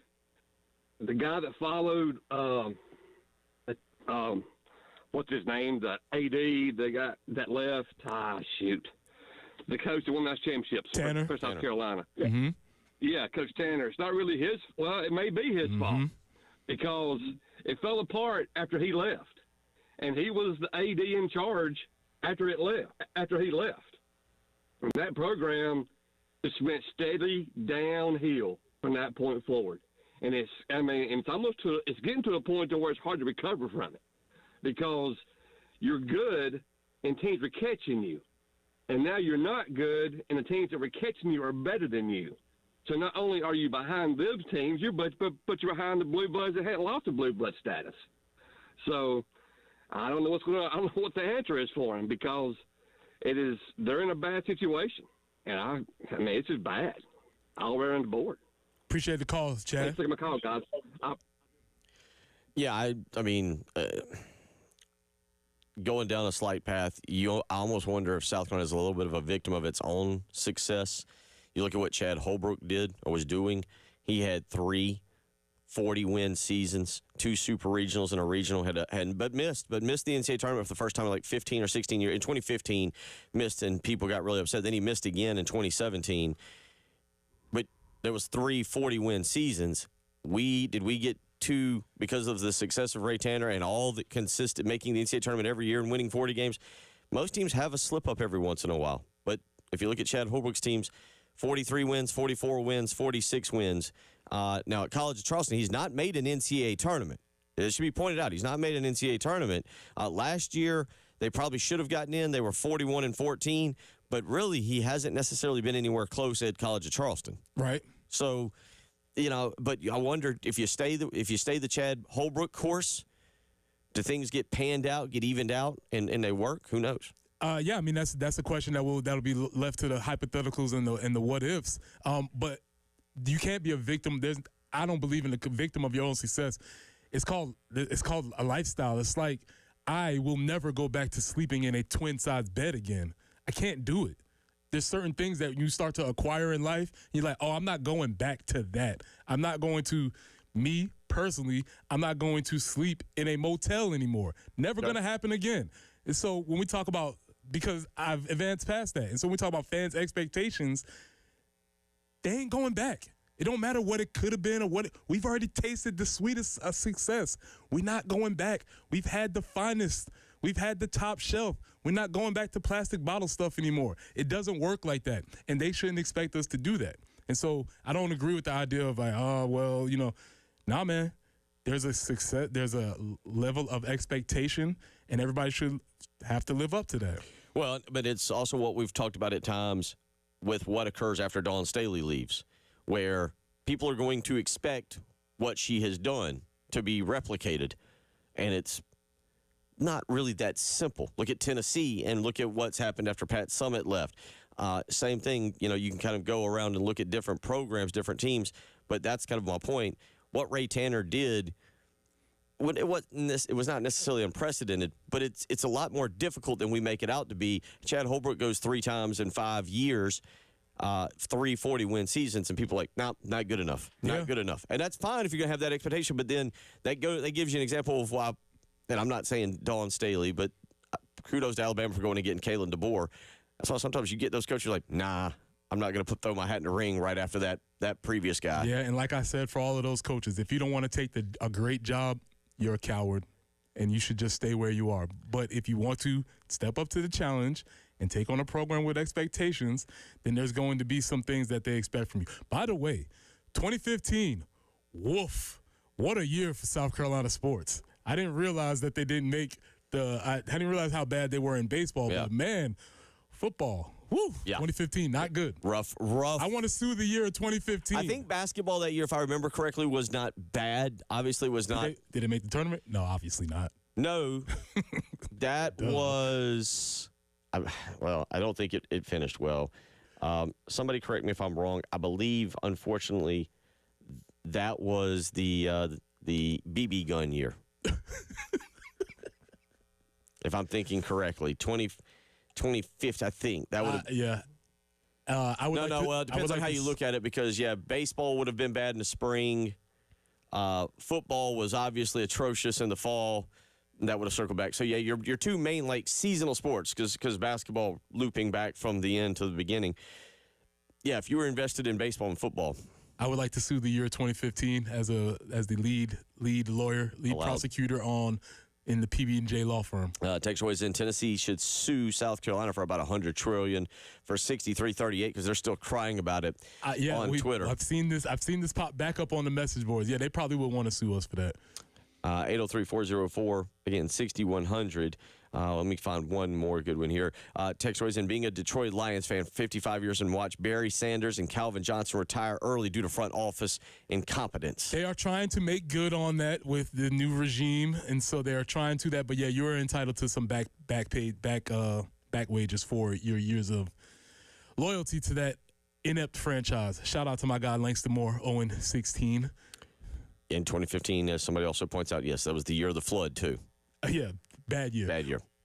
the guy that followed, what's his name, the AD, the guy that left, the coach that won those championships for South Carolina. Mm-hmm. Yeah, Coach Tanner. It's not really his, well, it may be his fault because it fell apart after he left, and he was the AD in charge after he left. And that program just went steady downhill from that point forward. And it's getting to a point to where it's hard to recover from it because you're good and teams are catching you. And now you're not good and the teams that were catching you are better than you. So not only are you behind those teams, but you're behind the Blue Bloods that hadn't lost the Blue Blood status. So I don't know I don't know what the answer is for them because they're in a bad situation. And it's just bad all around the board. Appreciate the call, Chad. Thanks for taking my call, guys. Yeah, I mean, going down a slight path, I almost wonder if South Carolina is a little bit of a victim of its own success. You look at what Chad Holbrook did or was doing. He had 3 40-win seasons, 2 super regionals and a regional, but missed the NCAA tournament for the first time in like 15 or 16 years. In 2015, missed, and people got really upset. Then he missed again in 2017. But there was 3 40-win seasons. Did we get 2 because of the success of Ray Tanner and all that consistent making the NCAA tournament every year and winning 40 games? Most teams have a slip-up every once in a while. But if you look at Chad Holbrook's teams, 43 wins, 44 wins, 46 wins. Now, at College of Charleston, he's not made an NCAA tournament. It should be pointed out. He's not made an NCAA tournament. Last year, they probably should have gotten in. They were 41-14. But really, he hasn't necessarily been anywhere close at College of Charleston. Right. So, but I wonder if you stay the Chad Holbrook course, do things get panned out, get evened out, and they work? Who knows? Yeah, I mean that's a question that'll be left to the hypotheticals and the what ifs. But you can't be a victim. I don't believe in the victim of your own success. It's called a lifestyle. It's like I will never go back to sleeping in a twin-size bed again. I can't do it. There's certain things that you start to acquire in life. You're like, oh, I'm not going back to that. I'm not going to, me personally, I'm not going to sleep in a motel anymore. Never going to happen again. And so when we talk about, because I've advanced past that, and so when we talk about fans' expectations, they ain't going back. It don't matter what it could have been or we've already tasted the sweetest success. We're not going back. We've had the finest. We've had the top shelf. We're not going back to plastic bottle stuff anymore. It doesn't work like that, and they shouldn't expect us to do that. And so I don't agree with the idea of like, oh, well, nah, man. There's a success. There's a level of expectation, and everybody should have to live up to that. Well, but it's also what we've talked about at times with what occurs after Dawn Staley leaves, where people are going to expect what she has done to be replicated, and it's not really that simple. Look at Tennessee and look at what's happened after Pat Summitt left. Same thing, you can kind of go around and look at different programs, different teams, but that's kind of my point. What Ray Tanner did, it was not necessarily unprecedented, but it's a lot more difficult than we make it out to be. Chad Holbrook goes 3 times in 5 years, 3 40-win seasons, and people are like, no, not good enough. Not good enough. And that's fine if you're going to have that expectation, but then that gives you an example of why, and I'm not saying Dawn Staley, but kudos to Alabama for going and getting Kalen DeBoer. That's why sometimes you get those coaches like, nah, I'm not going to throw my hat in the ring right after that previous guy. Yeah, and like I said, for all of those coaches, if you don't want to take a great job, you're a coward, and you should just stay where you are. But if you want to step up to the challenge and take on a program with expectations, then there's going to be some things that they expect from you. By the way, 2015, woof, what a year for South Carolina sports. I didn't realize that they didn't make I didn't realize how bad they were in baseball, but man, football. Woo, 2015, not good. Rough. I want to sue the year of 2015. I think basketball that year, if I remember correctly, was not bad. Obviously, was not. Did it make the tournament? No, obviously not. No, that was. Well, I don't think it finished well. Somebody correct me if I'm wrong. I believe, unfortunately, that was the BB gun year. If I'm thinking correctly, 2015, I think that would. Yeah. I would. Well, it depends on how you look at it because baseball would have been bad in the spring. Football was obviously atrocious in the fall. And that would have circled back. So your 2 main seasonal sports, because basketball looping back from the end to the beginning. Yeah, if you were invested in baseball and football, I would like to sue the year 2015 as the lead lawyer, prosecutor in the PB&J law firm. Texas Boys in Tennessee should sue South Carolina for about $100 trillion for 63-38 because they're still crying about it on Twitter. I've seen this pop back up on the message boards. Yeah, they probably would want to sue us for that. 803-404, again, 6100. Let me find one more good one here. Tex Royson, being a Detroit Lions fan, 55 years and watched Barry Sanders and Calvin Johnson retire early due to front office incompetence. They are trying to make good on that with the new regime, and so they are trying to that. But yeah, you're entitled to some back wages for your years of loyalty to that inept franchise. Shout out to my guy Langston Moore, 0-16. In 2015, as somebody also points out, yes, that was the year of the flood, too. Yeah, bad year.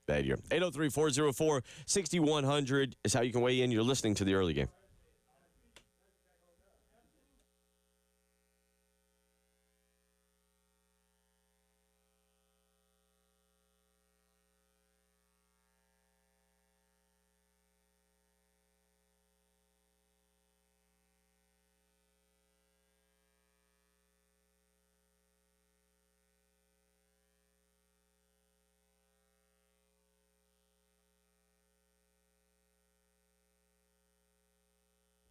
803-404-6100 is how you can weigh in. You're listening to the early game.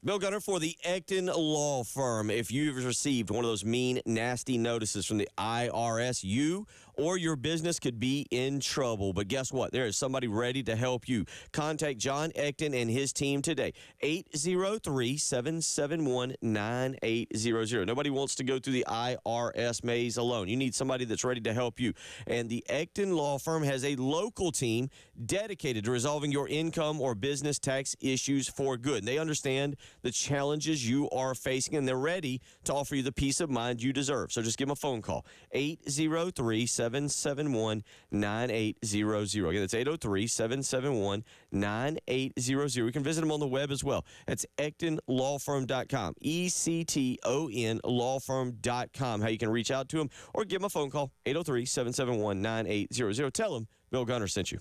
Bill Gunner for the Ecton Law Firm. If you've received one of those mean, nasty notices from the IRS, you or your business could be in trouble. But guess what? There is somebody ready to help you. Contact John Ecton and his team today. 803-771-9800. Nobody wants to go through the IRS maze alone. You need somebody that's ready to help you. And the Ecton Law Firm has a local team dedicated to resolving your income or business tax issues for good. And they understand the challenges you are facing, and they're ready to offer you the peace of mind you deserve. So just give them a phone call. 803-771-9800. Again, that's 803-771-9800. You can visit them on the web as well. That's EctonLawFirm.com. ECTON lawfirm.com. How you can reach out to them or give them a phone call. 803-771-9800. Tell them Bill Gunner sent you.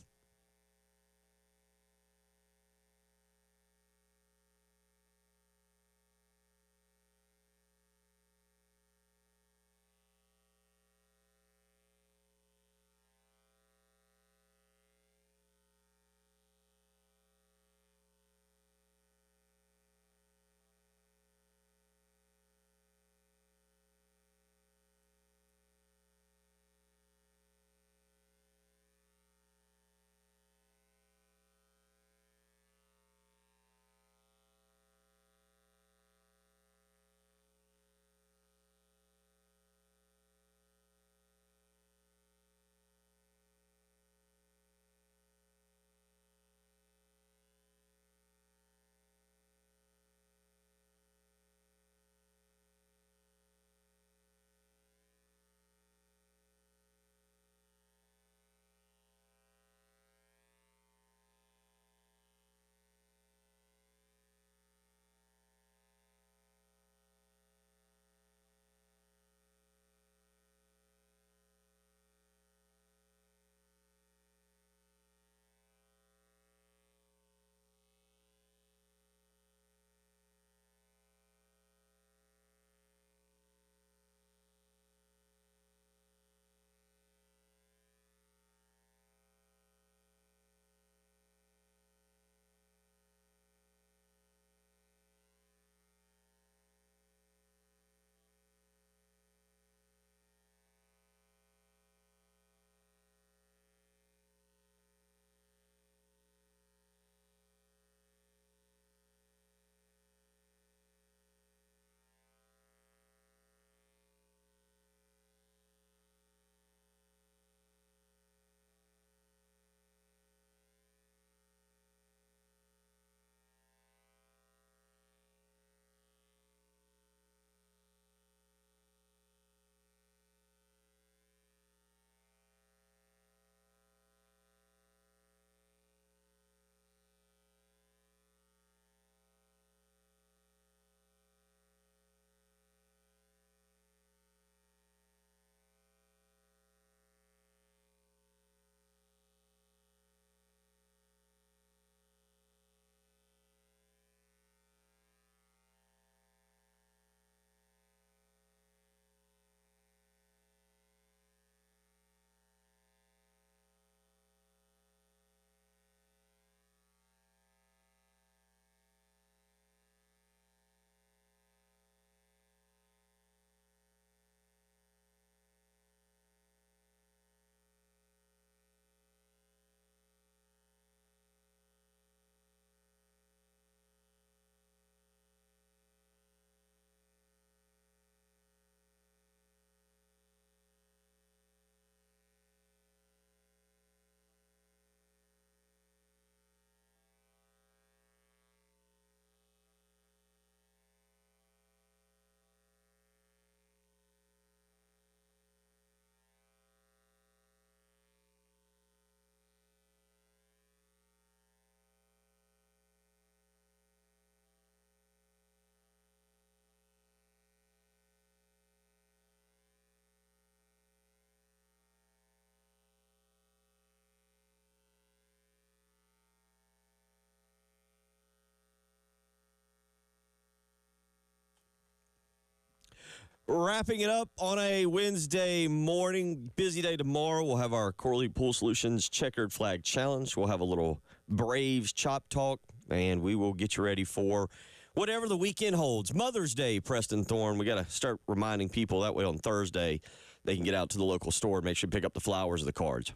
Wrapping it up on a Wednesday morning. Busy day tomorrow. We'll have our Corley Pool Solutions Checkered Flag Challenge. We'll have a little Braves Chop Talk, and we will get you ready for whatever the weekend holds. Mother's Day, Preston Thorne. We got to start reminding people that way on Thursday they can get out to the local store and make sure to pick up the flowers or the cards.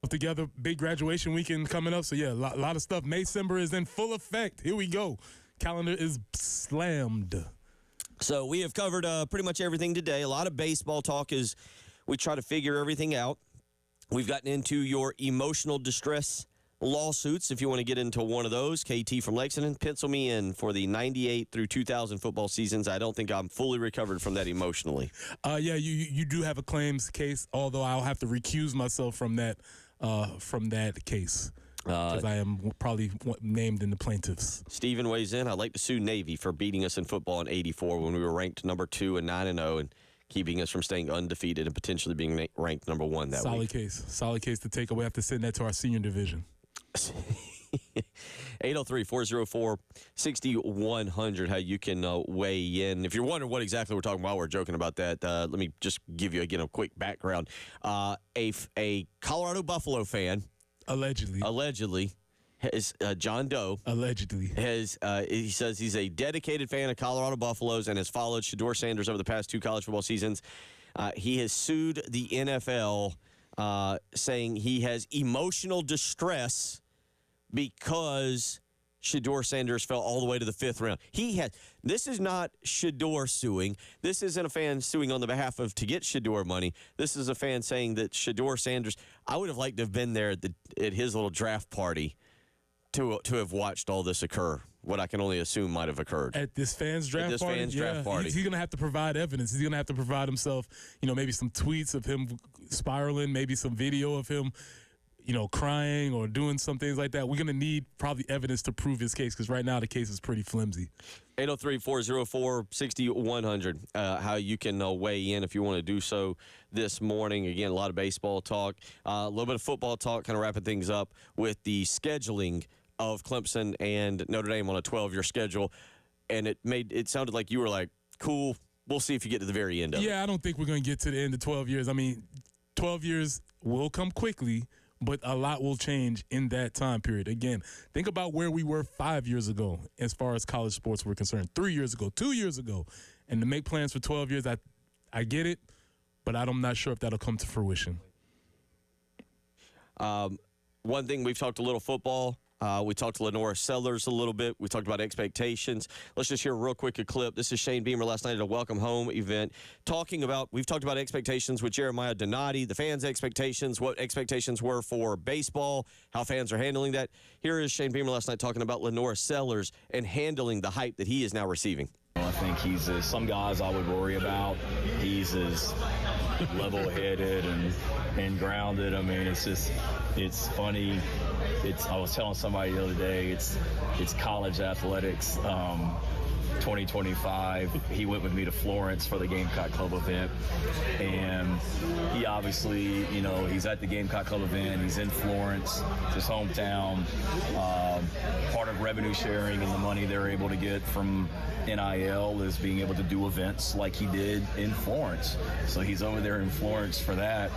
Together, big graduation weekend coming up. So, yeah, a lot of stuff. Maycember is in full effect. Here we go. Calendar is slammed. So we have covered pretty much everything today. A lot of baseball talk as we try to figure everything out. We've gotten into your emotional distress lawsuits. If you want to get into one of those, KT from Lexington, pencil me in for the 98 through 2000 football seasons. I don't think I'm fully recovered from that emotionally. Yeah, you do have a claims case, although I'll have to recuse myself from that case. Because I am probably named in the plaintiffs. Steven weighs in. I'd like to sue Navy for beating us in football in '84 when we were ranked number 2 and 9-0 and keeping us from staying undefeated and potentially being ranked number 1 that week. Solid case to take away. I have to send that to our senior division. 803-404-6100, how you can weigh in. If you're wondering what exactly we're talking about, we're joking about that. Let me just give you, again, a quick background. A Colorado Buffalo fan, allegedly, has John Doe. Allegedly. He says he's a dedicated fan of Colorado Buffaloes and has followed Shedeur Sanders over the past 2 college football seasons. He has sued the NFL, saying he has emotional distress because Shedeur Sanders fell all the way to the 5th round. This is not Shedeur suing. This isn't a fan suing on the behalf of to get Shedeur money. This is a fan saying that Shedeur Sanders, I would have liked to have been there at his little draft party to have watched all this occur. What I can only assume might have occurred. At this fan's draft party? He's going to have to provide evidence. He's going to have to provide himself, maybe some tweets of him spiraling, maybe some video of him, crying or doing some things like that. We're going to need probably evidence to prove his case because right now the case is pretty flimsy. 803-404-6100, how you can weigh in if you want to do so this morning. Again, a lot of baseball talk, a little bit of football talk, kind of wrapping things up with the scheduling of Clemson and Notre Dame on a 12-year schedule. And it sounded like you were like, cool, we'll see if you get to the very end of it. Yeah, I don't think we're going to get to the end of 12 years. I mean, 12 years will come quickly, but a lot will change in that time period. Again, think about where we were 5 years ago as far as college sports were concerned, 3 years ago, 2 years ago. And to make plans for 12 years, I get it, but I'm not sure if that'll come to fruition. One thing, we've talked a little football. We talked to Lenora Sellers a little bit. We talked about expectations. Let's just hear real quick a clip. This is Shane Beamer last night at a welcome home event we've talked about expectations with Jeremiah Donati, the fans' expectations, what expectations were for baseball, how fans are handling that. Here is Shane Beamer last night talking about Lenora Sellers and handling the hype that he is now receiving. I think he's some guys I would worry about. He's as level-headed and grounded. I mean, it's funny. I was telling somebody the other day, it's college athletics. 2025, he went with me to Florence for the Gamecock Club event, and he obviously, he's at the Gamecock Club event. He's in Florence, it's his hometown. Part of revenue sharing and the money they're able to get from NIL is being able to do events like he did in Florence. So he's over there in Florence for that.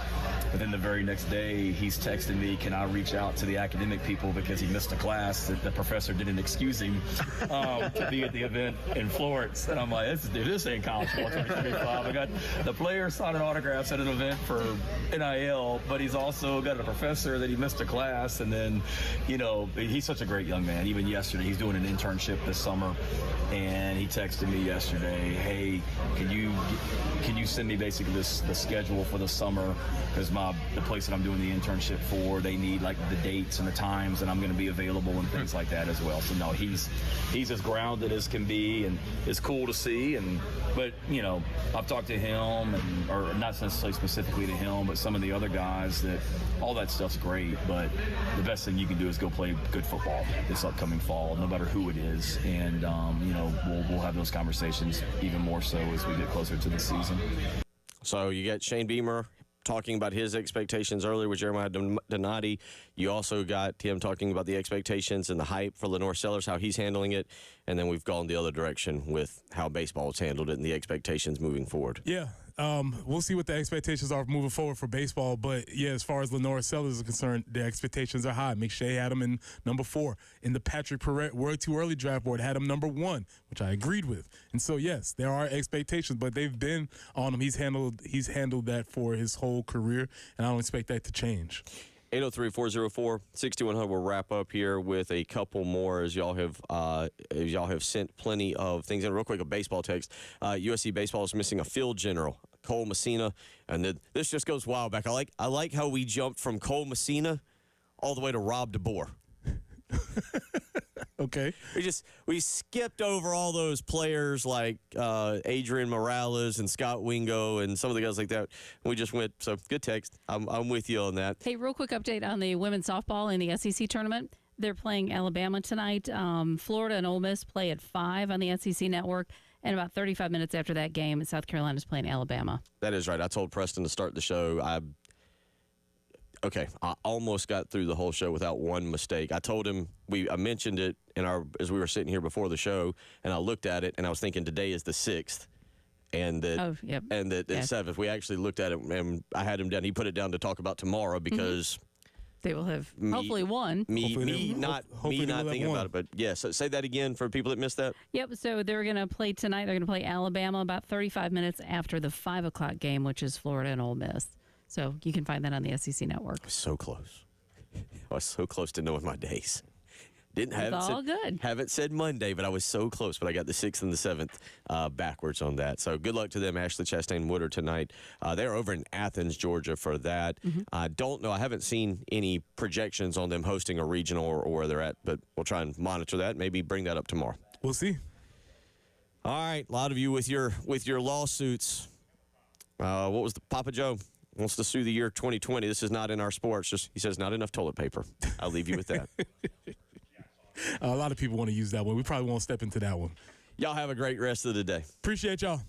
But then the very next day, he's texting me, can I reach out to the academic people because he missed a class that the professor didn't excuse him to be at the event in Florence. And I'm like, this ain't college football 2025. I got the player signing autographs at an event for NIL, but he's also got a professor that he missed a class. And then, he's such a great young man. Even yesterday, he's doing an internship this summer, and he texted me yesterday, hey, can you send me basically the schedule for the summer? Because the place that I'm doing the internship for, they need like the dates and the times, and I'm going to be available and things like that as well. So no, he's as grounded as can be, and it's cool to see. But I've talked to him, or not necessarily specifically to him, but some of the other guys, that all that stuff's great. But the best thing you can do is go play good football this upcoming fall, no matter who it is. And we'll have those conversations even more so as we get closer to the season. So you got Shane Beamer talking about his expectations earlier with Jeremiah Donati. You also got him talking about the expectations and the hype for Lenore Sellers, how he's handling it. And then we've gone the other direction with how baseball has handled it and the expectations moving forward. Yeah. We'll see what the expectations are moving forward for baseball. But, yeah, as far as Lenora Sellers is concerned, the expectations are high. McShay had him in number 4. In the Patrick Perret World Too Early draft board, had him number 1, which I agreed with. And so, yes, there are expectations, but they've been on him. He's handled that for his whole career, and I don't expect that to change. 803-404-6100. We'll wrap up here with a couple more as y'all have sent plenty of things in. Real quick, a baseball text. USC baseball is missing a field general, Cole Messina, and this just goes wild back. I like how we jumped from Cole Messina all the way to Rob DeBoer. Okay. We skipped over all those players like Adrian Morales and Scott Wingo and some of the guys like that. We just went, so good text. I'm with you on that. Hey, real quick update on the women's softball in the SEC tournament. They're playing Alabama tonight. Florida and Ole Miss play at 5 on the SEC network. And about 35 minutes after that game, South Carolina's playing Alabama. That is right. I told Preston to start the show. I almost got through the whole show without one mistake. I told him, I mentioned it as we were sitting here before the show, and I looked at it, and I was thinking today is the 6th, and that it's 7th. We actually looked at it, and I had him down. He put it down to talk about tomorrow because they will have hopefully won. Me not thinking about it, but yes. Yeah, so say that again for people that missed that. Yep. So they're going to play tonight. They're going to play Alabama about 35 minutes after the 5 o'clock game, which is Florida and Ole Miss. So you can find that on the SEC network. So close. I was so close to knowing my days. Haven't said Monday, but I was so close. But I got the 6th and the 7th backwards on that. So good luck to them, Ashley Chastain Woodard tonight. They're over in Athens, Georgia for that. I don't know. I haven't seen any projections on them hosting a regional or where they're at, but we'll try and monitor that. Maybe bring that up tomorrow. We'll see. All right. A lot of you with your lawsuits. What was the Papa Joe? Wants to sue the year 2020. This is not in our sports. He says not enough toilet paper. I'll leave you with that. A lot of people want to use that one. We probably won't step into that one. Y'all have a great rest of the day. Appreciate y'all.